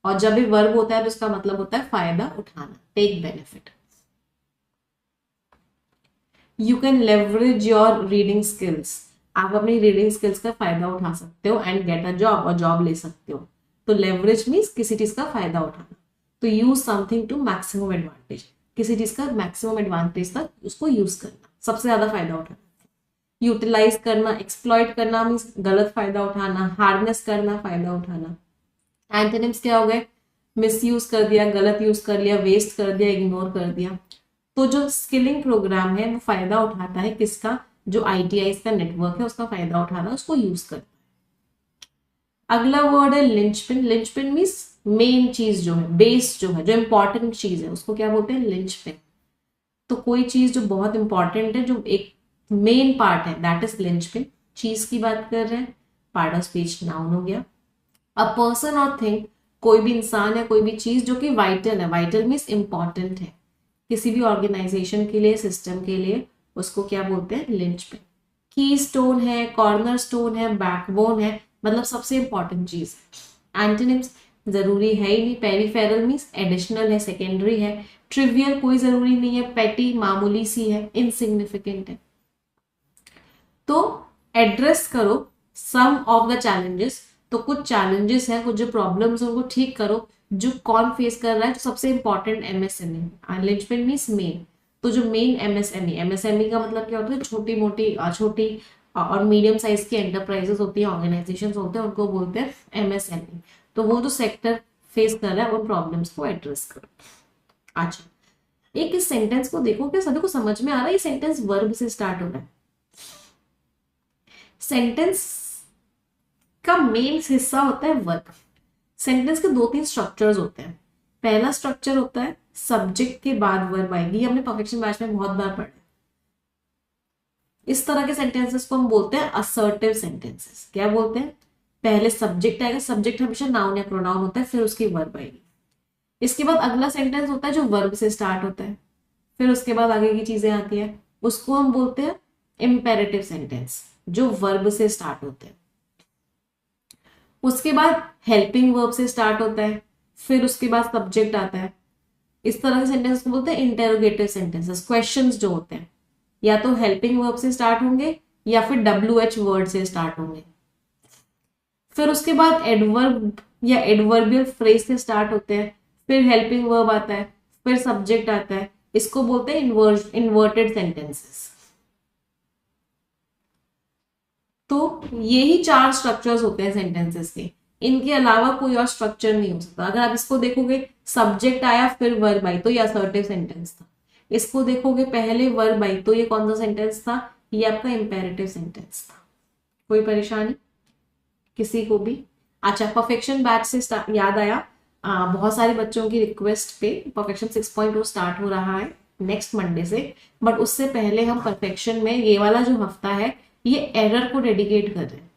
और जब ये वर्ब होता है तो इसका मतलब होता है फायदा उठाना, take benefit. You can leverage your reading skills, आप अपनी रीडिंग स्किल्स का फायदा उठा सकते हो एंड गेट अ जॉब, और जॉब ले सकते हो। तो लेवरेज मीन्स किसी चीज का फायदा उठाना। तो use something to maximum advantage, किसी चीज का मैक्सिमम एडवांटेज तक उसको यूज करना, सबसे ज्यादा फायदा उठाना। यूटिलाइज करना, एक्सप्लॉइट करना मीन्स गलत फायदा उठाना, हार्नेस करना, फायदा उठाना। एंटोनिम्स क्या हो गए, मिसयूज कर दिया, गलत यूज कर लिया, वेस्ट कर दिया, इग्नोर कर दिया। तो जो स्किलिंग प्रोग्राम है वो फायदा उठाता है किसका, जो आईटीआई का नेटवर्क है उसका फायदा उठाना, उसको यूज करता है। अगला वर्ड है लिंचपिन। लिंचपिन मीन्स मेन चीज जो है, बेस जो है, जो इंपॉर्टेंट चीज है उसको क्या बोलते हैं, लिंचपिन। तो कोई चीज जो बहुत इंपॉर्टेंट है, जो एक मेन पार्ट है, दैट इज लिंचपिन। चीज की बात कर रहे हैं, पार्ट ऑफ स्पीच नाउन हो गया। अ पर्सन और थिंग, कोई भी इंसान है, कोई भी चीज जो कि वाइटल है, वाइटल मीन्स इंपॉर्टेंट है किसी भी ऑर्गेनाइजेशन के लिए, सिस्टम के लिए, उसको क्या बोलते हैं, लिंचपिन। की स्टोन है, कॉर्नर स्टोन है, बैकबोन है, मतलब सबसे इंपॉर्टेंट चीज है। एंटोनिम्स, जरूरी है ही नहीं, पेरिफेरल मीन्स एडिशनल है, सेकेंडरी है। ट्रिवियल, कोई जरूरी नहीं है, पेटी, मामूली सी है, इनसिग्निफिकेंट है। तो एड्रेस करो सम ऑफ द चैलेंजेस, तो कुछ चैलेंजेस हैं, कुछ जो प्रॉब्लम्स हैं उनको ठीक करो, जो कौन फेस कर रहा है। तो सबसे important MSME, linchpin means main. तो जो मेन एमएसएमई, एमएसएमई का मतलब क्या होता है, छोटी मोटी छोटी और मीडियम साइज की एंटरप्राइजेस होती है, ऑर्गेनाइजेशन होते हैं, उनको बोलते हैं एमएसएमई। तो वो जो सेक्टर फेस कर रहा है उन प्रॉब्लम्स को एड्रेस करो। अच्छा, एक इस सेंटेंस को देखो, क्या सभी को समझ में आ रहा है ये सेंटेंस वर्ब से स्टार्ट हो रहा है। सेंटेंस का मेन हिस्सा होता है वर्ब। सेंटेंस के दो तीन स्ट्रक्चर्स होते हैं। पहला स्ट्रक्चर होता है सब्जेक्ट के बाद वर्ब आएगी, ये हमने परफेक्शन बैच में बहुत बार पढ़ा। इस तरह के सेंटेंसेस को हम बोलते हैं असर्टिव सेंटेंसेस। क्या बोलते हैं, पहले सब्जेक्ट आएगा, सब्जेक्ट हमेशा नाउन या प्रोनाउन होता है, फिर उसकी वर्ब आएगी। इसके बाद अगला सेंटेंस होता है जो वर्ब से स्टार्ट होता है, फिर उसके बाद आगे की चीजें आती है, उसको हम बोलते हैं इंपेरेटिव सेंटेंस, जो वर्ब से स्टार्ट होते हैं। उसके बाद हेल्पिंग वर्ब से स्टार्ट होता है, फिर उसके बाद सब्जेक्ट आता है। इस तरह के सेंटेंस को बोलते हैं इंटेरोगेटिव सेंटेंसेस। क्वेश्चंस जो होते हैं या तो हेल्पिंग वर्ब से स्टार्ट होंगे या फिर WH वर्ड से स्टार्ट होंगे। फिर उसके बाद एडवर्ब या एडवर्बियल फ्रेज से स्टार्ट होते हैं, फिर हेल्पिंग वर्ब आता है, फिर सब्जेक्ट आता है। इसको बोलते हैं इन्वर्टेड सेंटेंसेस। तो यही चार स्ट्रक्चर्स होते हैं सेंटेंसेस के, इनके अलावा कोई और स्ट्रक्चर नहीं हो सकता। अगर आप इसको देखोगे, सब्जेक्ट आया फिर वर्ब आई, तो ये असर्टिव सेंटेंस था। इसको देखोगे, पहले वर्ब आई, तो ये कौन सा सेंटेंस था, ये आपका इंपेरेटिव सेंटेंस था। कोई परेशानी किसी को भी? अच्छा, परफेक्शन बैच से याद आया, बहुत सारे बच्चों की रिक्वेस्ट पे परफेक्शन 6.0 स्टार्ट हो रहा है नेक्स्ट मंडे से। बट उससे पहले हम परफेक्शन में ये वाला जो हफ्ता है, ये एरर को डेडिकेट कर रहे हैं।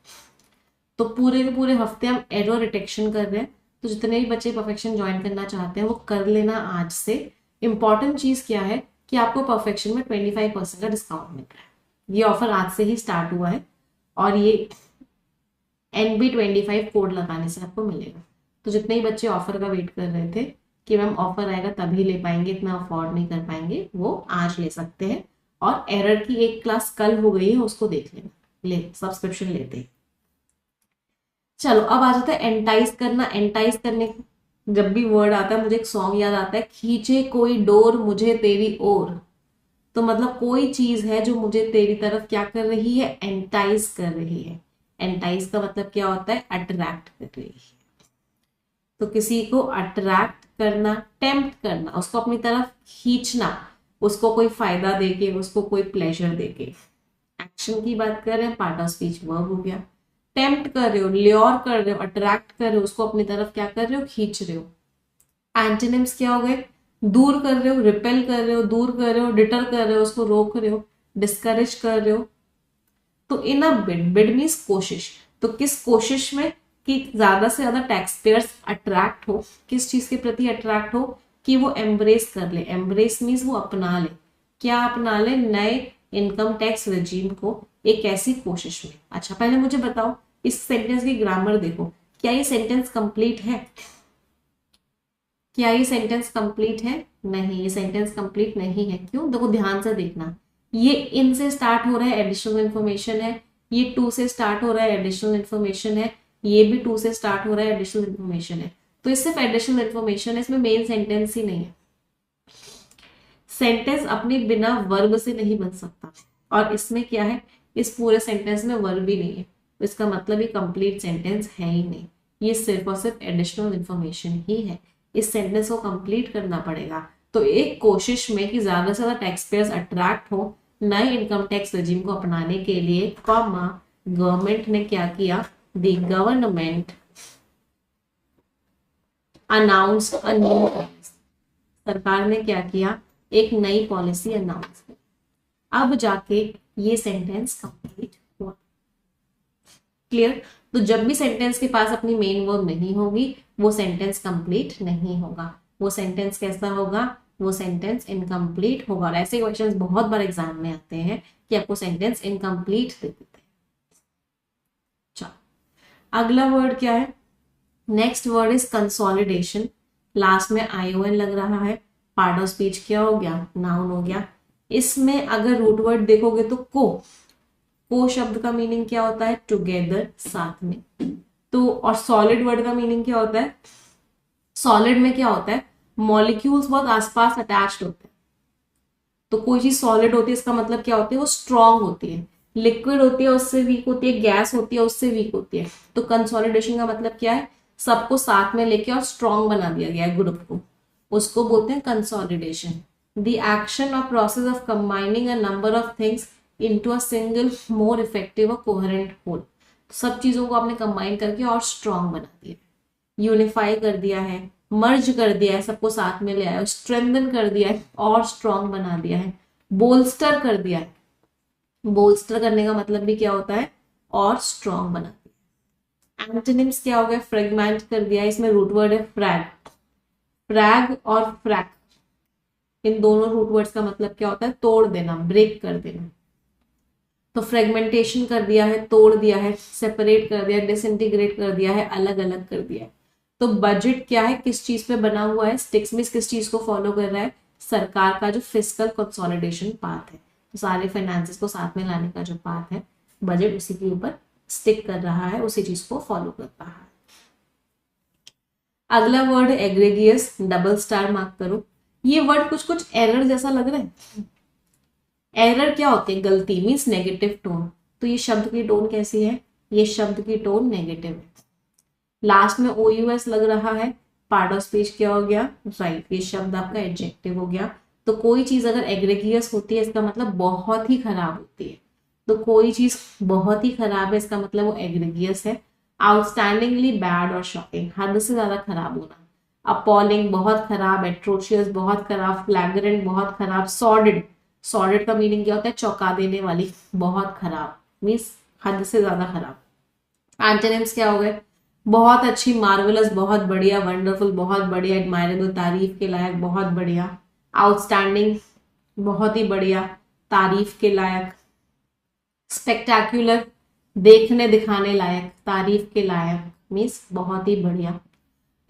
तो पूरे के पूरे हफ्ते हम एरर डिटेक्शन कर रहे हैं। तो जितने भी बच्चे परफेक्शन ज्वाइन करना चाहते हैं वो कर लेना आज से। इंपॉर्टेंट चीज क्या है कि आपको परफेक्शन में 25% का डिस्काउंट मिल रहा है। ये ऑफर आज से ही स्टार्ट हुआ है और ये NB25 कोड लगाने से आपको मिलेगा। तो जितने ही बच्चे ऑफर का वेट कर रहे थे कि मैम ऑफर आएगा तभी ले पाएंगे, इतना अफोर्ड नहीं कर पाएंगे, वो आज ले सकते हैं। और एरर की एक क्लास कल हो गई है, उसको देख लेना, ले सब्सक्रिप्शन लेते हैं। चलो अब आ जाता है एंटाइज करना। एंटाइज करने जब भी वर्ड आता है मुझे एक सॉन्ग याद आता है, खींचे कोई डोर मुझे तेरी ओर। तो मतलब कोई चीज है जो मुझे तेरी तरफ क्या कर रही है, एंटाइज कर रही है। एंटाइज का मतलब क्या होता है, अट्रैक्ट कर रही है। तो किसी को अट्रैक्ट करना, टेम्प्ट करना, उसको अपनी तरफ खींचना, उसको कोई फायदा देके, उसको कोई प्लेजर देके। एक्शन की बात कर रहे हैं, पार्ट ऑफ स्पीच वर्ब हो गया। टेम्प्ट कर रहे हो, ल्योर कर रहे हो, अट्रैक्ट कर रहे हो, उसको अपनी तरफ क्या कर रहे हो, खींच रहे हो। एंटोनिम्स क्या हो गए, दूर कर रहे हो, रिपेल कर रहे हो, दूर कर रहे हो, डिटर कर रहे हो, उसको रोक रहे हो, डिस्करेज कर रहे हो। तो इन अ बिड, बिड मीन्स कोशिश। तो किस कोशिश में कि ज्यादा से ज्यादा टैक्स पेयर्स अट्रैक्ट हो, किस चीज के प्रति अट्रैक्ट हो, कि वो एम्ब्रेस कर ले। एम्ब्रेस मीन्स वो अपना ले। क्या अपना ले, नए इनकम टैक्स रजीम को, एक ऐसी कोशिश में। अच्छा, पहले मुझे बताओ इस सेंटेंस की ग्रामर देखो, क्या ये सेंटेंस कंप्लीट है? क्या ये सेंटेंस कंप्लीट है? नहीं, ये सेंटेंस कंप्लीट नहीं है। क्यों? देखो ध्यान से देखना, ये इन से स्टार्ट हो रहा है, एडिशनल इन्फॉर्मेशन है। ये टू से स्टार्ट हो रहा है, एडिशनल इन्फॉर्मेशन है। ये भी टू से स्टार्ट हो रहा है, एडिशनल इन्फॉर्मेशन है। तो ये सिर्फ एडिशनल इन्फॉर्मेशन है, इसमें मेन सेंटेंस ही नहीं है। सेंटेंस अपने बिना वर्ब से नहीं बन सकता, और इसमें क्या है, इस पूरे सेंटेंस में वर्ब भी नहीं है, तो इसका मतलब ये कंप्लीट सेंटेंस है ही नहीं। ये सिर्फ और सिर्फ एडिशनल इन्फॉर्मेशन ही है। इस सेंटेंस को कंप्लीट करना पड़ेगा। तो एक कोशिश में कि ज्यादा से ज्यादा टैक्स पेयर्स अट्रैक्ट हो नए इनकम टैक्स रेजिम को अपनाने के लिए, कॉमा गवर्नमेंट ने क्या किया, the government announce a new, सरकार ने क्या किया, एक नई पॉलिसी अनाउंस की। अब जाके ये सेंटेंस कंप्लीट हुआ। क्लियर? तो जब भी सेंटेंस के पास अपनी मेन वर्ब नहीं होगी वो सेंटेंस कंप्लीट नहीं होगा। वो सेंटेंस कैसा होगा? वो सेंटेंस इनकम्प्लीट होगा। और ऐसे क्वेश्चंस बहुत बार एग्जाम में आते हैं कि आपको सेंटेंस इनकम्प्लीट दे देते हैं। चलो अगला वर्ड क्या है? Next word is consolidation. Last में ION लग रहा है। पार्ट ऑफ स्पीच क्या हो गया? नाउन हो गया। इसमें अगर रूट वर्ड देखोगे तो को शब्द का मीनिंग क्या होता है? टुगेदर, साथ में। तो और सॉलिड वर्ड का मीनिंग क्या होता है? सॉलिड में क्या होता है? मॉलिक्यूल्स बहुत आसपास अटैच्ड होते हैं। तो कोई चीज सॉलिड होती है इसका मतलब क्या होती है? वो स्ट्रांग होती है। लिक्विड होती है उससे वीक होती है, गैस होती है उससे वीक होती है। तो कंसोलिडेशन का मतलब क्या है? सबको साथ में लेके और स्ट्रांग बना दिया गया है ग्रुप को, उसको बोलते हैं कंसोलिडेशन। द एक्शन और process of combining a number of things into a single more effective और कोहेरेंट होल। सब चीजों को आपने कंबाइन करके और स्ट्रांग बना दिया, यूनिफाई कर दिया है, मर्ज कर दिया है, सबको साथ में ले आया, स्ट्रेंथन कर दिया है और स्ट्रांग बना दिया है, बोल्स्टर कर दिया है। बोल्स्टर करने का मतलब भी क्या होता है? और स्ट्रांग बना दिया। एंटोनिम्स क्या हो गया? फ्रेगमेंट कर दिया है। इसमें रूट वर्ड है फ्रैग। फ्रैग और फ्रैक, इन दोनों रूट वर्ड्स का मतलब क्या होता है? तोड़ देना, ब्रेक कर देना। तो फ्रेगमेंटेशन कर दिया है, तोड़ दिया है, सेपरेट कर दिया, डिसइंटीग्रेट कर दिया है, अलग अलग कर दिया है। तो बजट क्या है? किस चीज पे बना हुआ है? स्टिक्स में किस चीज को फॉलो कर रहा है? सरकार का जो फिस्कल कंसोलिडेशन पाथ है, तो सारे फाइनेंसेस को साथ में लाने का जो पाथ है, बजट उसी के ऊपर स्टिक कर रहा है, उसी चीज को फॉलो कर रहा है। अगला वर्ड है एग्रेगियस। डबल स्टार मार्क करो। ये वर्ड कुछ कुछ एरर जैसा लग रहा है। एरर क्या होती है? गलती, मीन्स नेगेटिव टोन। तो ये शब्द की टोन कैसी है? ये शब्द की टोन नेगेटिव है। लास्ट में OUS लग रहा है। पार्ट ऑफ स्पीच क्या हो गया? राइट। ये शब्द आपका एडजेक्टिव हो गया। तो कोई चीज अगर एग्रेगियस होती है इसका मतलब बहुत ही खराब होती है। तो कोई चीज बहुत ही खराब है इसका मतलब वो एग्रेगियस है। आउटस्टैंडिंगली बैड और शॉकिंग, हद से ज्यादा खराब होना। अपॉलिंग बहुत खराब, एट्रोशियस बहुत खराब, फ्लैग्रेंट बहुत खराब, सॉर्डिड। सॉर्डिड का मीनिंग क्या होता है? चौंका देने वाली, बहुत खराब, मीन्स हद से ज्यादा खराब। एंटोनिम्स क्या हो गए? बहुत अच्छी, मार्वेलस बहुत बढ़िया, वंडरफुल बहुत बढ़िया, एडमायरेबल तारीफ के लायक बहुत बढ़िया, आउटस्टैंडिंग बहुत ही बढ़िया, तारीफ के लायक, स्पेक्टैक्युलर देखने दिखाने लायक, तारीफ के लायक, मीन्स बहुत ही बढ़िया।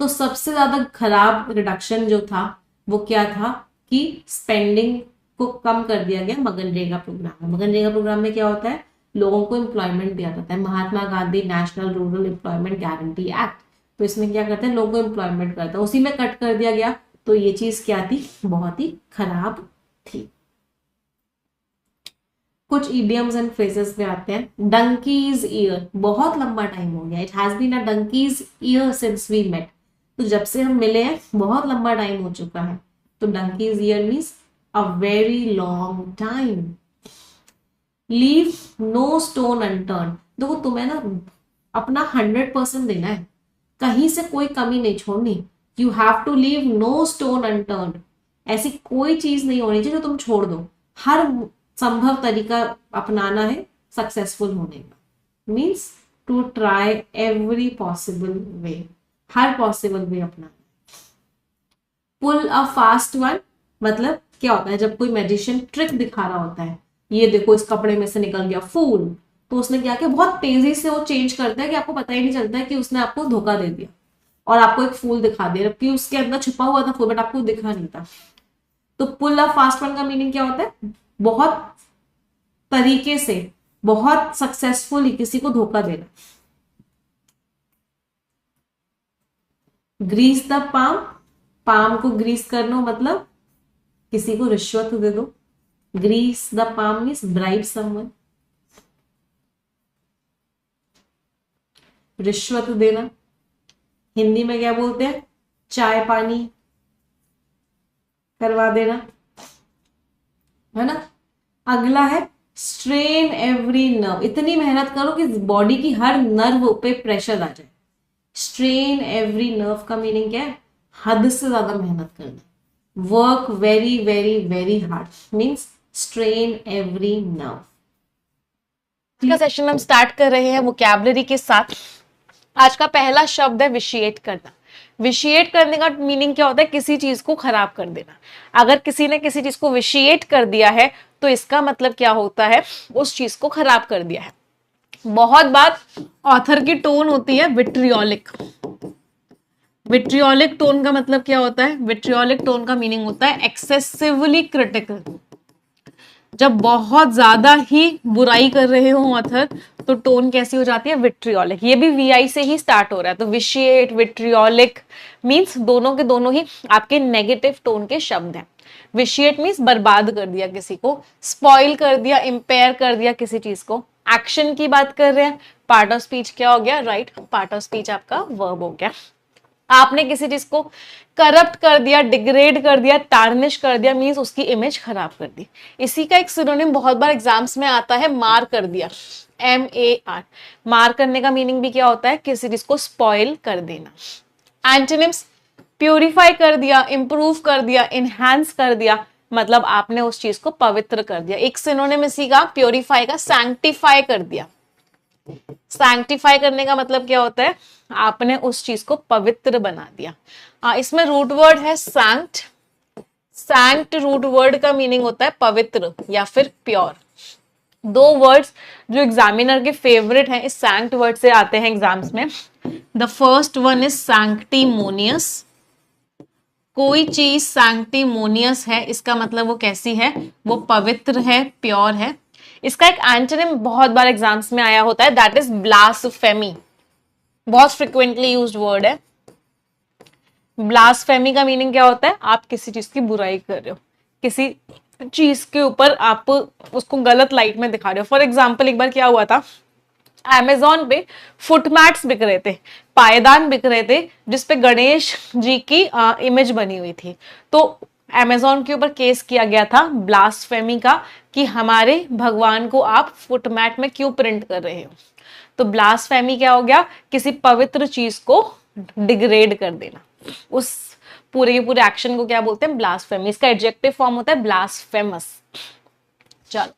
तो सबसे ज्यादा खराब रिडक्शन जो था वो क्या था? कि स्पेंडिंग को कम कर दिया गया मनरेगा प्रोग्राम में। मनरेगा प्रोग्राम में क्या होता है? लोगों को एम्प्लॉयमेंट दिया जाता है। Mahatma Gandhi National Rural Employment Guarantee Act, तो इसमें क्या करते हैं? लोगों को एम्प्लॉयमेंट करता है, उसी में कट कर दिया गया। तो ये चीज क्या थी? बहुत ही खराब थी। कुछ इडियम्स एंड फ्रेजेस पे आते हैं। डंकीज ईयर, बहुत लंबा टाइम हो गया। It has been a donkey's year since we met. तो जब से हम मिले हैं बहुत लंबा टाइम हो चुका है। तो donkey's year means a very long time. Leave no stone unturn. देखो तुम्हें ना अपना 100% देना है, कहीं से कोई कमी नहीं छोड़नी। You have to leave no stone unturn. ऐसी कोई चीज नहीं होनी चाहिए जो तुम छोड़ दो। हर संभव तरीका अपनाना है सक्सेसफुल होने का। Means to try every possible way, हर पॉसिबल वे अपनाना। पुल अ फास्ट वन मतलब क्या होता है? जब कोई मैजिशियन ट्रिक दिखा रहा होता है, ये देखो इस कपड़े में से निकल गया फूल, तो उसने क्या किया? बहुत तेजी से वो चेंज करता है कि आपको पता ही नहीं चलता है कि उसने आपको धोखा दे दिया और आपको एक फूल दिखा दिया, जबकि उसके अंदर छुपा हुआ था फूल, बट आपको दिखा नहीं था। तो पुल अ फास्ट वन का मीनिंग क्या होता है? बहुत तरीके से, बहुत सक्सेसफुली किसी को धोखा देना। ग्रीस द पाम, पाम को ग्रीस करना मतलब किसी को रिश्वत दे दो। Grease the palm means bribe someone, रिश्वत देना। हिंदी में क्या बोलते हैं? चाय पानी करवा देना, है ना। अगला है स्ट्रेन एवरी नर्व। इतनी मेहनत करो कि बॉडी की हर नर्व पे प्रेशर आ जाए। स्ट्रेन एवरी नर्व का मीनिंग क्या है? हद से ज्यादा मेहनत करना। Work very very very hard means strain every nerve. आज का सेशन हम स्टार्ट कर रहे हैं वोकैबुलरी के साथ। आज का पहला शब्द है विशिएट करना। विशिएट करने का मीनिंग क्या होता है? किसी चीज को खराब कर देना। अगर किसी ने किसी चीज को विशिएट कर दिया है तो इसका मतलब क्या होता है? उस चीज को खराब कर दिया है। बहुत बार ऑथर की टोन होती है विट्रियोलिक। विट्रियोलिक टोन का मतलब क्या होता है? विट्रियोलिक टोन का मीनिंग होता है एक्सेसिवली क्रिटिकल। जब बहुत ज्यादा ही बुराई कर रहे हो ऑथर तो टोन कैसी हो जाती है? विट्रियोलिक। ये भी वीआई से ही स्टार्ट हो रहा है। तो विशिएट, विट्रियोलिक मींस दोनों के दोनों ही आपके नेगेटिव टोन के शब्द हैं। विशिएट मींस बर्बाद कर दिया किसी को, स्पॉइल कर दिया, इंपेयर कर दिया किसी चीज को। एक्शन की बात कर रहे हैं। पार्ट ऑफ स्पीच क्या हो गया? राइट, पार्ट ऑफ स्पीच आपका वर्ब हो गया। आपने किसी चीज को करप्ट कर दिया, डिग्रेड कर दिया, टार्निश कर दिया मींस उसकी इमेज खराब कर दी। इसी का एक सिनोनिम बहुत बार एग्जाम्स में आता है, मार कर दिया। MAR। मार करने का मीनिंग भी क्या होता है? किसी चीज को स्पॉइल कर देना। एंटोनिम्स, प्यूरिफाई कर दिया, इंप्रूव कर दिया, इनहैंस कर दिया, मतलब आपने उस चीज को पवित्र कर दिया। एक सिनोनिम इसी का प्योरीफाई का सैंक्टिफाई कर दिया। सैंक्टिफाई करने का मतलब क्या होता है? आपने उस चीज को पवित्र बना दिया। इसमें रूट वर्ड है सैंक्ट। सैंक्ट रूट वर्ड का मीनिंग होता है पवित्र या फिर प्योर। दो वर्ड्स जो एग्जामिनर के फेवरेट हैं इस सैंक्ट वर्ड से आते हैं एग्जाम्स में। The first one is sanctimonious. कोई चीज सैंक्टिमोनियस है, इसका मतलब वो कैसी है? वो पवित्र है, प्योर है। इसका एक एंटोनिम बहुत बार एग्जाम्स में आया होता है, दैट इज ब्लास्फेमी। बहुत फ्रिक्वेंटली यूज्ड वर्ड है। ब्लास्फेमी का मीनिंग क्या होता है? आप किसी चीज की बुराई कर रहे हो, किसी चीज के ऊपर आप उसको गलत लाइट में दिखा रहे हो। फॉर एग्जाम्पल एक बार क्या हुआ था, Amazon पे फुटमैट्स बिक रहे थे, पायदान बिक रहे थे जिसपे गणेश जी की इमेज बनी हुई थी। तो Amazon के ऊपर केस किया गया था ब्लास्फेमी का कि हमारे भगवान को आप फुटमैट में क्यों प्रिंट कर रहे हो। तो ब्लास्फेमी क्या हो गया? किसी पवित्र चीज को डिग्रेड कर देना। उस पूरे के पूरे एक्शन को क्या बोलते हैं? ब्लास्फेमी। इसका एडजेक्टिव फॉर्म होता है ब्लास्फेमस। चलो,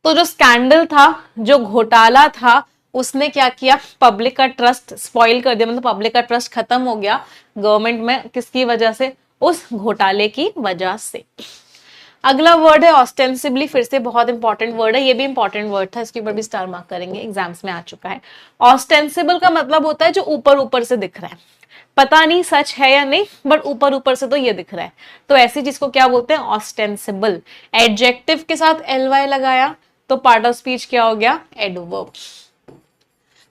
तो जो स्कैंडल था, जो घोटाला था, उसने क्या किया? पब्लिक का ट्रस्ट स्पॉइल कर दिया, मतलब पब्लिक का ट्रस्ट खत्म हो गया गवर्नमेंट में। किसकी वजह से? उस घोटाले की वजह से। अगला वर्ड है ऑस्टेंसिबली। फिर से बहुत इंपॉर्टेंट वर्ड है, ये भी इंपॉर्टेंट वर्ड था, इसके ऊपर भी स्टार मार्क करेंगे, एग्जाम्स में आ चुका है। ऑस्टेंसिबल का मतलब होता है जो ऊपर ऊपर से दिख रहा है, पता नहीं सच है या नहीं बट ऊपर ऊपर से तो ये दिख रहा है। तो ऐसी चीज को क्या बोलते हैं? ऑस्टेंसिबल। एडजेक्टिव के साथ ly लगाया तो पार्ट ऑफ स्पीच क्या हो गया? एडवर्ब।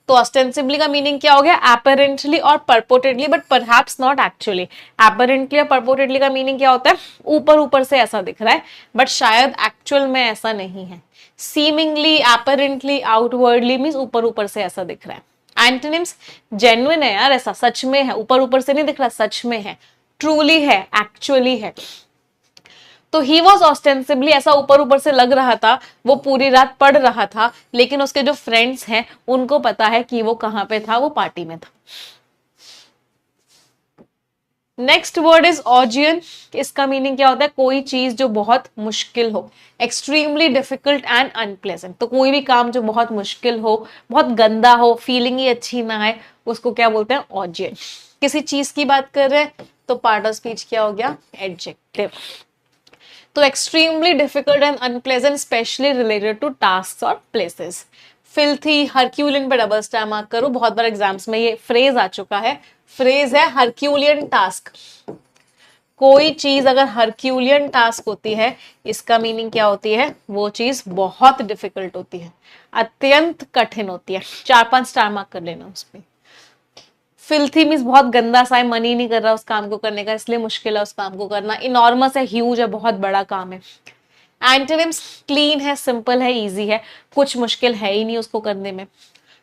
तो ऑस्टेंसिबली का मीनिंग क्या हो गया? एपरेंटली और purportedly but perhaps not actually. Apparently और परपोर्टेडली का मीनिंग क्या होता है? ऊपर ऊपर से ऐसा दिख रहा है बट शायद एक्चुअल में ऐसा नहीं है। सीमिंगली, एपरेंटली, आउटवर्डली मींस ऊपर ऊपर से ऐसा दिख रहा है। एंटोनिम्स, जेन्युइन है यार, ऐसा सच में है, ऊपर ऊपर से नहीं दिख रहा, सच में है, ट्रूली है, एक्चुअली है। तो ही वॉज ऑस्टेंसिबली, ऐसा ऊपर ऊपर से लग रहा था, वो पूरी रात पढ़ रहा था, लेकिन उसके जो फ्रेंड्स हैं उनको पता है कि वो कहां पे था, वो पार्टी में था। Next word is Augean. इसका मीनिंग क्या होता है? कोई चीज जो बहुत मुश्किल हो, एक्सट्रीमली डिफिकल्ट एंड अनप्लेजेंट। तो कोई भी काम जो बहुत मुश्किल हो, बहुत गंदा हो, फीलिंग ही अच्छी ना आए, उसको क्या बोलते हैं? ऑजियन। किसी चीज की बात कर रहे हैं तो पार्ट ऑफ स्पीच क्या हो गया? एडजेक्टिव। तो extremely difficult and unpleasant specially related to task और प्लेसेस। फिल्थी, हरक्यूलियन पे डबल स्टार मार्क करो, बहुत बार एग्जाम्स में ये फ्रेज आ चुका है। फ्रेज है हरक्यूलियन टास्क। कोई चीज अगर हरक्यूलियन टास्क होती है, इसका मीनिंग क्या होती है? वो चीज बहुत डिफिकल्ट होती है, अत्यंत कठिन होती है। 4-5 स्टार मार्क कर लेना उस पर। फिल्थी मीन्स बहुत गंदा सा है, मन ही नहीं कर रहा उस काम को करने का, इसलिए मुश्किल है उस काम को करना। इनॉर्मस है, ह्यूज है, बहुत बड़ा काम है। एंटोनिम्स, क्लीन है, सिंपल है, इजी है, कुछ मुश्किल है ही नहीं उसको करने में।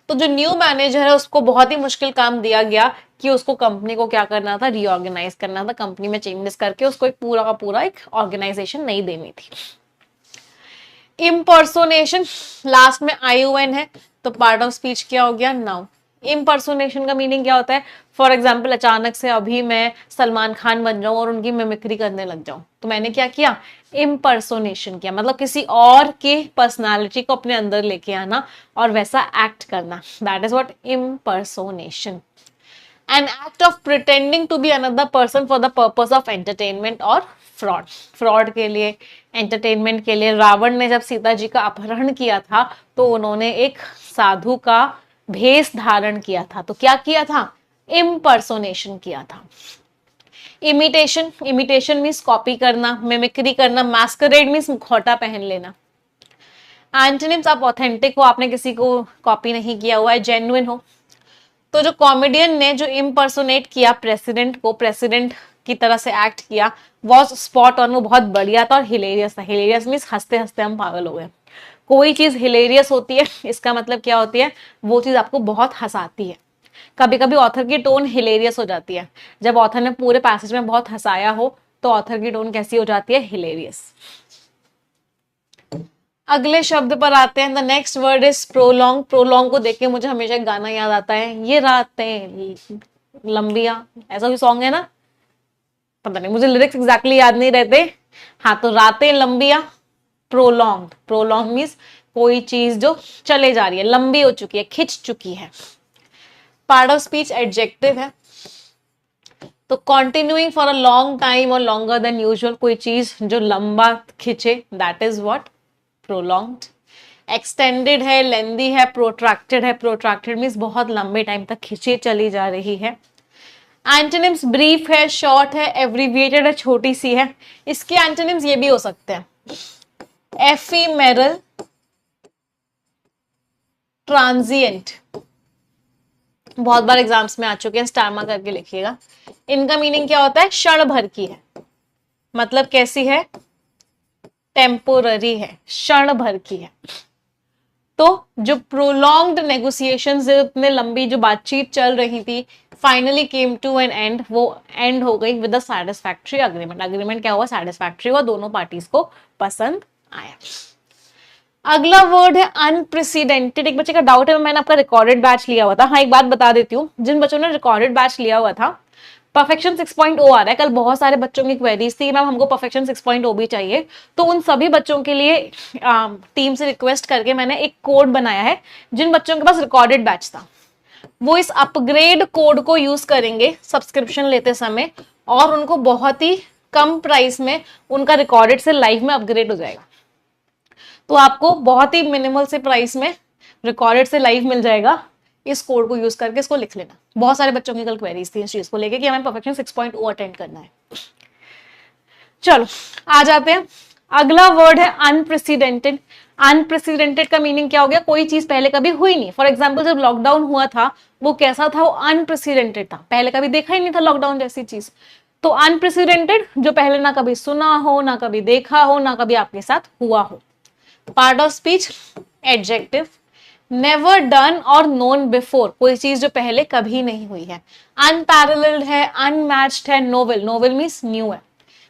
तो जो न्यू मैनेजर है उसको बहुत ही मुश्किल काम दिया गया कि उसको कंपनी को क्या करना था? रीऑर्गेनाइज करना था, कंपनी में चेंजेस करके उसको एक पूरा का पूरा एक ऑर्गेनाइजेशन नहीं देनी थी। इम्पर्सोनेशन, लास्ट में ION है तो पार्ट ऑफ स्पीच क्या हो गया? नाउन। इम्पर्सोनेशन का मीनिंग क्या होता है? फॉर एग्जाम्पल अचानक से अभी मैं सलमान खान बन जाऊं और उनकी मिमिक्री करने लग जाऊं, तो मैंने क्या किया? इम्पर्सोनेशन किया। मतलब किसी और के पर्सनालिटी को अपने अंदर लेके आना और वैसा एक्ट करना, that is what impersonation. An act of pretending to be another person for the purpose of entertainment और फ्रॉड। फ्रॉड के लिए, एंटरटेनमेंट के लिए। रावण ने जब सीता जी का अपहरण किया था तो उन्होंने एक साधु का भेष धारण किया था। तो क्या किया था? इम्पर्सोनेशन किया था। इमिटेशन, इमिटेशन मीन्स कॉपी करना, मिमिक्री करना। मैस्करेड मीन्स मुखौटा पहन लेना। एंटोनिम्स, आप ऑथेंटिक हो, आपने किसी को कॉपी नहीं किया हुआ है, जेन्युइन हो। तो जो कॉमेडियन ने जो इम्पर्सोनेट किया प्रेसिडेंट को, प्रेसिडेंट की तरह से एक्ट किया, वॉज स्पॉट ऑन, वो बहुत बढ़िया था और हिलेरियस था। हिलेरियस मीन्स हंसते हंसते हम पागल हो गए। कोई चीज हिलेरियस होती है, इसका मतलब क्या होती है? वो चीज आपको बहुत हंसाती है। कभी कभी ऑथर की टोन हिलेरियस हो जाती है। जब ऑथर ने पूरे पैसेज में बहुत हंसाया हो तो ऑथर की टोन कैसी हो जाती है? हिलेरियस। अगले शब्द पर आते हैं। The next word is prolong. Prolong को देख के मुझे हमेशा एक गाना याद आता है, ये रातें लंबिया, ऐसा भी सॉन्ग है ना, पता नहीं, मुझे लिरिक्स एग्जैक्टली याद नहीं रहते। हाँ, तो रातें लंबिया, प्रोलॉन्ग। प्रोलॉन्ग मीन्स कोई चीज जो चले जा रही है, लंबी हो चुकी है, खिंच चुकी है। पार्ट ऑफ स्पीच एडजेक्टिव है, तो continuing for a long time और लॉन्गर देन यूजुअल, कोई चीज जो लंबा खिंचे, that is what? Prolonged. Extended है, लेंदी है, प्रोट्रैक्टेड है। प्रोट्रैक्टेड मीन्स बहुत लंबे टाइम तक खिंचे चली जा रही है। एंटोनिम्स, ब्रीफ है, शॉर्ट है, एब्रीविएटेड है, छोटी सी है। इसके एंटोनिम्स ये भी हो सकते हैं, एफीमेरल, ट्रांजिएंट। बहुत बार एग्जाम्स में आ चुके हैं, स्टारमा करके लिखिएगा। इनका मीनिंग क्या होता है? क्षण भर की है। मतलब कैसी है? टेम्पोररी है, क्षण भर की है। तो जो प्रोलॉन्ग्ड नेगोशिएशंस, इतने लंबी जो बातचीत चल रही थी, finally came to an end, वो एंड हो गई with a satisfactory agreement. Agreement क्या हुआ? सैटिस्फैक्टरी हुआ, दोनों पार्टीज को पसंद आया। अगला वर्ड है अनप्रेसिडेंटेड। एक बच्चे का डाउट है, मैंने आपका रिकॉर्डेड बैच लिया हुआ था। हाँ, एक बात बता देती हूँ, जिन बच्चों ने रिकॉर्डेड बैच लिया हुआ था, परफेक्शन 6.0 आ रहा है। कल बहुत सारे बच्चों की क्वेरीज थी, मैम हमको परफेक्शन 6.0 भी चाहिए। तो उन सभी बच्चों के लिए टीम से रिक्वेस्ट करके मैंने एक कोड बनाया है। जिन बच्चों के पास रिकॉर्डेड बैच था वो इस अपग्रेड कोड को यूज करेंगे सब्सक्रिप्शन लेते समय, और उनको बहुत ही कम प्राइस में उनका रिकॉर्डेड से लाइव में अपग्रेड हो जाएगा। तो आपको बहुत ही मिनिमल से प्राइस में रिकॉर्डेड से लाइव मिल जाएगा। इस कोड को यूज करके इसको लिख लेना। बहुत सारे बच्चों की कल क्वेरीज थी इस चीज को लेके कि हमें परफेक्शन 6.0 अटेंड करना है। चलो आ जाते हैं। अगला वर्ड है अनप्रेसिडेंटेड। अनप्रेसिडेंटेड का मीनिंग क्या हो गया? कोई चीज पहले कभी हुई नहीं। फॉर एग्जाम्पल जब लॉकडाउन हुआ था वो कैसा था? वो अनप्रेसिडेंटेड था, पहले कभी देखा ही नहीं था लॉकडाउन जैसी चीज। तो अनप्रेसिडेंटेड, जो पहले ना कभी सुना हो, ना कभी देखा हो, ना कभी आपके साथ हुआ हो। Part of speech adjective, never done और नोन बिफोर, कोई चीज जो पहले कभी नहीं हुई है। अनपैरेलल्ड है, अनमैच्ड है। नोवेल, नोवेल मीन्स न्यू है।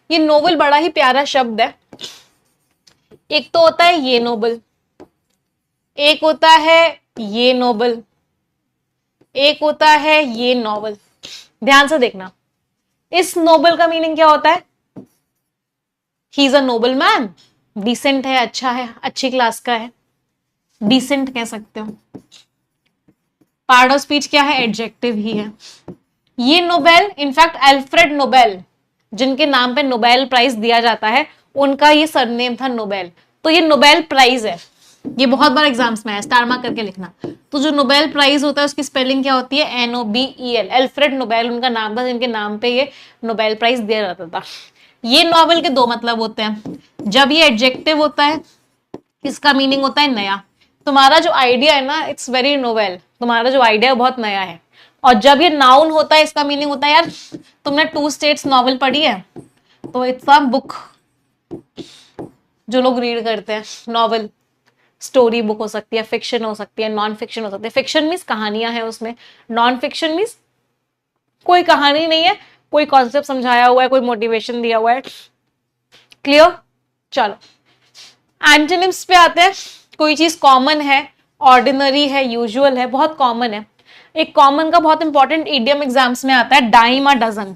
ये नोवेल बड़ा ही प्यारा शब्द है। एक तो होता है ये नोबल, एक होता है ये नोबल, एक होता है ये नॉवल। ध्यान से देखना, इस नोबल का मीनिंग क्या होता है? He is a noble man, decent है, अच्छा है, अच्छी क्लास का है, डिसेंट कह सकते हो। पार्ट ऑफ स्पीच क्या है? एडजेक्टिव ही है। ये नोबेल, इनफैक्ट अल्फ्रेड नोबेल, जिनके नाम पे नोबेल प्राइज दिया जाता है, उनका ये सरनेम था नोबेल। तो ये नोबेल प्राइज है, ये बहुत बार एग्जाम्स में है, स्टार मार्क करके लिखना। तो जो नोबेल प्राइज होता है उसकी स्पेलिंग क्या होती है? NOBEL। अल्फ्रेड नोबेल उनका नाम था, जिनके नाम पे ये नोबेल प्राइज दिया जाता था। ये नॉवल के दो मतलब होते हैं। जब ये एडजेक्टिव होता है, इसका मीनिंग होता है नया। तुम्हारा जो आइडिया है ना, इट्स वेरी नोवेल, तुम्हारा जो आइडिया है बहुत नया है। और जब ये नाउन होता है, इसका मीनिंग होता है यार तुमने 2 स्टेट्स नॉवल पढ़ी है, तो इट्स अ बुक। जो लोग रीड करते हैं नॉवल, स्टोरी बुक हो सकती है, फिक्शन हो सकती है, नॉन फिक्शन हो सकती है। फिक्शन मीन्स कहानियां हैं उसमें, नॉन फिक्शन मीन्स कोई कहानी नहीं है, कोई कॉन्सेप्ट समझाया हुआ है, कोई मोटिवेशन दिया हुआ है। क्लियर? चलो एंटोनिम्स पे आते हैं। कोई चीज कॉमन है, ऑर्डिनरी है, यूजुअल है, बहुत कॉमन है। एक कॉमन का बहुत इंपॉर्टेंट इडियम एग्जाम्स में आता है, dime a dozen.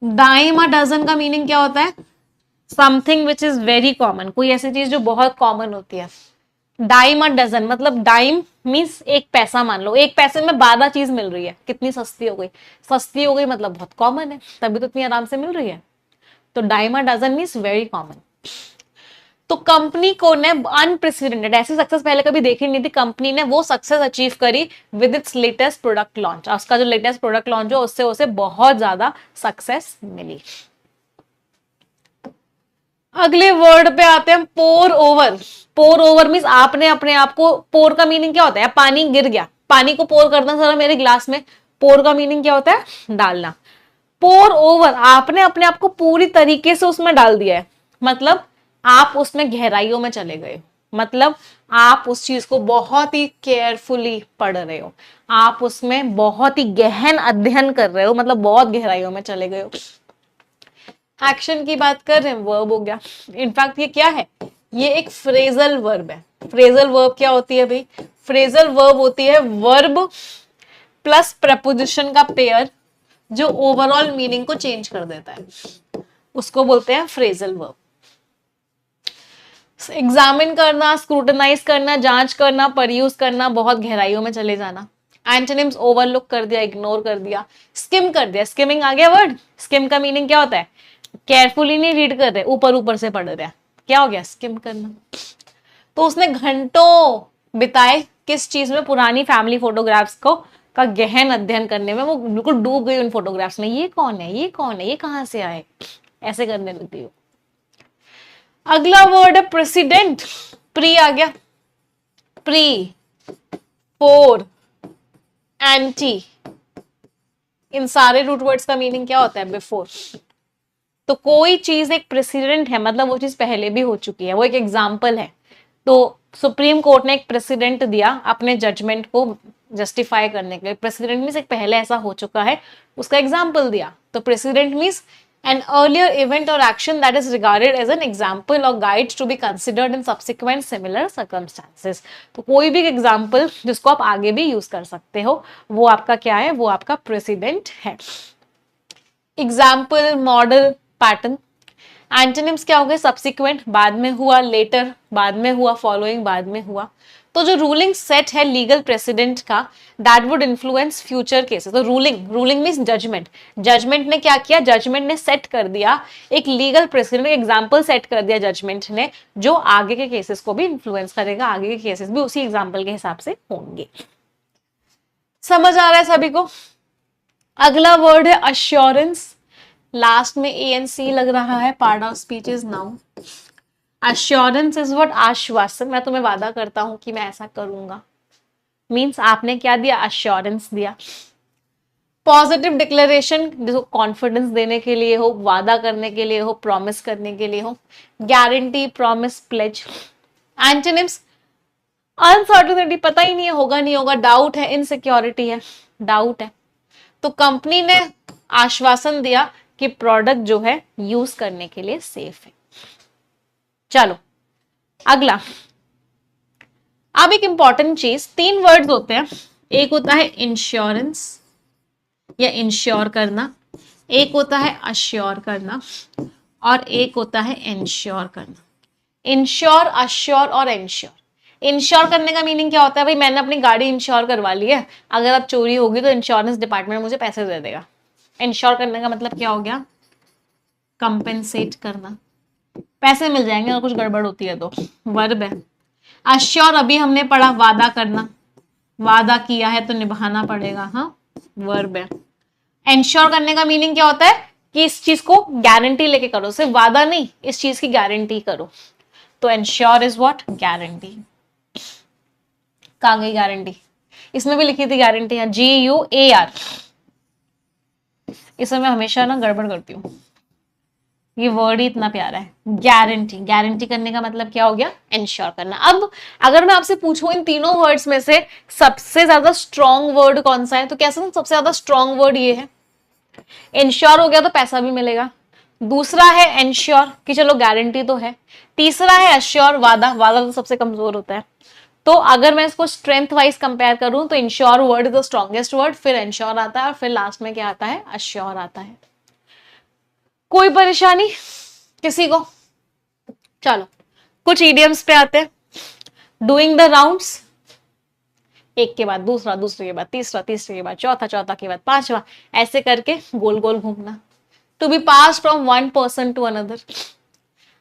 Dime a dozen का मीनिंग क्या होता है? Something which is very common, कोई ऐसी चीज जो बहुत कॉमन होती है। डाइम अ डजन मतलब डाइम मीन्स एक पैसा, मान लो एक पैसे में 12 चीज मिल रही है, कितनी सस्ती हो गई? सस्ती हो गई मतलब बहुत कॉमन है, तभी तो इतनी आराम से मिल रही है। तो dime a dozen means very common. तो कंपनी को ने अनप्रेसिडेंटेड, ऐसी सक्सेस पहले कभी देखी नहीं थी, कंपनी ने वो सक्सेस अचीव करी with its latest product launch. उसका जो लेटेस्ट प्रोडक्ट लॉन्च हो उससे उसे बहुत ज्यादा सक्सेस मिली। अगले वर्ड पे आते हैं, पोर ओवर। पोर ओवर मीन्स आपने अपने आप को, पोर का मीनिंग क्या होता है? पानी गिर गया, पानी को पोर करना जरा मेरे गिलास में, पोर का मीनिंग क्या होता है? डालना। पोर ओवर, आपने अपने आप को पूरी तरीके से उसमें डाल दिया है, मतलब आप उसमें गहराइयों में चले गए, मतलब आप उस चीज को बहुत ही केयरफुली पढ़ रहे हो, आप उसमें बहुत ही गहन अध्ययन कर रहे हो, मतलब बहुत गहराइयों में चले गए हो। एक्शन की बात कर रहे हैं, वर्ब हो गया। इनफैक्ट ये क्या है? ये एक फ्रेजल वर्ब है। फ्रेजल वर्ब क्या होती है भाई? फ्रेजल वर्ब होती है वर्ब प्लस प्रपोजिशन का पेयर जो ओवरऑल मीनिंग को चेंज कर देता है, उसको बोलते हैं फ्रेजल वर्ब। एग्जामिन करना, स्क्रूटनाइज करना, जांच करना, परयूज करना, बहुत गहराइयों में चले जाना। एंटोनिम्स, ओवरलुक कर दिया, इग्नोर कर दिया, स्किम कर दिया। स्किमिंग आ गया वर्ड। स्किम का मीनिंग क्या होता है? केयरफुली नहीं रीड कर रहे, ऊपर ऊपर से पढ़ रहे हैं, क्या हो गया? स्किम करना। तो उसने घंटों बिताए किस चीज में? पुरानी फैमिली फोटोग्राफ्स को का गहन अध्ययन करने में। वो बिल्कुल डूब गई उन फोटोग्राफ्स में, ये कौन है, ये कौन है, ये कहां से आए, ऐसे करने लगती हो। अगला वर्ड है प्रेसिडेंट। प्री आ गया, प्री, फोर, एंटी, इन सारे रूट वर्ड्स का मीनिंग क्या होता है? बिफोर। तो कोई चीज एक प्रेसिडेंट है मतलब वो चीज पहले भी हो चुकी है, वो एक एग्जाम्पल है। तो सुप्रीम कोर्ट ने एक प्रेसिडेंट दिया अपने जजमेंट को जस्टिफाई करने के लिए। प्रेसिडेंट मीन्स एक पहले ऐसा हो चुका है, उसका एग्जाम्पल दिया। तो president means an earlier event or action that is regarded as an example or guide to be considered in subsequent similar circumstances। तो कोई भी एग्जाम्पल जिसको आप आगे भी यूज कर सकते हो, वो आपका क्या है? वो आपका प्रेसिडेंट है। Example, model, pattern. एंटोनिम्स क्या हो गए? सब्सिक्वेंट, बाद में हुआ, लेटर, बाद में हुआ, फॉलोइंग, बाद में हुआ। तो जो रूलिंग सेट है लीगल प्रेसिडेंट का, that would influence future cases. तो ruling, ruling means judgement. Judgement ने क्या किया? जजमेंट ने सेट कर दिया एक लीगल प्रेसिडेंट, एग्जाम्पल सेट कर दिया जजमेंट ने, जो आगे के केसेस को भी इन्फ्लुएंस करेगा, आगे के केसेस भी उसी एग्जाम्पल के हिसाब से होंगे। समझ आ रहा है सभी को? अगला वर्ड है अश्योरेंस। लास्ट में ANC लग रहा है, part of speech is noun. Assurance is what? आश्वासन। मैं तुम्हें वादा करता हूं कि मैं ऐसा करूंगा, मीन्स आपने क्या दिया? अश्योरेंस दिया। पॉजिटिव डिक्लेरेशन, जिसको कॉन्फिडेंस देने के लिए हो, वादा करने के लिए हो, प्रॉमिस करने के लिए हो। Guarantee, promise, pledge. Antonyms, uncertainty, पता ही नहीं है, होगा नहीं होगा, डाउट है, इनसिक्योरिटी है, डाउट है। तो कंपनी ने आश्वासन दिया कि प्रोडक्ट जो है यूज करने के लिए सेफ है। चलो अगला, अब एक इंपॉर्टेंट चीज, 3 वर्ड्स होते हैं। एक होता है इंश्योरेंस या इंश्योर करना, एक होता है अश्योर करना, और एक होता है इंश्योर करना। इंश्योर, अश्योर और इंश्योर। इंश्योर करने का मीनिंग क्या होता है? भाई मैंने अपनी गाड़ी इंश्योर करवा ली है, अगर अब चोरी होगी तो इंश्योरेंस डिपार्टमेंट मुझे पैसे दे देगा। इंश्योर करने का मतलब क्या हो गया? कंपेंसेट करना, पैसे मिल जाएंगे अगर कुछ गड़बड़ होती है तो, वर्ब है। अश्योर अभी हमने पढ़ा, वादा करना, वादा किया है तो निभाना पड़ेगा, हाँ, वर्ब है। इंश्योर करने का मीनिंग क्या होता है? कि इस चीज को गारंटी लेके करो, सिर्फ वादा नहीं, इस चीज की गारंटी करो। तो इंश्योर इज व्हाट? गारंटी। कहाँ गई गारंटी? इसमें भी लिखी थी गारंटी, है GUAR। इसमें मैं हमेशा ना गड़बड़ करती हूँ, ये वर्ड ही इतना प्यारा है, गारंटी। गारंटी करने का मतलब क्या हो गया? इंश्योर करना। अब अगर मैं आपसे पूछूं इन तीनों वर्ड्स में से सबसे ज्यादा स्ट्रॉन्ग वर्ड कौन सा है, तो कैसे सबसे ज्यादा स्ट्रॉन्ग वर्ड ये है। इंश्योर हो गया तो पैसा भी मिलेगा, दूसरा है इंश्योर कि चलो गारंटी तो है, तीसरा है अश्योर, वादा। वादा तो सबसे कमजोर होता है। तो अगर मैं इसको स्ट्रेंथ वाइज कंपेयर करूं तो ensure word is the strongest word, फिर इंश्योर आता है और फिर लास्ट में क्या आता है, अश्योर आता है। कोई परेशानी किसी को? चलो कुछ इडियम्स पे आते हैं। डूइंग द राउंड्स, एक के बाद दूसरा, दूसरे के बाद तीसरा, तीसरे के बाद चौथा, चौथा के बाद पांचवा, ऐसे करके गोल गोल घूमना। To be pass from one person to another.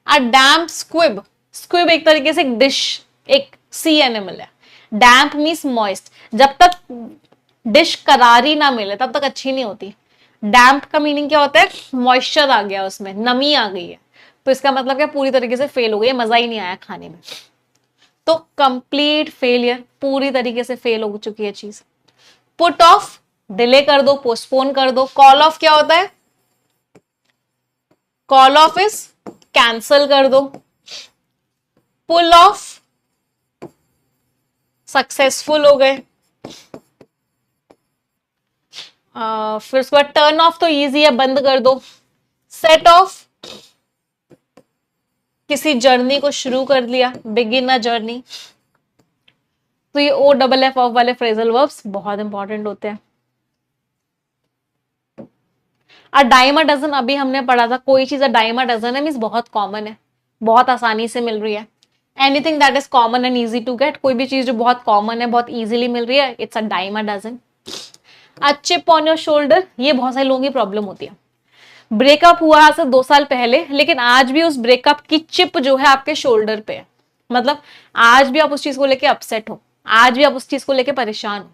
A damp squib, squib एक तरीके से एक डिश, एक सी एनिमल है। डैम्प मीन्स मॉइस्ट, जब तक डिश करारी ना मिले तब तक अच्छी नहीं होती। डैम्प का मीनिंग क्या होता है, मॉइस्चर आ गया उसमें, नमी आ गई है, तो इसका मतलब क्या, पूरी तरीके से फेल हो गई, मजा ही नहीं आया खाने में। तो कंप्लीट फेलियर, पूरी तरीके से फेल हो चुकी है चीज। पुट ऑफ, डिले कर दो, पोस्टपोन कर दो। कॉल ऑफ क्या होता है, कॉल ऑफ इज कैंसल कर दो। पुल ऑफ, सक्सेसफुल हो गए। फिर उसके बाद टर्न ऑफ तो इजी है, बंद कर दो। सेट ऑफ, किसी जर्नी को शुरू कर लिया, बिगिन अ जर्नी। तो ये ओ डबल एफ ऑफ वाले फ्रेजल वर्ब्स बहुत इंपॉर्टेंट होते हैं। अ डाइम अ डजन, अभी हमने पढ़ा था, कोई चीज अ डाइम अ डजन है मीन्स बहुत कॉमन है, बहुत आसानी से मिल रही है। Anything that is common and easy to get, कोई भी चीज जो बहुत कॉमन है, बहुत इजीली मिल रही है, it's a dime a dozen. A chip on your shoulder, ये बहुत सारे लोगों की प्रॉब्लम होती है। ब्रेकअप हुआ आज से 2 साल पहले, लेकिन आज भी उस ब्रेकअप की चिप जो है आपके शोल्डर पे है, मतलब आज भी आप उस चीज को लेके अपसेट हो, आज भी आप उस चीज को लेके परेशान हो।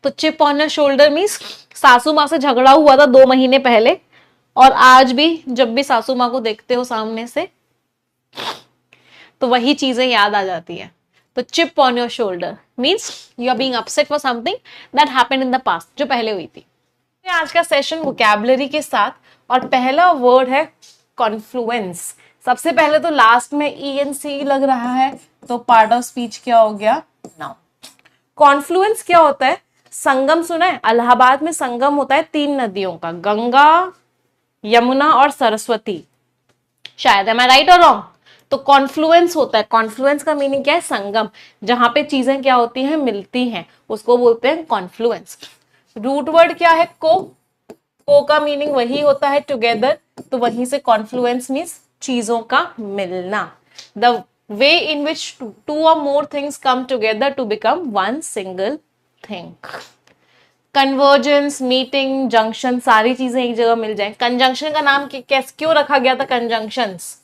तो chip on your shoulder means सासू माँ से झगड़ा हुआ था 2 महीने पहले, और आज भी जब भी सासू माँ को देखते हो सामने से तो वही चीजें याद आ जाती है। तो chip on your shoulder means you are being upset for something that happened in the past, जो पहले हुई थी। आज का सेशन वोकैबुलरी के साथ, और पहला वर्ड है कॉन्फ्लुएंस। सबसे पहले तो लास्ट में ENC लग रहा है, तो पार्ट ऑफ स्पीच क्या हो गया, नाउन। कॉन्फ्लुएंस क्या होता है, संगम सुना है, इलाहाबाद में संगम होता है 3 नदियों का, गंगा, यमुना और सरस्वती, शायद, एम आई राइट और रॉन्ग? तो कॉन्फ्लुएंस होता है, कॉन्फ्लुएंस का मीनिंग क्या है, संगम, जहां पे चीजें क्या होती हैं, मिलती हैं, उसको बोलते हैं कॉन्फ्लुएंस। रूट वर्ड क्या है, को का मीनिंग वही होता है टुगेदर, तो वहीं से कॉन्फ्लुएंस मीन्स चीजों का मिलना। The way in which 2 or more things come together to become one single thing. Convergence, meeting, junction, सारी चीजें एक जगह मिल जाए। कंजंक्शन का नाम कैसे क्यों रखा गया था, कंजंक्शंस?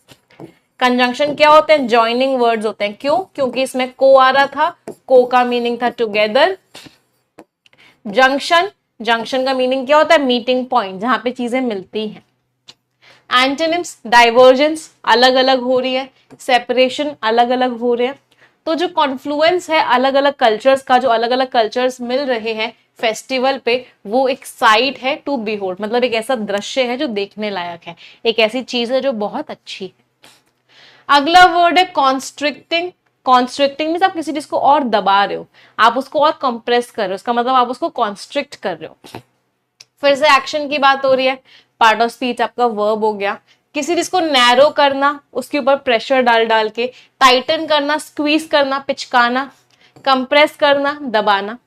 कंजंक्शन क्या होते हैं, ज्वाइनिंग वर्ड्स होते हैं। क्यों? क्योंकि इसमें को आ रहा था, को का मीनिंग था टुगेदर। जंक्शन, जंक्शन का मीनिंग क्या होता है, मीटिंग पॉइंट, जहां पे चीजें मिलती हैं। एंटोनिम्स, डाइवर्जेंस, अलग अलग हो रही है, सेपरेशन, अलग अलग हो रहे हैं। तो जो कॉन्फ्लुएंस है अलग अलग कल्चर्स का, जो अलग अलग कल्चर्स मिल रहे हैं फेस्टिवल पे, वो एक साइट है टू बीहोल्ड, मतलब एक ऐसा दृश्य है जो देखने लायक है, एक ऐसी चीज है जो बहुत अच्छी है। अगला वर्ड है कॉन्स्ट्रिक्टिंग। कॉन्स्ट्रिक्टिंग मीन्स आप किसी चीज को और दबा रहे हो, आप उसको और कंप्रेस कर रहे हो, उसका मतलब आप उसको कॉन्स्ट्रिक्ट कर रहे हो। फिर से एक्शन की बात हो रही है, पार्ट ऑफ स्पीच आपका वर्ब हो गया। किसी चीज को नैरो करना, उसके ऊपर प्रेशर डाल डाल के, टाइटन करना, स्क्वीज करना, पिचकाना, कंप्रेस करना, दबाना।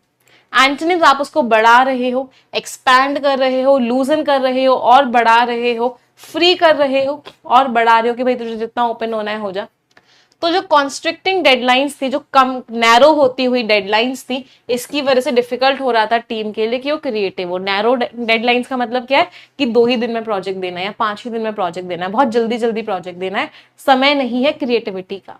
एंटोनिम्स, आप उसको बढ़ा रहे हो, एक्सपैंड कर रहे हो, लूजन कर रहे हो और बढ़ा रहे हो, फ्री कर रहे हो और बढ़ा रहे हो कि भाई तुझे जितना ओपन होना है हो जा। तो जो कॉन्स्ट्रिक्टिंग डेडलाइंस थी, जो कम नैरो होती हुई डेडलाइंस थी, इसकी वजह से डिफिकल्ट हो रहा था टीम के लिए कि वो क्रिएटिव हो। नैरो डेडलाइंस का मतलब क्या है कि 2 ही दिन में प्रोजेक्ट देना है या 5 ही दिन में प्रोजेक्ट देना है, बहुत जल्दी जल्दी प्रोजेक्ट देना है, समय नहीं है क्रिएटिविटी का।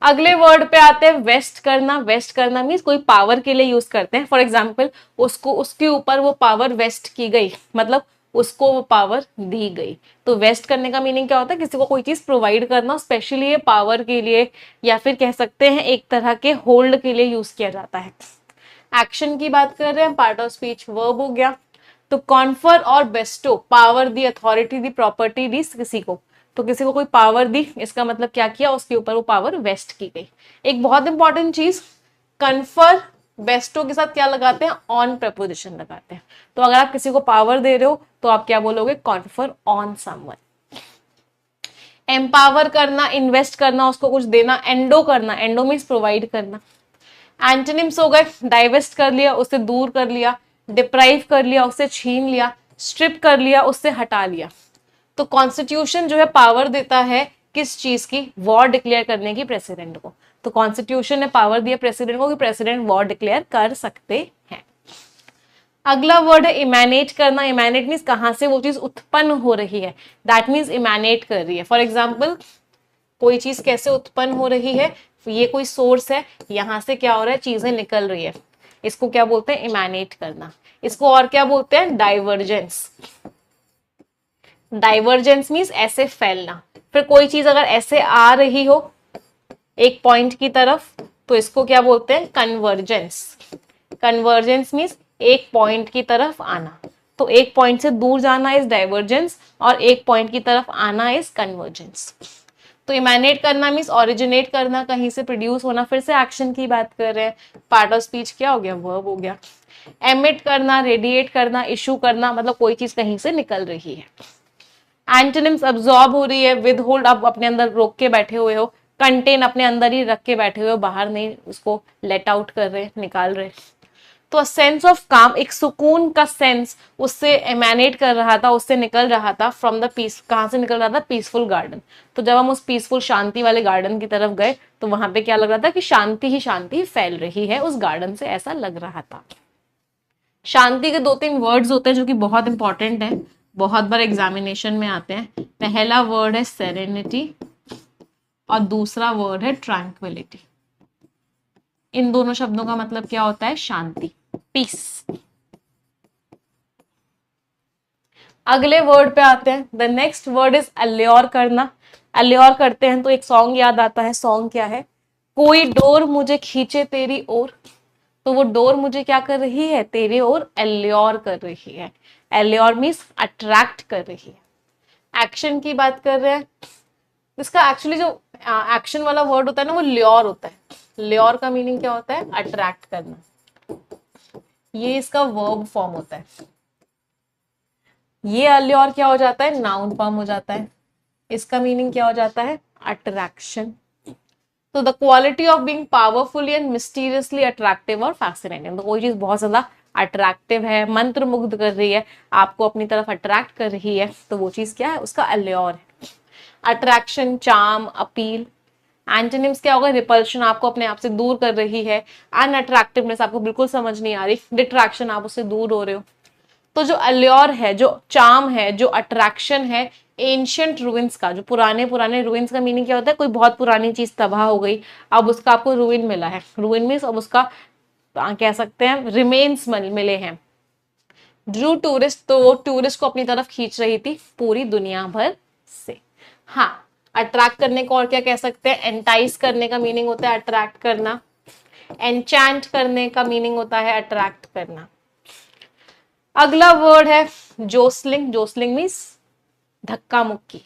अगले वर्ड पे आते हैं वेस्ट करना। वेस्ट करना मीन्स कोई पावर के लिए यूज करते हैं, फॉर एग्जाम्पल उसको, उसके ऊपर वो पावर वेस्ट की गई, मतलब उसको वो पावर दी गई। तो वेस्ट करने का मीनिंग क्या होता है, किसी को कोई चीज प्रोवाइड करना, स्पेशली ये पावर के लिए या फिर कह सकते हैं एक तरह के होल्ड के लिए यूज किया जाता है। एक्शन की बात कर रहे हैं, पार्ट ऑफ स्पीच वर्ब हो गया। तो कॉन्फर और बेस्टो, पावर दी, अथॉरिटी दी, प्रॉपर्टी दी किसी को, तो किसी को कोई पावर दी, इसका मतलब क्या किया, उसके ऊपर वो पावर वेस्ट की गई। एक बहुत इंपॉर्टेंट चीज, कन्फर बेस्टो के साथ क्या लगाते हैं, ऑन प्रपोजिशन लगाते हैं। तो अगर आप किसी को पावर दे रहे हो तो आप क्या बोलोगे, कॉन्फर ऑन समवन। एम्पावर करना, इन्वेस्ट करना, उसको कुछ देना, एंडो करना, एंडो मीन्स प्रोवाइड करना। एंटोनिम्स हो गए, डाइवेस्ट कर लिया, उससे दूर कर लिया, डिप्राइव कर लिया, उससे छीन लिया, स्ट्रिप कर लिया, उससे हटा लिया। तो कॉन्स्टिट्यूशन जो है पावर देता है किस चीज की, वॉर डिक्लेयर करने की प्रेसिडेंट को। तो कॉन्स्टिट्यूशन ने पावर दिया प्रेसिडेंट को कि प्रेसिडेंट वॉर डिक्लेयर कर सकते हैं। अगला वर्ड है इमेनेट करना। इमेनेट मीन्स कहां से वो चीज उत्पन्न हो रही है, दैट मीन्स इमेनेट कर रही है। फॉर एग्जाम्पल कोई चीज कैसे उत्पन्न हो रही है, ये कोई सोर्स है, यहां से क्या हो रहा है, चीजें निकल रही है, इसको क्या बोलते हैं, इमेनेट करना। इसको और क्या बोलते हैं, डाइवर्जेंस। डाइवर्जेंस मीन्स ऐसे फैलना। फिर कोई चीज अगर ऐसे आ रही हो एक पॉइंट की तरफ, तो इसको क्या बोलते हैं, कन्वर्जेंस। कन्वर्जेंस मीन्स एक पॉइंट की तरफ आना। तो एक पॉइंट से दूर जाना इज डाइवर्जेंस और एक पॉइंट की तरफ आना इज कन्वर्जेंस। तो इमेनेट करना मीन्स ओरिजिनेट करना, कहीं से प्रोड्यूस होना। फिर से एक्शन की बात कर रहे हैं, पार्ट ऑफ स्पीच क्या हो गया, वर्ब हो गया। एमिट करना, रेडिएट करना, इशू करना, मतलब कोई चीज कहीं से निकल रही है। एंटोनिम्स अब्सॉर्ब हो रही है, विद होल्ड, आप अपने अंदर रोक के बैठे हुए हो, कंटेन अपने अंदर ही रख के बैठे हुए हो, बाहर नहीं उसको लेट आउट कर रहे, निकाल रहे। तो सेंस ऑफ काम, एक सुकून का सेंस उससे एमेनेट कर रहा था, उससे निकल रहा था फ्रॉम द पीस। कहां से निकल रहा था, पीसफुल गार्डन। तो जब हम उस पीसफुल शांति वाले गार्डन की तरफ गए तो वहां पे क्या लग रहा था कि शांति ही शांति फैल रही है उस गार्डन से, ऐसा लग रहा था। शांति के 2-3 वर्ड्स होते हैं जो कि बहुत इंपॉर्टेंट है, बहुत बार एग्जामिनेशन में आते हैं। पहला वर्ड है सेरेनिटी और दूसरा वर्ड है ट्रैंक्विलिटी। इन दोनों शब्दों का मतलब क्या होता है, शांति, पीस। अगले वर्ड पे आते हैं। The next word is allure करना। अल्योर करते हैं तो एक सॉन्ग याद आता है। सॉन्ग क्या है, कोई डोर मुझे खींचे तेरी ओर। तो वो डोर मुझे क्या कर रही है, तेरे ओर एल्योर कर रही है। एल्योर मीन्स अट्रैक्ट कर रही है। एक्शन की बात कर रहे हैं, इसका एक्चुअली जो एक्शन वाला वर्ड होता है ना वो ल्योर होता है। ल्योर का मीनिंग क्या होता है, अट्रैक्ट करना। ये इसका वर्ब फॉर्म होता है। ये अल्योर क्या हो जाता है, नाउन फॉर्म हो जाता है। इसका मीनिंग क्या हो जाता है, अट्रैक्शन। तो the quality of being powerfully and mysteriously attractive और फैसिनेटिंग। तो कोई चीज बहुत ज्यादा अट्रैक्टिव है, मंत्र मुग्ध कर रही है, आपको अपनी तरफ अट्रैक्ट कर रही है, तो वो चीज क्या है, उसका अल्योर है। Attraction, charm, appeal. एंटोनिम्स क्या होगा, रिपल्शन, आपको अपने आप से दूर कर रही है। अनअट्रैक्टिवनेस, आपको बिल्कुल समझ नहीं आ रही। डिट्रैक्शन, आप उससे दूर हो रहे हो। तो जो अल्योर है, जो चार्म है, जो अट्रैक्शन है, एंशियंट रूइंस का, जो पुराने पुराने रूइंस का मीनिंग क्या होता है, कोई बहुत पुरानी चीज तबाह हो गई, अब उसका आपको रूइन मिला है। रूइन मीन्स अब उसका कह सकते हैं रिमेन्स मिले हैं। ड्रू टूरिस्ट, तो वो टूरिस्ट को अपनी तरफ खींच रही थी पूरी दुनिया भर से। हाँ, अट्रैक्ट करने को और क्या कह सकते हैं, एंटाइस करने का मीनिंग होता है अट्रैक्ट करना। एनचैंट करने का मीनिंग होता है अट्रैक्ट करना। अगला वर्ड है जोसलिंग। जोसलिंग मीन्स धक्का मुक्की।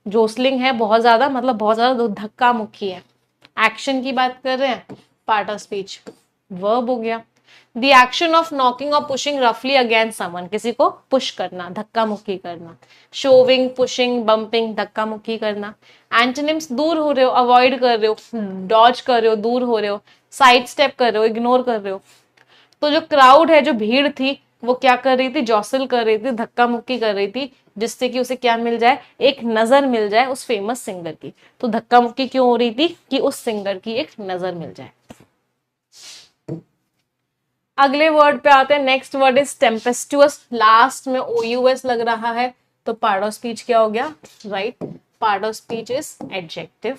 जोसलिंग है बहुत ज्यादा, मतलब बहुत ज्यादा धक्का मुक्की है। एक्शन की बात कर रहे हैं, पार्ट ऑफ स्पीच वर्ब हो गया। द एक्शन ऑफ नॉकिंग और पुशिंग रफली अगेंस्ट समवन, किसी को पुश करना, धक्का मुक्की करना। शोविंग, पुशिंग, बम्पिंग, धक्का मुक्की करना। एंटोनिम्स, दूर हो रहे हो, अवॉइड कर रहे हो, डॉज कर रहे हो, दूर हो रहे हो, साइड स्टेप कर रहे हो, इग्नोर कर रहे हो। तो जो क्राउड है, जो भीड़ थी, वो क्या कर रही थी, जॉसल कर रही थी, धक्का मुक्की कर रही थी, जिससे कि उसे क्या मिल जाए, एक नजर मिल जाए उस फेमस सिंगर की। तो धक्का मुक्की क्यों हो रही थी, कि उस सिंगर की एक नजर मिल जाए। अगले वर्ड पे आते हैं। Next word is tempestuous. लास्ट में OUS लग रहा है, तो पार्ट ऑफ स्पीच क्या हो गया, right, part of speech is adjective.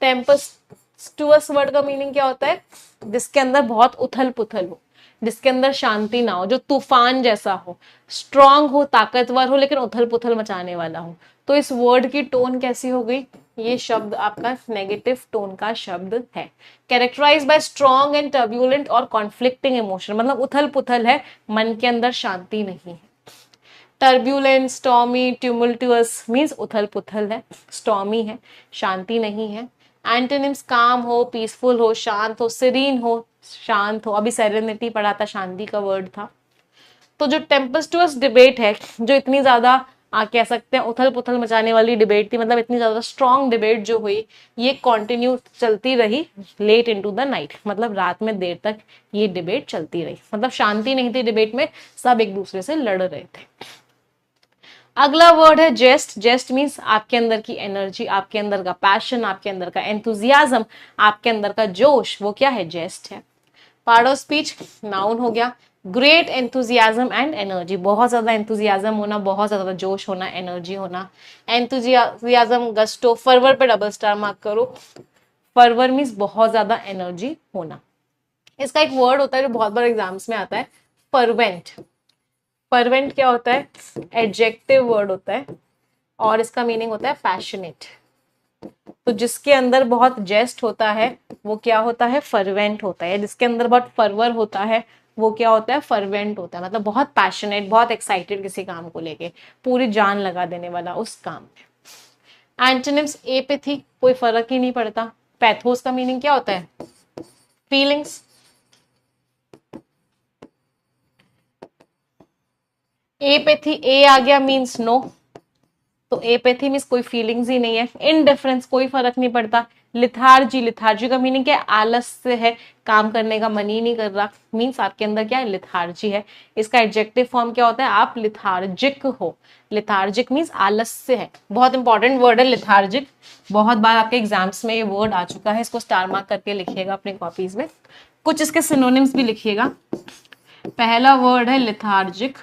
Tempestuous word का मीनिंग क्या होता है, जिसके अंदर बहुत उथल पुथल हो, जिसके अंदर शांति ना हो, जो तूफान जैसा हो, स्ट्रांग हो, ताकतवर हो, लेकिन उथल पुथल मचाने वाला हो। तो इस वर्ड की टोन कैसी हो गई, ये शब्द आपका नेगेटिव टोन का शब्द है। Characterize by strong and turbulent और कॉन्फ्लिक्टिंग इमोशन, मतलब उथल पुथल है, मन के अंदर शांति नहीं है। टर्ब्यूलेंट, स्टॉर्मी, ट्यूमुल्टुअस मीन्स उथल पुथल है, स्टॉर्मी है, शांति नहीं है। एंटोनिम्स, काम हो, पीसफुल हो, शांत हो, सीरीन हो, शांत हो। अभी सेरेनिटी पढ़ा था, शांति का वर्ड था। तो जो टेम्पेस्टुअस डिबेट है, जो इतनी ज्यादा कह सकते हैं उथल पुथल मचाने वाली डिबेट थी, मतलब इतनी ज्यादा स्ट्रॉन्ग डिबेट जो हुई ये कंटिन्यू चलती रही लेट इनटू द नाइट, मतलब रात में देर तक ये डिबेट चलती रही, मतलब शांति नहीं थी डिबेट में, सब एक दूसरे से लड़ रहे थे। अगला वर्ड है जेस्ट। जेस्ट मीन्स आपके अंदर की एनर्जी, आपके अंदर का पैशन, आपके अंदर का एंथुजियाज्म, आपके अंदर का जोश, वो क्या है? जेस्ट है। पार्ट ऑफ स्पीच नाउन हो गया। ग्रेट एंथुजियाज्म एंड एनर्जी, बहुत ज्यादा एंथुजियाज्म होना, बहुत ज्यादा जोश होना, एनर्जी होना। एंथुजियाज्म गस्टो, फरवर पे डबल स्टार मार्क करो। फरवर मीन्स बहुत ज्यादा एनर्जी होना। इसका एक वर्ड होता है जो बहुत बार एग्जाम्स में आता है, फर्वेंट। फर्वेंट क्या होता है? एडजेक्टिव वर्ड होता है और इसका मीनिंग होता है पैशनेट। तो जिसके अंदर बहुत जेस्ट होता है वो क्या होता है? फर्वेंट होता है। जिसके अंदर बहुत फर्वर होता है वो क्या होता है? फर्वेंट होता है, मतलब बहुत पैशनेट, बहुत एक्साइटेड किसी काम को लेके, पूरी जान लगा देने वाला उस काम में। एंटोनिम्स एपैथी, कोई फर्क ही नहीं पड़ता। पैथोस का मीनिंग क्या होता है? फीलिंग्स। एपैथी, ए आ गया मीन्स नो, तो एपैथी मीन्स कोई फीलिंग्स ही नहीं है। इनडिफरेंस, कोई फर्क नहीं पड़ता। लिथार्जी, लिथार्जी का मीनिंग क्या है? आलस्य है, काम करने का मन ही नहीं कर रहा, मीन्स आपके अंदर क्या है? लिथार्जी है। इसका एडजेक्टिव फॉर्म क्या होता है? आप लिथार्जिक हो। लिथार्जिक मीन्स आलस्य है। बहुत इंपॉर्टेंट वर्ड है लिथार्जिक, बहुत बार आपके एग्जाम्स में ये वर्ड आ चुका है, इसको स्टार मार्क करके लिखिएगा अपनी कॉपीज में। कुछ इसके सिनोनिम्स भी लिखिएगा। पहला वर्ड है lethargic,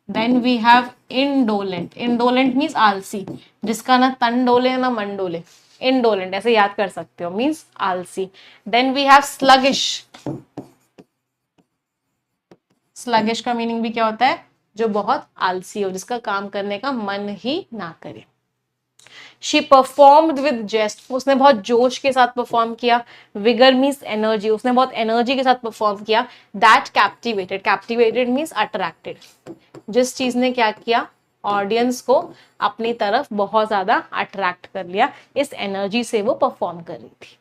then we have indolent. Indolent means आलसी, जिसका ना तन डोले ना मन डोले, इंडोलेंट ऐसे याद कर सकते हो, मीन्स आलसी। Then we have sluggish. Sluggish का मीनिंग भी क्या होता है? जो बहुत आलसी हो, जिसका काम करने का मन ही ना करे। शी परफॉर्म्ड विद जेस्ट, उसने बहुत जोश के साथ परफॉर्म किया। विगर मीन्स एनर्जी, उसने बहुत एनर्जी के साथ परफॉर्म किया। That captivated, captivated means attracted, जिस चीज ने क्या किया? ऑडियंस को अपनी तरफ बहुत ज्यादा अट्रैक्ट कर लिया, इस एनर्जी से वो परफॉर्म कर रही थी।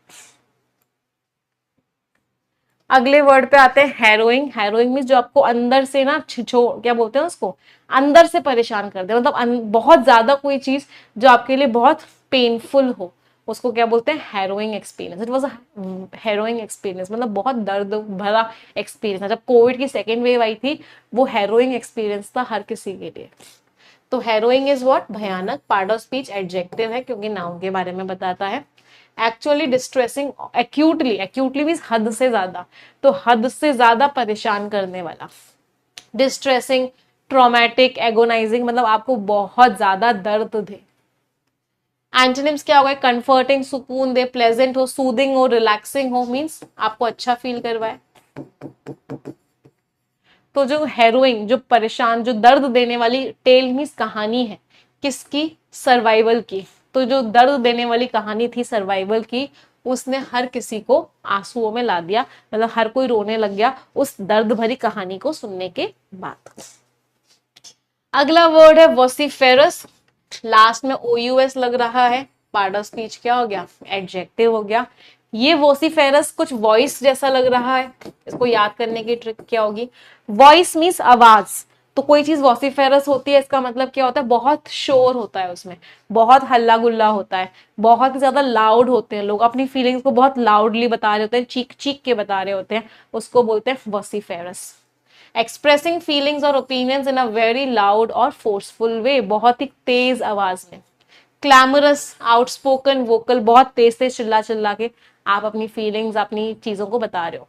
अगले वर्ड पे आते हैं हैरोइंग। हैरोइंग मीन्स जो आपको अंदर से ना क्या बोलते हैं उसको? अंदर से परेशान कर दे, मतलब बहुत ज्यादा कोई चीज जो आपके लिए बहुत पेनफुल हो, उसको क्या बोलते हैं? Harrowing experience. It was a harrowing experience, मतलब बहुत दर्द भरा एक्सपीरियंस। जब कोविड की सेकेंड वेव आई थी वो हैरोइंग एक्सपीरियंस था हर किसी के लिए। तो हैरोइंग इज व्हाट? भयानक। पार्ट ऑफ स्पीच एडजेक्टिव है क्योंकि नाउन के बारे में बताता है। Actually distressing, actually, actually means हद से ज्यादा, तो हद से ज्यादा परेशान करने वाला। डिस्ट्रेसिंग, ट्रॉमेटिक, एगोनाइजिंग, मतलब आपको बहुत ज्यादा दर्द दे। एंटोनिम्स क्या होगा? कंफर्टिंग, सुकून दे, प्लेजेंट हो, सूदिंग हो, रिलैक्सिंग हो, मीन्स आपको अच्छा फील करवाए। तो जो हेरोइंग, जो परेशान, जो दर्द देने वाली, टेल मीन्स कहानी है, किसकी? सर्वाइवल की। तो जो दर्द देने वाली कहानी थी सर्वाइवल की, उसने हर किसी को आंसुओं में ला दिया, मतलब हर कोई रोने लग गया उस दर्द भरी कहानी को सुनने के बाद। अगला वर्ड है वोसिफेरस, लास्ट में OUS लग रहा है। पार्ट ऑफ स्पीच क्या हो गया? एडजेक्टिव हो गया। ये वोसिफेरस कुछ वॉइस जैसा लग रहा है, इसको याद करने की ट्रिक क्या होगी? वॉइस मीन्स आवाज, तो कोई चीज वॉसिफेरस होती है इसका मतलब क्या होता है? बहुत शोर होता है उसमें, बहुत हल्ला गुल्ला होता है, बहुत ज्यादा लाउड होते हैं लोग, अपनी फीलिंग्स को बहुत लाउडली बता रहे होते हैं, चीख चीख के बता रहे होते हैं, उसको बोलते हैं वॉसिफेरस। एक्सप्रेसिंग फीलिंग्स और opinions in a very loud और फोर्सफुल वे, बहुत ही तेज आवाज में। क्लैमरस, आउटस्पोकन, वोकल, बहुत तेज तेज चिल्ला चिल्ला के आप अपनी फीलिंग्स, अपनी चीजों को बता रहे हो।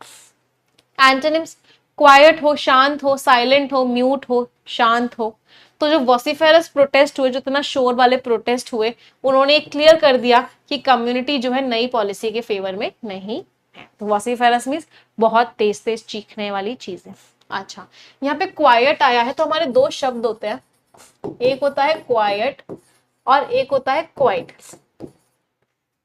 एंटोनिम्स क्वाइट हो, शांत हो, साइलेंट हो, म्यूट हो, शांत हो। तो जो वॉसिफेरस प्रोटेस्ट हुए, जो इतना शोर वाले प्रोटेस्ट हुए, उन्होंने क्लियर कर दिया कि कम्युनिटी जो है नई पॉलिसी के फेवर में नहीं है। तो वॉसिफेरस मीन्स बहुत तेज तेज चीखने वाली चीजें। अच्छा, यहाँ पे क्वाइट आया है तो हमारे दो शब्द होते हैं, एक होता है क्वाइट और एक होता है क्वाइट।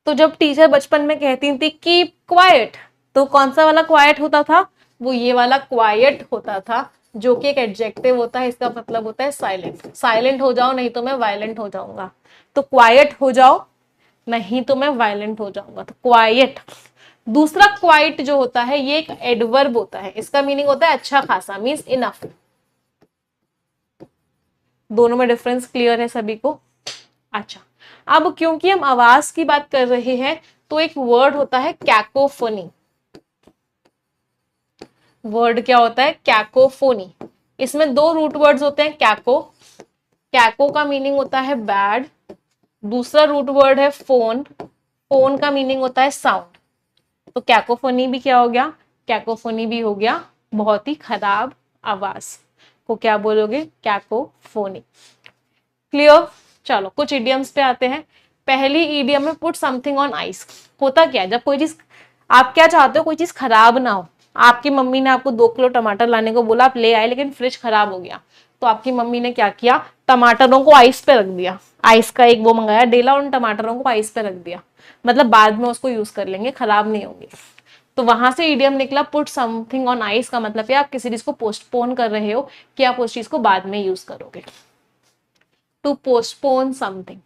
तो जब टीचर बचपन में कहती थी कीप क्वाइट, तो कौन सा वाला क्वाइट होता था? वो ये वाला क्वाइट होता था, जो कि एक एडजेक्टिव होता है, इसका मतलब होता है साइलेंट। साइलेंट हो जाओ नहीं तो मैं वायलेंट हो जाऊंगा, तो क्वाइट हो जाओ नहीं तो मैं वायलेंट हो जाऊंगा, तो क्वाइट। दूसरा क्वाइट जो होता है ये एक एडवर्ब होता है, इसका मीनिंग होता है अच्छा खासा, मीन्स इनफ। दोनों में डिफरेंस क्लियर है सभी को? अच्छा, अब क्योंकि हम आवाज की बात कर रहे हैं तो एक वर्ड होता है कैकोफोनी। वर्ड क्या होता है? कैकोफोनी। इसमें दो रूट वर्ड्स होते हैं, कैको। कैको का मीनिंग होता है बैड, दूसरा रूट वर्ड है फोन। फोन का मीनिंग होता है साउंड। तो कैकोफोनी भी क्या हो गया? कैकोफोनी भी हो गया बहुत ही खराब आवाज को क्या बोलोगे? कैकोफोनी। क्लियर? चलो कुछ इडियम्स पे आते हैं। पहली इडियम में पुट समथिंग ऑन आइस। होता क्या है, जब कोई चीज, आप क्या चाहते हो, कोई चीज खराब ना हो। आपकी मम्मी ने आपको 2 किलो टमाटर लाने को बोला, आप ले आए, लेकिन फ्रिज खराब हो गया, तो आपकी मम्मी ने क्या किया? टमाटरों को आइस पे रख दिया। आइस का एक वो मंगाया डेला, उन टमाटरों को आइस पे रख दिया, मतलब बाद में उसको यूज कर लेंगे, खराब नहीं होंगे। तो वहां से इडियम निकला पुट समथिंग ऑन आइस का मतलब है आप किसी चीज को पोस्टपोन कर रहे हो कि आप उस चीज को बाद में यूज करोगे। To postpone something.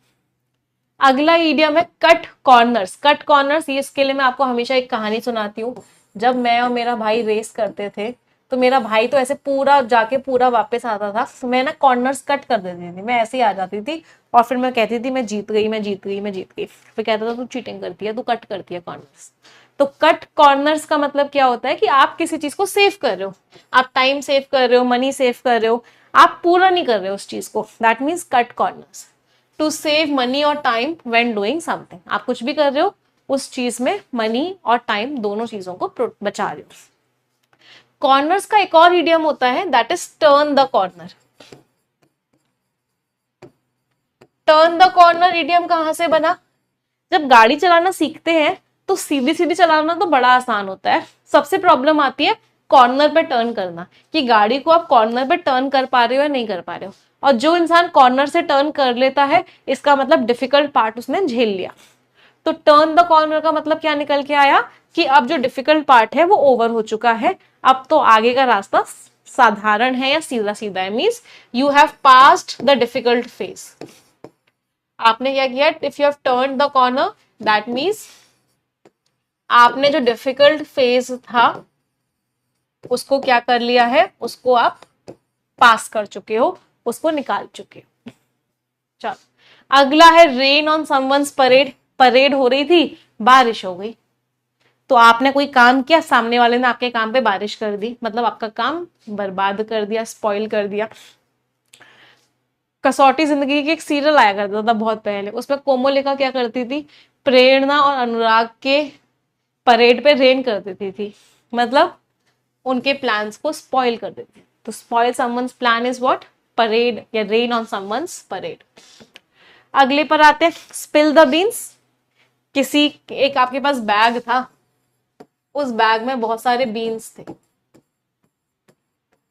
अगला इडियम है कट कॉर्नर्स। कट कॉर्नर्स, ये इसके लिए मैं आपको हमेशा एक कहानी सुनाती हूँ। जब मैं और मेरा भाई रेस करते थे तो मेरा भाई तो ऐसे पूरा जाके पूरा वापस आता था, तो मैं ना कॉर्नर्स कट कर देती थी। मैं ऐसे ही आ जाती थी और फिर मैं कहती थी मैं जीत गई, मैं जीत गई, मैं जीत गई। फिर कहता था तू चीटिंग करती है, तू कट करती है कॉर्नर्स। तो कट कॉर्नर्स का मतलब क्या होता है कि आप किसी चीज को सेव कर रहे हो, आप टाइम सेव कर रहे हो, मनी सेव कर रहे हो, आप पूरा नहीं कर रहे हो उस चीज को। That means cut corners. To save money और टाइम व्हेन डूइंग समथिंग। आप कुछ भी कर रहे हो, उस चीज में मनी और टाइम दोनों चीजों को बचा रहे हो। कॉर्नर्स का एक और इडियम होता है, that is turn the corner. Turn the corner idiom कहां से बना? जब गाड़ी चलाना सीखते हैं तो सीधी सीधी चलाना तो बड़ा आसान होता है, सबसे प्रॉब्लम आती है कॉर्नर पे टर्न करना, कि गाड़ी को आप कॉर्नर पे टर्न कर पा रहे हो या नहीं कर पा रहे हो। और जो इंसान कॉर्नर से टर्न कर लेता है, इसका मतलब डिफिकल्ट पार्ट उसने झेल लिया। तो टर्न द कॉर्नर का मतलब क्या निकल के आया कि अब जो डिफिकल्ट पार्ट है वो ओवर हो चुका है, अब तो आगे का रास्ता साधारण है या सीधा सीधा है। Means you have passed the difficult phase. आपने क्या किया? If you have turn the corner, that means आपने जो डिफिकल्ट फेज था उसको क्या कर लिया है, उसको आप पास कर चुके हो, उसको निकाल चुके हो। चलो अगला है rain on someone's parade. Parade हो रही थी, बारिश हो गई, तो आपने कोई काम किया, सामने वाले ने आपके काम पे बारिश कर दी, मतलब आपका काम बर्बाद कर दिया, स्पॉइल कर दिया। कसौटी जिंदगी की एक सीरियल आया करता था बहुत पहले, उसमें कोमोलिका क्या करती थी? प्रेरणा और अनुराग के परेड पे रेन कर देती थी, मतलब उनके प्लान्स को स्पॉइल कर देती थी। तो spoil someone's plan is what? Parade या रेन ऑन समवन्स परेड। अगले पर आते हैं स्पिल द बीन्स। किसी एक आपके पास बैग था, उस बैग में बहुत सारे बीन्स थे,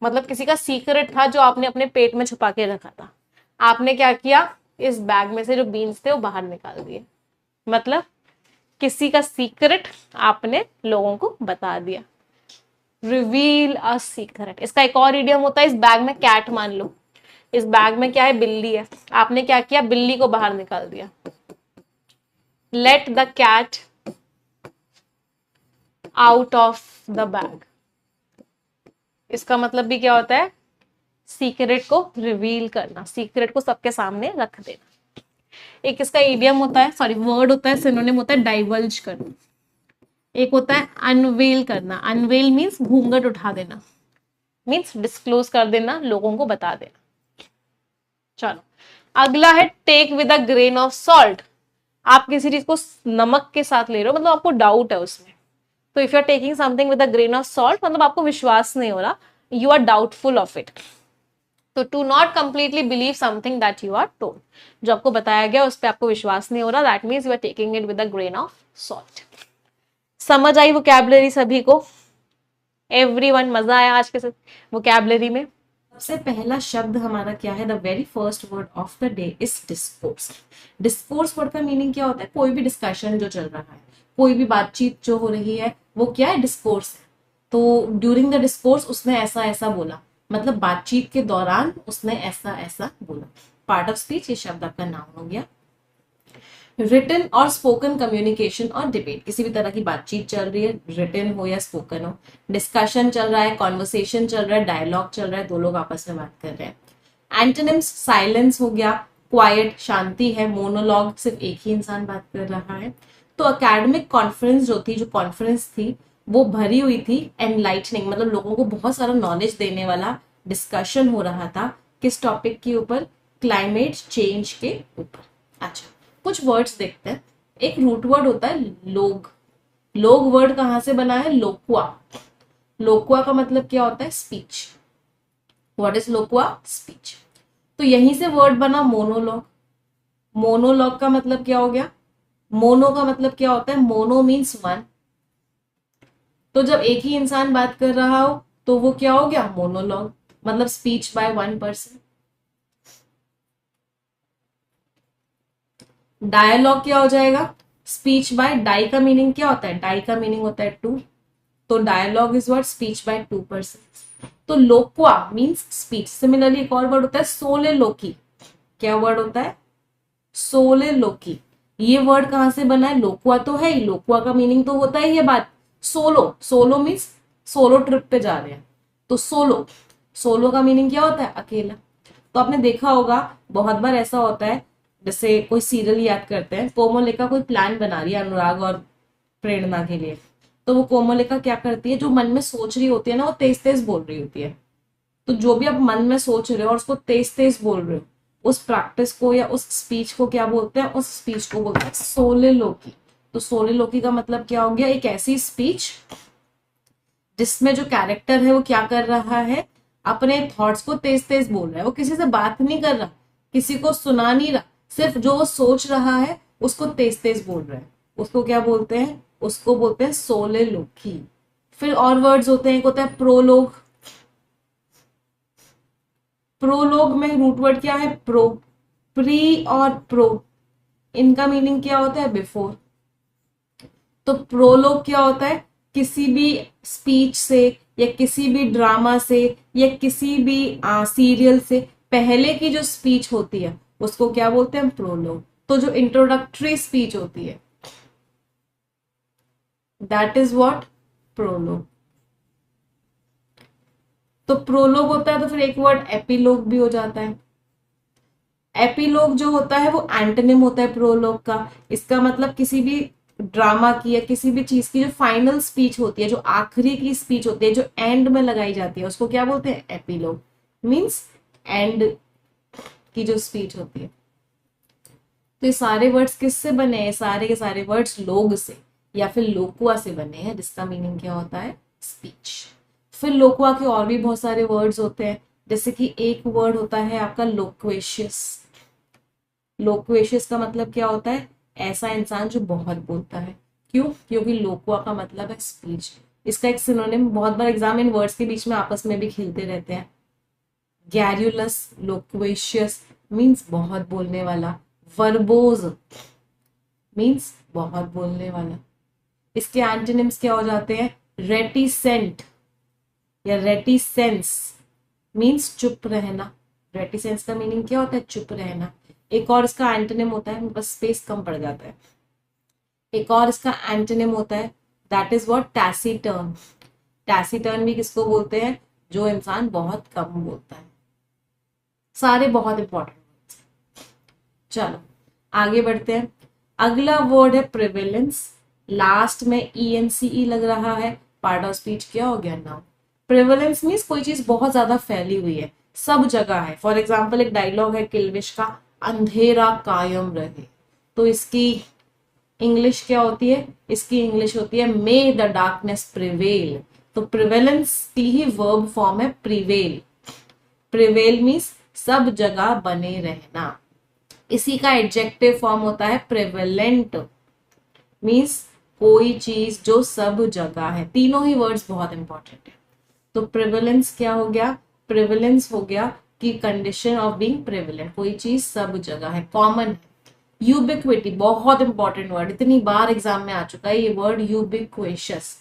मतलब किसी का सीक्रेट था जो आपने अपने पेट में छुपा के रखा था। आपने क्या किया? इस बैग में से जो बीन्स थे वो बाहर निकाल दिए, मतलब किसी का सीक्रेट आपने लोगों को बता दिया। Reveal a secret. इसका एक और इडियम होता है, इस बैग में कैट मान लो, इस बैग में क्या है? बिल्ली है। आपने क्या किया? बिल्ली को बाहर निकाल दिया। Let the cat out of the bag. इसका मतलब भी क्या होता है? सीक्रेट को रिवील करना, सीक्रेट को सबके सामने रख देना। एक इसका इडियम होता है, सॉरी वर्ड होता है, सिनोनिम होता है डाइवल्ज करना। एक होता है अनवेल करना। अनवेल मीन्स घूंघट उठा देना, मीन्स डिस्क्लोज कर देना, लोगों को बता देना। चलो अगला है take with a grain of salt. आप किसी चीज को नमक के साथ ले रहे हो, मतलब आपको डाउट है उसमें। तो if you are taking something with a grain of salt, मतलब आपको विश्वास नहीं हो रहा, you are doubtful of it. तो to not completely believe something that you are told. जो आपको बताया गया उस पर आपको विश्वास नहीं हो रहा, that means you are taking it with a grain of salt. समझ आई वोकैबुलरी सभी को? एवरीवन मजा आया आज के वोकैबुलरी में? सबसे पहला शब्द हमारा क्या है? The very first word of the day is discourse. Discourse word का मीनिंग क्या होता है? कोई भी डिस्कशन जो चल रहा है, कोई भी बातचीत जो हो रही है, वो क्या है? डिस्कोर्स है। तो ड्यूरिंग द डिस्कोर्स उसने ऐसा ऐसा बोला, मतलब बातचीत के दौरान उसने ऐसा ऐसा बोला। पार्ट ऑफ स्पीच, ये शब्द आपका नाउन हो गया। रिटन और स्पोकन कम्युनिकेशन और डिबेट। किसी भी तरह की बातचीत चल रही है, रिटन हो या स्पोकन हो, डिस्कशन चल रहा है, कॉन्वर्सेशन चल रहा है, डायलॉग चल रहा है, दो लोग आपस में बात कर रहे हैं। एंटोनिम्स साइलेंस हो गया, क्वाइट शांति है, मोनोलॉग सिर्फ एक ही इंसान बात कर रहा है। तो एकेडमिक कॉन्फ्रेंस जो कॉन्फ्रेंस थी वो भरी हुई थी एनलाइटनिंग, मतलब लोगों को बहुत सारा नॉलेज देने वाला डिस्कशन हो रहा था। किस टॉपिक के ऊपर? क्लाइमेट चेंज के ऊपर। अच्छा, कुछ वर्ड्स देखते हैं। एक रूट वर्ड होता है लोग। लोग वर्ड कहां से बना है? लोकुआ। लोकुआ का मतलब क्या होता है? Speech. What is loqua? Speech. तो यहीं से वर्ड बना मोनोलॉग। मोनोलॉग का मतलब क्या हो गया? मोनो का मतलब क्या होता है? Mono means one. तो जब एक ही इंसान बात कर रहा हो तो वो क्या हो गया? मोनोलॉग, मतलब speech by one person. Dialogue क्या हो जाएगा? स्पीच बाय, डाई का मीनिंग क्या होता है? डाई का मीनिंग होता है टू, तो dialogue is what? Speech by two person. तो लोक्वा मीन्स स्पीच। सिमिलरली एक और वर्ड होता है सोले लोकी। क्या वर्ड होता है? सोले लोकी। ये वर्ड कहां से बना है? लोकुआ तो है ही, लोकुआ का मीनिंग तो होता ही है बात। Solo, solo means solo trip पे जा रहे हैं, तो सोलो, सोलो का मीनिंग क्या होता है? अकेला। तो आपने देखा होगा बहुत बार ऐसा होता है, जैसे कोई सीरियल याद करते हैं, कोमोलिका कोई प्लान बना रही है अनुराग और प्रेरणा के लिए, तो वो कोमोलिका क्या करती है? जो मन में सोच रही होती है ना, वो तेज तेज बोल रही होती है। तो जो भी आप मन में सोच रहे हो और उसको तेज तेज बोल रहे हो, उस प्रैक्टिस को या उस स्पीच को क्या बोलते हैं? उस स्पीच को बोलते हैं सोलिलोकी। तो सोलिलोकी का मतलब क्या हो गया? एक ऐसी स्पीच जिसमें जो कैरेक्टर है वो क्या कर रहा है? अपने थॉट्स को तेज तेज बोल रहा है। वो किसी से बात नहीं कर रहा, किसी को सुना नहीं रहा, सिर्फ जो वो सोच रहा है उसको तेज तेज बोल रहा है। उसको क्या बोलते हैं? उसको बोलते हैं सोलिलोकी। फिर और वर्ड्स होते हैं, एक होता है प्रोलोग। प्रोलोग में रूट वर्ड क्या है? प्रो। प्री और प्रो, इनका मीनिंग क्या होता है? बिफोर। तो प्रोलोग क्या होता है? किसी भी स्पीच से या किसी भी ड्रामा से या किसी भी सीरियल से पहले की जो स्पीच होती है उसको क्या बोलते हैं? प्रोलोग। तो जो इंट्रोडक्टरी स्पीच होती है दैट इज व्हाट? प्रोलोग। तो प्रोलोग होता है तो फिर एक वर्ड एपिलोग भी हो जाता है। एपिलोग जो होता है वो एंटोनिम होता है प्रोलोग का। इसका मतलब किसी भी ड्रामा की या किसी भी चीज की जो फाइनल स्पीच होती है, जो आखिरी की स्पीच होती है, जो एंड में लगाई जाती है, उसको क्या बोलते हैं? एपिलोग। मीन्स एंड की जो स्पीच होती है। तो ये सारे वर्ड्स किससे बने हैं? सारे के सारे वर्ड्स लोग से या फिर लोकुआ से बने हैं, जिसका मीनिंग क्या होता है? स्पीच। फिर लोकुआ के और भी बहुत सारे वर्ड्स होते हैं, जैसे कि एक वर्ड होता है आपका लोक्वेशियस। लोक्वेशियस का मतलब क्या होता है? ऐसा इंसान जो बहुत बोलता है। क्यों? क्योंकि लोकुआ का मतलब है स्पीच। इसका एक सिनोनिम, बहुत बार एग्जाम इन वर्ड्स के बीच में आपस में भी खेलते रहते हैं। गैरुलस, लोक्वेशियस मीन्स बहुत बोलने वाला। वर्बोज मीन्स बहुत बोलने वाला। इसके एंटोनिम्स क्या हो जाते हैं? रेटिसेंट या रेटिसेंस मीन्स चुप रहना। रेटिसेंस का मीनिंग क्या होता है? चुप रहना। एक और इसका एंटोनिम होता है, बस स्पेस कम पड़ जाता है, एक और इसका एंटोनिम होता है that is what? Taciturn. Taciturn भी किसको बोलते हैं? जो इंसान बहुत कम बोलता है। सारे बहुत इंपॉर्टेंट। चलो आगे बढ़ते हैं। अगला वर्ड है प्रिवेलेंस। लास्ट में ENCE लग रहा है, पार्ट ऑफ स्पीच क्या हो गया? नाउन। प्रिवेलेंस मीन्स कोई चीज बहुत ज्यादा फैली हुई है, सब जगह है। फॉर एग्जाम्पल एक डायलॉग है किलविश का, अंधेरा कायम रहे। तो इसकी इंग्लिश क्या होती है? इसकी इंग्लिश होती है मे द डार्कनेस प्रिवेल। तो प्रिवेलेंस की ही वर्ब फॉर्म है प्रिवेल। प्रिवेल मीन्स सब जगह बने रहना। इसी का एडजेक्टिव फॉर्म होता है प्रिवेलेंट, मीन्स कोई चीज जो सब जगह है। तीनों ही वर्ड्स बहुत इंपॉर्टेंट है। तो प्रिवेलेंस क्या हो गया? प्रिवेलेंस हो गया कि कंडीशन ऑफ बीइंग प्रिवेलेंट, कोई चीज सब जगह है, कॉमन है। यूबिक्विटी बहुत इंपॉर्टेंट वर्ड, इतनी बार एग्जाम में आ चुका है ये वर्ड, यूबिक्वेशियस।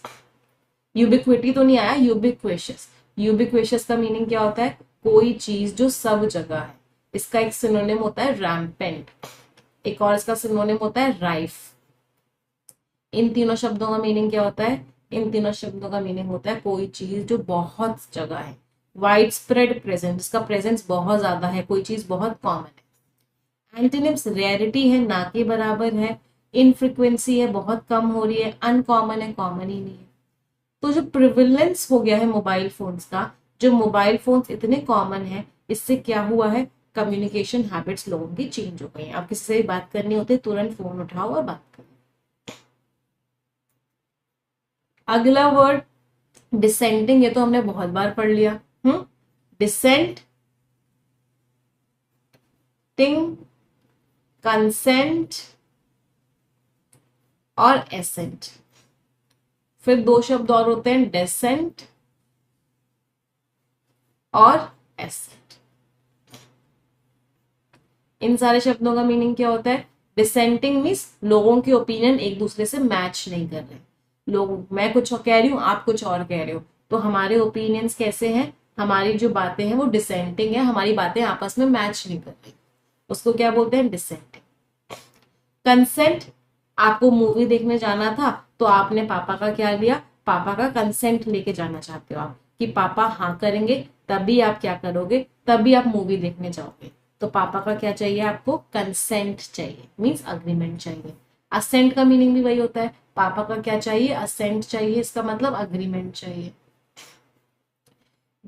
यूबिक्विटी तो नहीं आया, यूबिक्वेशियस। यूबिक्वेशियस का मीनिंग क्या होता है? कोई चीज जो सब जगह है। इसका एक सिनोनिम होता है रैम्पेंट, एक और इसका सिनोनिम होता है राइफ। इन तीनों शब्दों का मीनिंग क्या होता है? इन तीनों शब्दों का मीनिंग होता है कोई चीज जो बहुत जगह है, वाइड स्प्रेड प्रेजेंस, जिसका प्रेजेंस बहुत ज्यादा है, कोई चीज बहुत कॉमन है। एंटोनिम्स रेयरिटी है, ना के बराबर है, इनफ्रिक्वेंसी है, बहुत कम हो रही है, अनकॉमन है, कॉमन ही नहीं है। तो जो प्रिविलेंस हो गया है मोबाइल फोन्स का, जो मोबाइल फोन्स इतने कॉमन है, इससे क्या हुआ है, कम्युनिकेशन हैबिट्स लोगों की चेंज हो गई हैं। आप किसी से भी बात करनी होती है, तुरंत फोन उठाओ और बात करो। अगला वर्ड डिसेंटिंग, ये तो हमने बहुत बार पढ़ लिया। डिसेंटिंग, कंसेंट और एसेंट। फिर दो शब्द और होते हैं, डेसेंट और एसेंट। इन सारे शब्दों का मीनिंग क्या होता है? डिसेंटिंग मीन्स लोगों के ओपिनियन एक दूसरे से मैच नहीं कर रहे। लोग, मैं कुछ कह रही हूँ, आप कुछ और कह रहे हो, तो हमारे ओपिनियंस कैसे हैं, हमारी जो बातें हैं वो डिसेंटिंग है, हमारी बातें आपस में मैच नहीं कर रही, उसको क्या बोलते हैं? डिसेंटिंग। कंसेंट, आपको मूवी देखने जाना था तो आपने पापा का क्या लिया? पापा का कंसेंट लेके जाना चाहते हो आप, कि पापा हाँ करेंगे तभी आप क्या करोगे, तभी आप मूवी देखने जाओगे। तो पापा का क्या चाहिए आपको? कंसेंट चाहिए, मीन्स अग्रीमेंट चाहिए। असेंट का मीनिंग भी वही होता है, पापा का क्या चाहिए? असेंट चाहिए, इसका मतलब अग्रीमेंट चाहिए।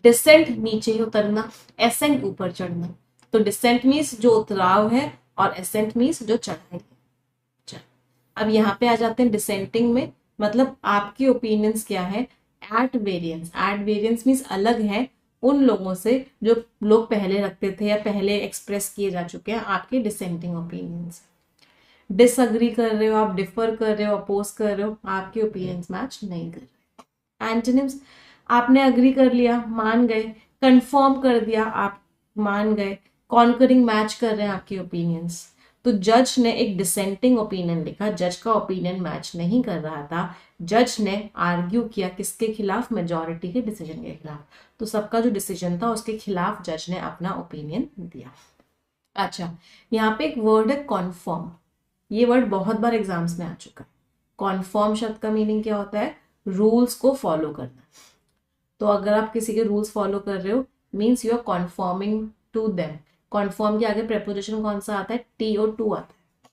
डिसेंट नीचे उतरना, एसेंट ऊपर चढ़ना। तो डिसेंट मीन्स जो उतराव है और एसेंट मीन्स जो चढ़ाई है। अब यहाँ पे आ जाते हैं डिसेंटिंग में, मतलब आपकी ओपिनियंस क्या है? At variance. At variance means अलग है उन लोगों से जो लोग पहले रखते थे या पहले एक्सप्रेस किए जा चुके हैं, आपके डिसेंटिंग ओपिनियंस। डिसअग्री कर रहे हो आप, डिफर कर रहे हो, अपोज कर रहे हो, आपके ओपिनियंस मैच नहीं कर रहे। एंटोनिम्स, आपने अग्री कर लिया, मान गए, कंफर्म कर दिया, आप मान गए, कॉन्करिंग, मैच कर रहे हैं आपके ओपिनियंस। तो जज ने एक डिसेंटिंग ओपिनियन लिखा, जज का ओपिनियन मैच नहीं कर रहा था, जज ने आर्ग्यू किया किसके खिलाफ? मेजॉरिटी के डिसीजन के खिलाफ। तो सबका जो डिसीजन था उसके खिलाफ जज ने अपना ओपिनियन दिया। अच्छा, यहाँ पे एक वर्ड है कॉन्फर्म, ये वर्ड बहुत बार एग्जाम्स में आ चुका है। कॉन्फर्म शब्द का मीनिंग क्या होता है? रूल्स को फॉलो करना। तो अगर आप किसी के रूल्स फॉलो कर रहे हो, means you are conforming to them. Conform के आगे प्रेपोजिशन कौन सा आता है? टी और टू आता है।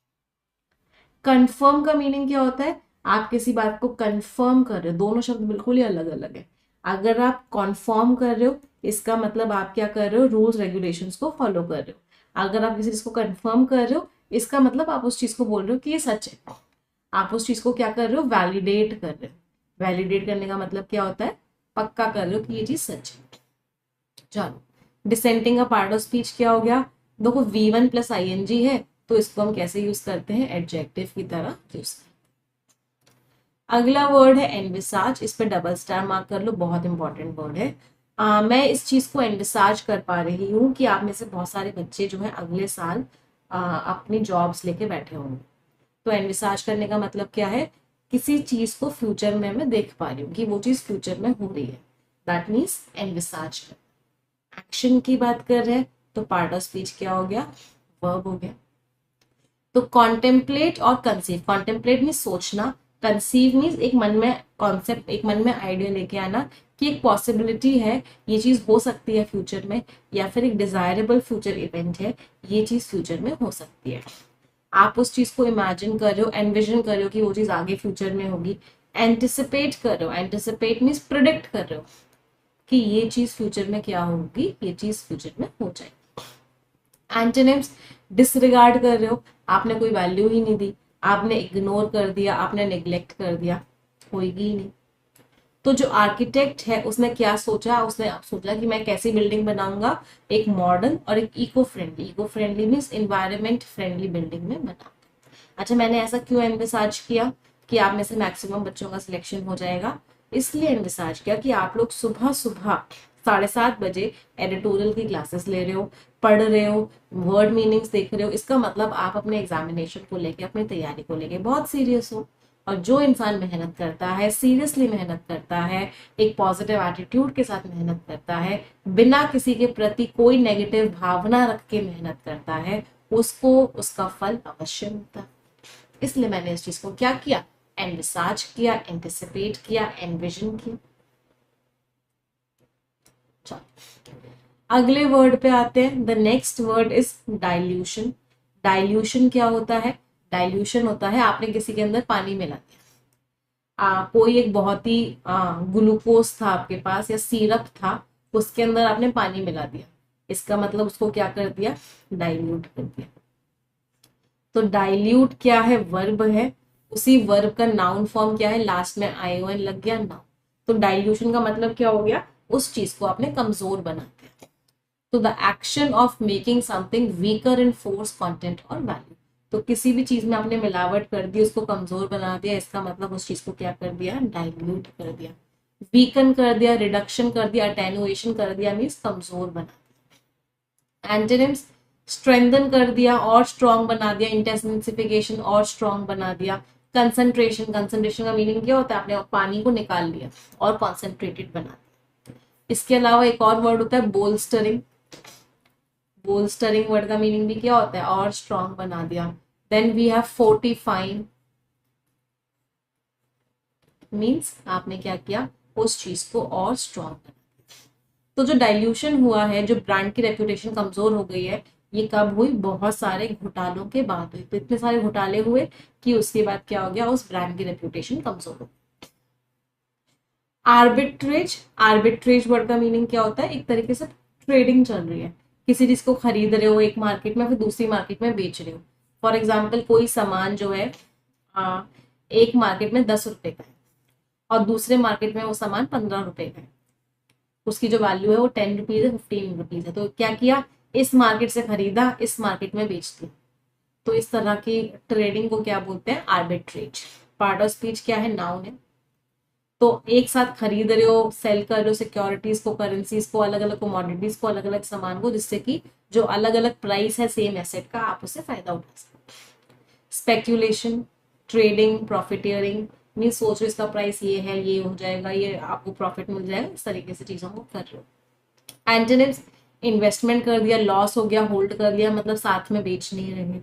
कंफर्म का मीनिंग क्या होता है? आप किसी बात को कंफर्म कर रहे हो, दोनों शब्द बिल्कुल ही अलग अलग है। अगर आप कॉन्फर्म कर रहे हो, इसका मतलब आप क्या कर रहे हो? रूल्स रेगुलेशंस को फॉलो कर रहे हो। अगर आप किसी चीज को कंफर्म कर रहे हो, इसका मतलब आप उस चीज को बोल रहे हो कि ये सच है। आप उस चीज को क्या कर रहे हो? वैलिडेट कर रहे हो। वैलिडेट करने का मतलब क्या होता है? पक्का कर रहे हो कि ये चीज सच है। चलो, डिसेंटिंग का पार्ट ऑफ स्पीच क्या हो गया? देखो, V1 प्लस ING है, तो इसको हम कैसे यूज करते हैं? एडजेक्टिव की तरह यूज करते हैं। अगला वर्ड है एनविसाज, इस पे डबल स्टार मार्क कर लो, बहुत इंपॉर्टेंट वर्ड है। मैं इस चीज को एनविसाज कर पा रही हूँ कि आप में से बहुत सारे बच्चे जो है अगले साल अपनी जॉब्स लेके बैठे होंगे। तो एनविसाज करने का मतलब क्या है? किसी चीज को फ्यूचर में मैं देख पा रही हूँ कि वो चीज फ्यूचर में हो रही है, दैट मीन्स एनविसाज कर। एक्शन की बात कर रहे हैं तो पार्ट ऑफ स्पीच क्या हो गया? वर्ब हो गया। तो कॉन्टेम्पलेट और कंसीव, कॉन्टेम्पलेट मीन्स सोचना, कंसीव मीन्स एक मन में कॉन्सेप्ट, एक मन में आइडिया लेके आना कि एक पॉसिबिलिटी है, ये चीज हो सकती है फ्यूचर में, या फिर एक डिजायरेबल फ्यूचर इवेंट है, ये चीज फ्यूचर में हो सकती है। आप उस चीज को इमेजिन कर रहे हो, एनविजन कर रहे हो कि वो चीज आगे फ्यूचर में होगी। एंटिसिपेट कर रहे हो, एंटिसिपेट मीन्स प्रिडिक्ट कर रहे हो कि ये चीज फ्यूचर में क्या होगी, ये चीज फ्यूचर में हो जाएगी। एंटोनिम्स, डिसरिगार्ड कर रहे हो, आपने कोई वैल्यू ही नहीं दी, आपने इग्नोर कर दिया, आपने निग्लेक्ट कर दिया, होगी ही नहीं। तो जो आर्किटेक्ट है उसने क्या सोचा? उसने सोचा कि मैं कैसी बिल्डिंग बनाऊंगा? एक मॉडर्न और एक eco friendly, eco friendly means environment friendly building में बनाऊंगा। अच्छा, मैंने ऐसा क्यों एनविसाज किया कि आप में से मैक्सिमम बच्चों का सिलेक्शन हो जाएगा? इसलिए एनविसाज किया कि आप लोग सुबह सुबह 7:30 बजे एडिटोरियल की क्लासेस ले रहे हो, पढ़ रहे हो, वर्ड मीनिंग्स देख रहे हो। इसका मतलब आप अपने एग्जामिनेशन को लेके, अपनी तैयारी को लेके बहुत सीरियस हो। और जो इंसान मेहनत करता है, सीरियसली मेहनत करता है, एक पॉजिटिव एटीट्यूड के साथ मेहनत करता है, बिना किसी के प्रति कोई नेगेटिव भावना रख के मेहनत करता है, उसको उसका फल अवश्य मिलता है। इसलिए मैंने इस चीज को क्या किया? एनविसाज किया, एंटिसिपेट किया, एनविजन किया। चलो अगले वर्ड पे आते हैं। The next word is dilution. Dilution क्या होता है? डाइल्यूशन होता है आपने किसी के अंदर पानी मिला दिया। कोई एक बहुत ही ग्लूकोज था आपके पास या सिरप था, उसके अंदर आपने पानी मिला दिया, इसका मतलब उसको क्या कर दिया? डाइल्यूट कर दिया। तो डाइल्यूट क्या है? वर्ब है। उसी वर्ब का नाउन फॉर्म क्या है? लास्ट में आईओएन लग गया, नाउन। तो डाइल्यूशन का मतलब क्या हो गया? उस चीज को आपने कमजोर बना दिया। तो the action of making something weaker in force, content और वैल्यू। तो किसी भी चीज में आपने मिलावट कर दी, उसको कमजोर बना दिया, इसका मतलब उस चीज को क्या कर दिया? डाइल्यूट कर दिया। वीकन कर दिया, रिडक्शन कर दिया, अटेनुएशन कर दिया, मीन्स कमजोर बना दिया। एंटोनिम्स, स्ट्रेंथन कर दिया और स्ट्रॉन्ग बना दिया, इंटेंसिफिकेशन और स्ट्रॉन्ग बना दिया। कंसंट्रेशन, कंसंट्रेशन का मीनिंग क्या होता है? आपने पानी को निकाल लिया और कॉन्सेंट्रेटेड बना दिया। इसके अलावा एक और वर्ड होता है बोल्स्टरिंग। बोल्स्टरिंग वर्ड का मीनिंग भी क्या होता है? और स्ट्रॉन्ग बना दिया। Then we have fortifying, means आपने क्या किया? उस चीज को और स्ट्रॉन्ग बना। तो जो डाइल्यूशन हुआ है, जो ब्रांड की रेपुटेशन कमजोर हो गई है, ये कब हुई? बहुत सारे घोटालों के बाद हुई। तो इतने सारे घोटाले हुए कि उसके बाद क्या हो गया? उस ब्रांड की रेपुटेशन कमजोर हो। आर्बिट्रेज, आर्बिट्रेज वर्ड का मीनिंग क्या होता है? एक तरीके से ट्रेडिंग चल रही है, किसी चीज को खरीद रहे हो एक मार्केट में, फिर दूसरी मार्केट में बेच रहे हो। फॉर एग्जाम्पल कोई सामान जो है एक मार्केट में 10 रुपए का है और दूसरे मार्केट में वो सामान 15 रुपए का है, उसकी जो वैल्यू है वो 10 रुपीज है, 15 रुपीज है। तो क्या किया? इस मार्केट से खरीदा, इस मार्केट में बेच दिया। तो इस तरह की ट्रेडिंग को क्या बोलते हैं? आर्बिट्रेज। पार्ट ऑफ स्पीच क्या है? नाउन है। तो एक साथ खरीद रहे हो, सेल कर रहे हो सिक्योरिटीज को, करेंसीज को, अलग अलग कमोडिटीज को, अलग अलग सामान को, जिससे कि जो अलग अलग प्राइस है सेम एसेट का, आप उससे फायदा उठा सकते। स्पेक्यूलेशन, ट्रेडिंग, प्रॉफिटियरिंग, मीन सोच रहे इसका प्राइस ये है, ये हो जाएगा, ये आपको प्रॉफिट मिल जाएगा, इस तरीके से चीजों को कर रहे हो। एंटोनिम्स, इन्वेस्टमेंट कर दिया, लॉस हो गया, होल्ड कर लिया, मतलब साथ में बेच नहीं रहे।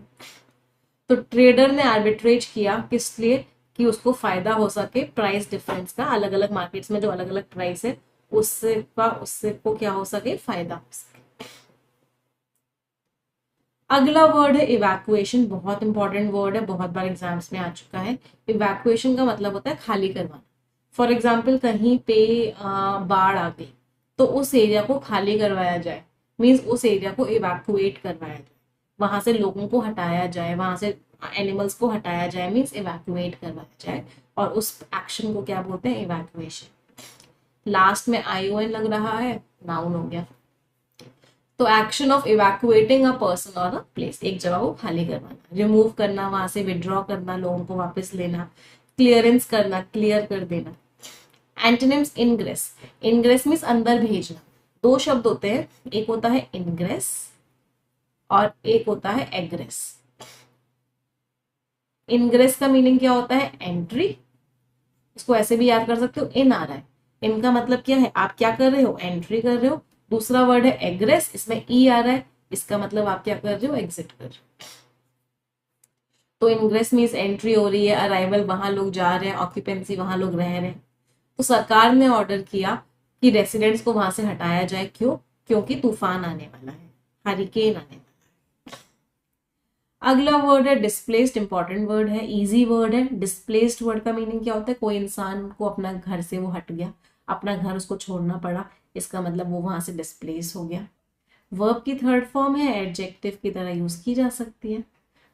तो ट्रेडर ने आर्बिट्रेज किया, किस लिए? कि उसको फायदा हो सके प्राइस डिफरेंस का, अलग अलग मार्केट्स में जो अलग अलग प्राइस है उससे को क्या हो सके? फायदा हो सके। अगला वर्ड है इवैक्यूएशन। बहुत इंपॉर्टेंट वर्ड है, बहुत बार एग्जाम्स में आ चुका है। इवैक्यूएशन का मतलब होता है खाली करवाना। फॉर एग्जाम्पल कहीं पे बाढ़ आ गई तो उस एरिया को खाली करवाया जाए, मीन्स उस एरिया को इवैक्यूएट करवाया जाए, वहां से लोगों को हटाया जाए, वहां से एनिमल्स को हटाया जाए, मीन्स इवैक्यूएट करवाया जाए। और उस एक्शन को क्या बोलते हैं? इवैक्यूएशन। लास्ट में आईओएन लग रहा है, नाउन हो गया। तो action of evacuating a person और अ प्लेस, एक जगह को खाली करवाना, रिमूव करना, वहां से विड्रॉ करना, लोगों को वापस लेना, क्लियरेंस करना, क्लियर कर देना। Antonyms, ingress. इनग्रेस मीन्स अंदर भेजना। दो शब्द होते हैं, एक होता है इनग्रेस और एक होता है एग्रेस। इनग्रेस का मीनिंग क्या होता है? एंट्री। इसको ऐसे भी याद कर सकते हो, इन आ रहा है, इनका मतलब क्या है? आप क्या कर रहे हो? एंट्री कर रहे हो। दूसरा वर्ड है एग्रेस, इसमें ई आ रहा है, इसका मतलब आप क्या कर रहे हो? एग्जिट कर रहे हो। तो इनग्रेस मीन्स एंट्री हो रही है, अराइवल, वहां लोग जा रहे हैं, ऑक्यूपेंसी, वहां लोग रह रहे हैं। तो सरकार ने ऑर्डर किया कि रेसिडेंट्स को वहां से हटाया जाए। क्यों? क्योंकि तूफान आने वाला है, हरिकेन आने वाला है। अगला वर्ड है डिस्प्लेस्ड। इंपॉर्टेंट वर्ड है, इजी वर्ड है। डिस्प्लेस्ड वर्ड का मीनिंग क्या होता है? कोई इंसान को अपना घर से वो हट गया, अपना घर उसको छोड़ना पड़ा, इसका मतलब वो वहां से डिस्प्लेस हो गया। वर्ब की थर्ड फॉर्म है, एडजेक्टिव की तरह यूज की जा सकती है।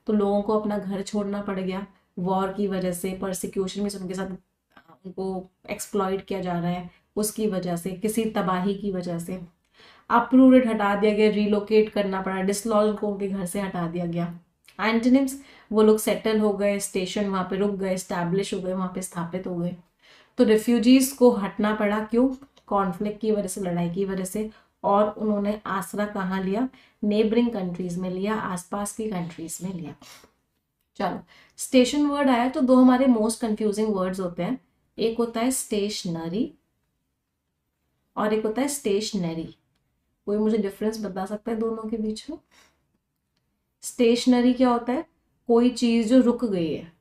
तो लोगों को अपना घर छोड़ना पड़ गया वॉर की वजह से, परसिक्यूशन में उनके साथ उनको एक्सप्लॉइट किया जा रहा है, उसकी वजह से, किसी तबाही की वजह से। अपरूटेड, हटा दिया गया, रिलोकेट करना पड़ा, डिसलॉज को उनके घर से हटा दिया गया। एंटोनिम्स, वो लोग सेटल हो गए, स्टेशन वहां पे रुक गए, स्टैब्लिश हो गए, वहां पे स्थापित हो गए। तो रिफ्यूजीज को हटना पड़ा, क्यों? कॉन्फ्लिक्ट की वजह से, लड़ाई की वजह से। और उन्होंने आसरा कहाँ लिया? नेबरिंग कंट्रीज में लिया, आसपास की कंट्रीज में लिया। चलो, स्टेशन वर्ड आया तो दो हमारे मोस्ट कंफ्यूजिंग वर्ड्स होते हैं, एक होता है स्टेशनरी और एक होता है स्टेशनरी। कोई मुझे डिफरेंस बता सकता है दोनों के बीच में? स्टेशनरी क्या होता है? कोई चीज जो रुक गई है,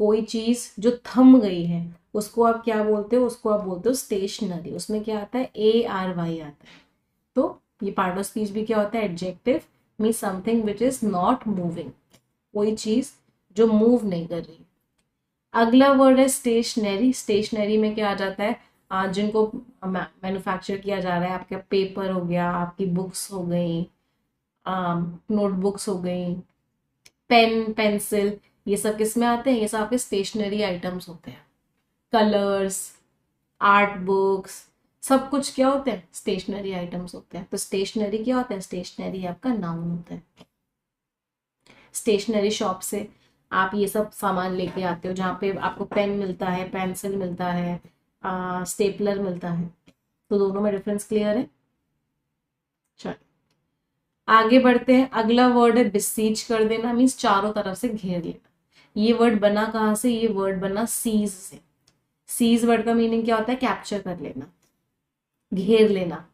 कोई चीज जो थम गई है, उसको आप क्या बोलते हो? उसको आप बोलते हो स्टेशनरी। उसमें क्या आता है? ARY आता है। तो ये पार्ट ऑफ स्पीच भी क्या होता है, adjective, mean something which is not moving, कोई चीज जो मूव नहीं कर रही। अगला वर्ड है स्टेशनरी। स्टेशनरी में क्या आ जाता है, जिनको मैन्युफैक्चर किया जा रहा है, आपका पेपर हो गया, आपकी बुक्स हो गई, नोटबुक्स हो गई, पेन पेंसिल, ये सब किस में आते हैं, ये सब आपके स्टेशनरी आइटम्स होते हैं। कलर्स, आर्ट बुक्स, सब कुछ क्या होते हैं, स्टेशनरी आइटम्स होते हैं। तो स्टेशनरी क्या होता है, स्टेशनरी आपका नाउन होता है। स्टेशनरी शॉप से आप ये सब सामान लेके आते हो, जहाँ पे आपको पेन मिलता है, पेंसिल मिलता है, स्टेपलर मिलता है। तो दोनों में डिफरेंस क्लियर है। चलो आगे बढ़ते हैं। अगला वर्ड है बिसीज कर देना, मीन्स चारों तरफ से घेर लेना। ये वर्ड बना कहाँ से, ये वर्ड बना सीज से। सीज वर्ड का मीनिंग क्या होता है, कैप्चर कर लेना, घेर लेना।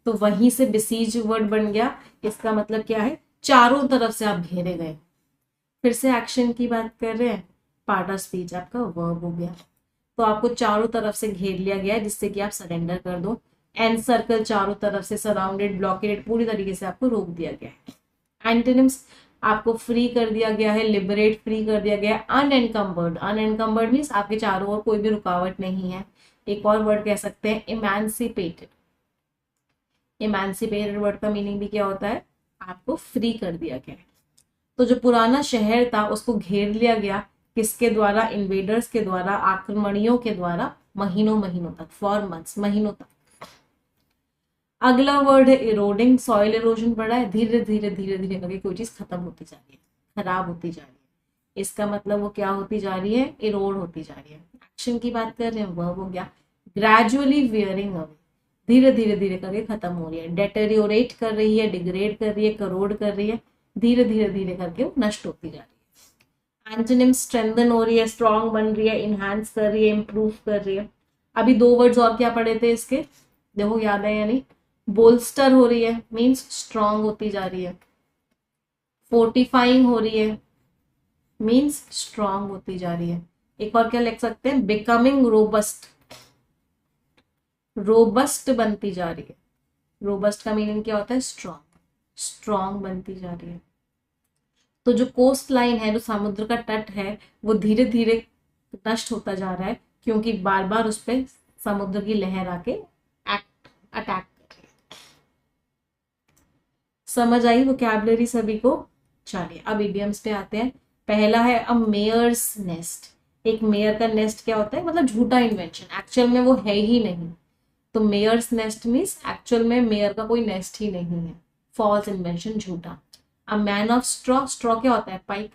तो वहीं से बिसीज वर्ड बन गया। इसका मतलब क्या है, चारों तरफ से आप घेरे गए। फिर से एक्शन की बात कर रहे हैं, पार्ट ऑफ स्पीच आपका वर्ब हो गया। तो आपको चारों तरफ से घेर लिया गया है, जिससे कि आप सरेंडर कर दो। एंड सर्कल, चारों तरफ से सराउंडेड, ब्लॉकेड, पूरी तरीके से आपको रोक दिया गया है। एंटोनिम्स, आपको फ्री कर दिया गया है, लिबरेट, फ्री कर दिया गया है। अनएनकम्बर्ड, अनएनकम्बर्ड मीन्स आपके चारों ओर कोई भी रुकावट नहीं है। एक और वर्ड कह सकते हैं इमेंसिपेटेड। इमेंसिपेटेड वर्ड का मीनिंग भी क्या होता है, आपको फ्री कर दिया गया है। तो जो पुराना शहर था उसको घेर लिया गया, किसके द्वारा, इन्वेडर्स के द्वारा, आक्रमणियों के द्वारा, महीनों महीनों तक, फॉर मंथ्स, महीनों तक। अगला वर्ड है इरोडिंग। सॉइल इरोजन पड़ा है, धीरे धीरे धीरे धीरे करके कोई चीज खत्म होती जा रही है, खराब होती जा रही है। इसका मतलब वो क्या होती जा रही है, इरोड होती जा रही है। एक्शन की बात कर रहे हैं, वर्ब हो गया ग्रेजुअली वियरिंग अवे, धीरे धीरे धीरे करके खत्म हो रही है। डेटेरियोरेट कर रही है, डिग्रेड कर रही है, करोड कर रही है, धीरे धीरे धीरे करके वो नष्ट होती जा रही है। एंटोनिम स्ट्रेंथन हो रही है, स्ट्रॉन्ग बन रही है, इनहांस कर रही है, इंप्रूव कर रही है। अभी दो वर्ड्स और क्या पढ़े थे इसके, देखो याद है या नहीं। बोल्स्टर हो रही है, मींस स्ट्रॉन्ग होती जा रही है। फोर्टिफाइंग हो रही है, मींस स्ट्रॉन्ग होती जा रही है। एक और क्या लिख सकते हैं, बिकमिंग रोबस्ट, रोबस्ट बनती जा रही है। रोबस्ट का मीनिंग क्या होता है, स्ट्रॉन्ग, स्ट्रॉन्ग बनती जा रही है। तो जो कोस्ट लाइन है, जो समुद्र का तट है, वो धीरे धीरे नष्ट होता जा रहा है, क्योंकि बार बार उस पर समुद्र की लहर आके अटैक कर रही है। समझ आई वोकैबुलरी सभी को। चलिए अब इडियम्स पे आते हैं। पहला है अ मेयर्स नेस्ट। एक मेयर का नेस्ट क्या होता है, मतलब झूठा इन्वेंशन, एक्चुअल में वो है ही नहीं। तो मेयर्स नेस्ट मीन्स एक्चुअल में मेयर का कोई नेस्ट ही नहीं है, फॉल्स इन्वेंशन, झूठा। A man of straw, straw क्या होता है, पाइप,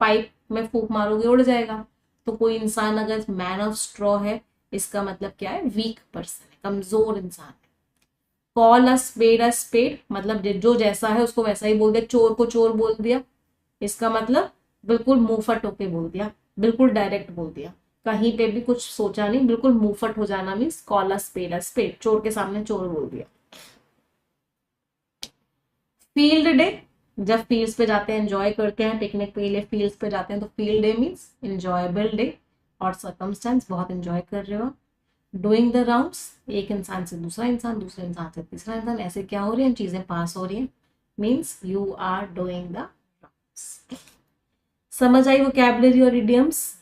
पाइप में फूंक मारोगे उड़ जाएगा। तो कोई इंसान अगर मैन ऑफ स्ट्रॉ है, इसका मतलब क्या है, वीक पर्सन है, कमजोर इंसान है। कॉल अ स्पेड, मतलब जो जैसा है उसको वैसा ही बोल दिया। चोर को चोर बोल दिया, इसका मतलब बिल्कुल मुंहफट होके बोल दिया, बिल्कुल डायरेक्ट बोल दिया, कहीं पे भी कुछ सोचा नहीं, बिल्कुल मुंहफट हो जाना मीन्स कॉल अ स्पेड, चोर के सामने चोर बोल दिया। फील्ड डे, जब फील्ड्स पे जाते हैं, एंजॉय करते हैं, पिकनिक के लिए फील्ड्स पे जाते हैं, तो field day means enjoyable day और सर्कमस्टेंस, बहुत एंजॉय कर रहे हो। डूइंग द राउंड्स, एक इंसान से दूसरा इंसान, दूसरे इंसान से तीसरा इंसान, ऐसे क्या हो रही है, चीजें पास हो रही हैं, means you are doing the rounds. समझ आई वोकैबुलरी और इडियम्स।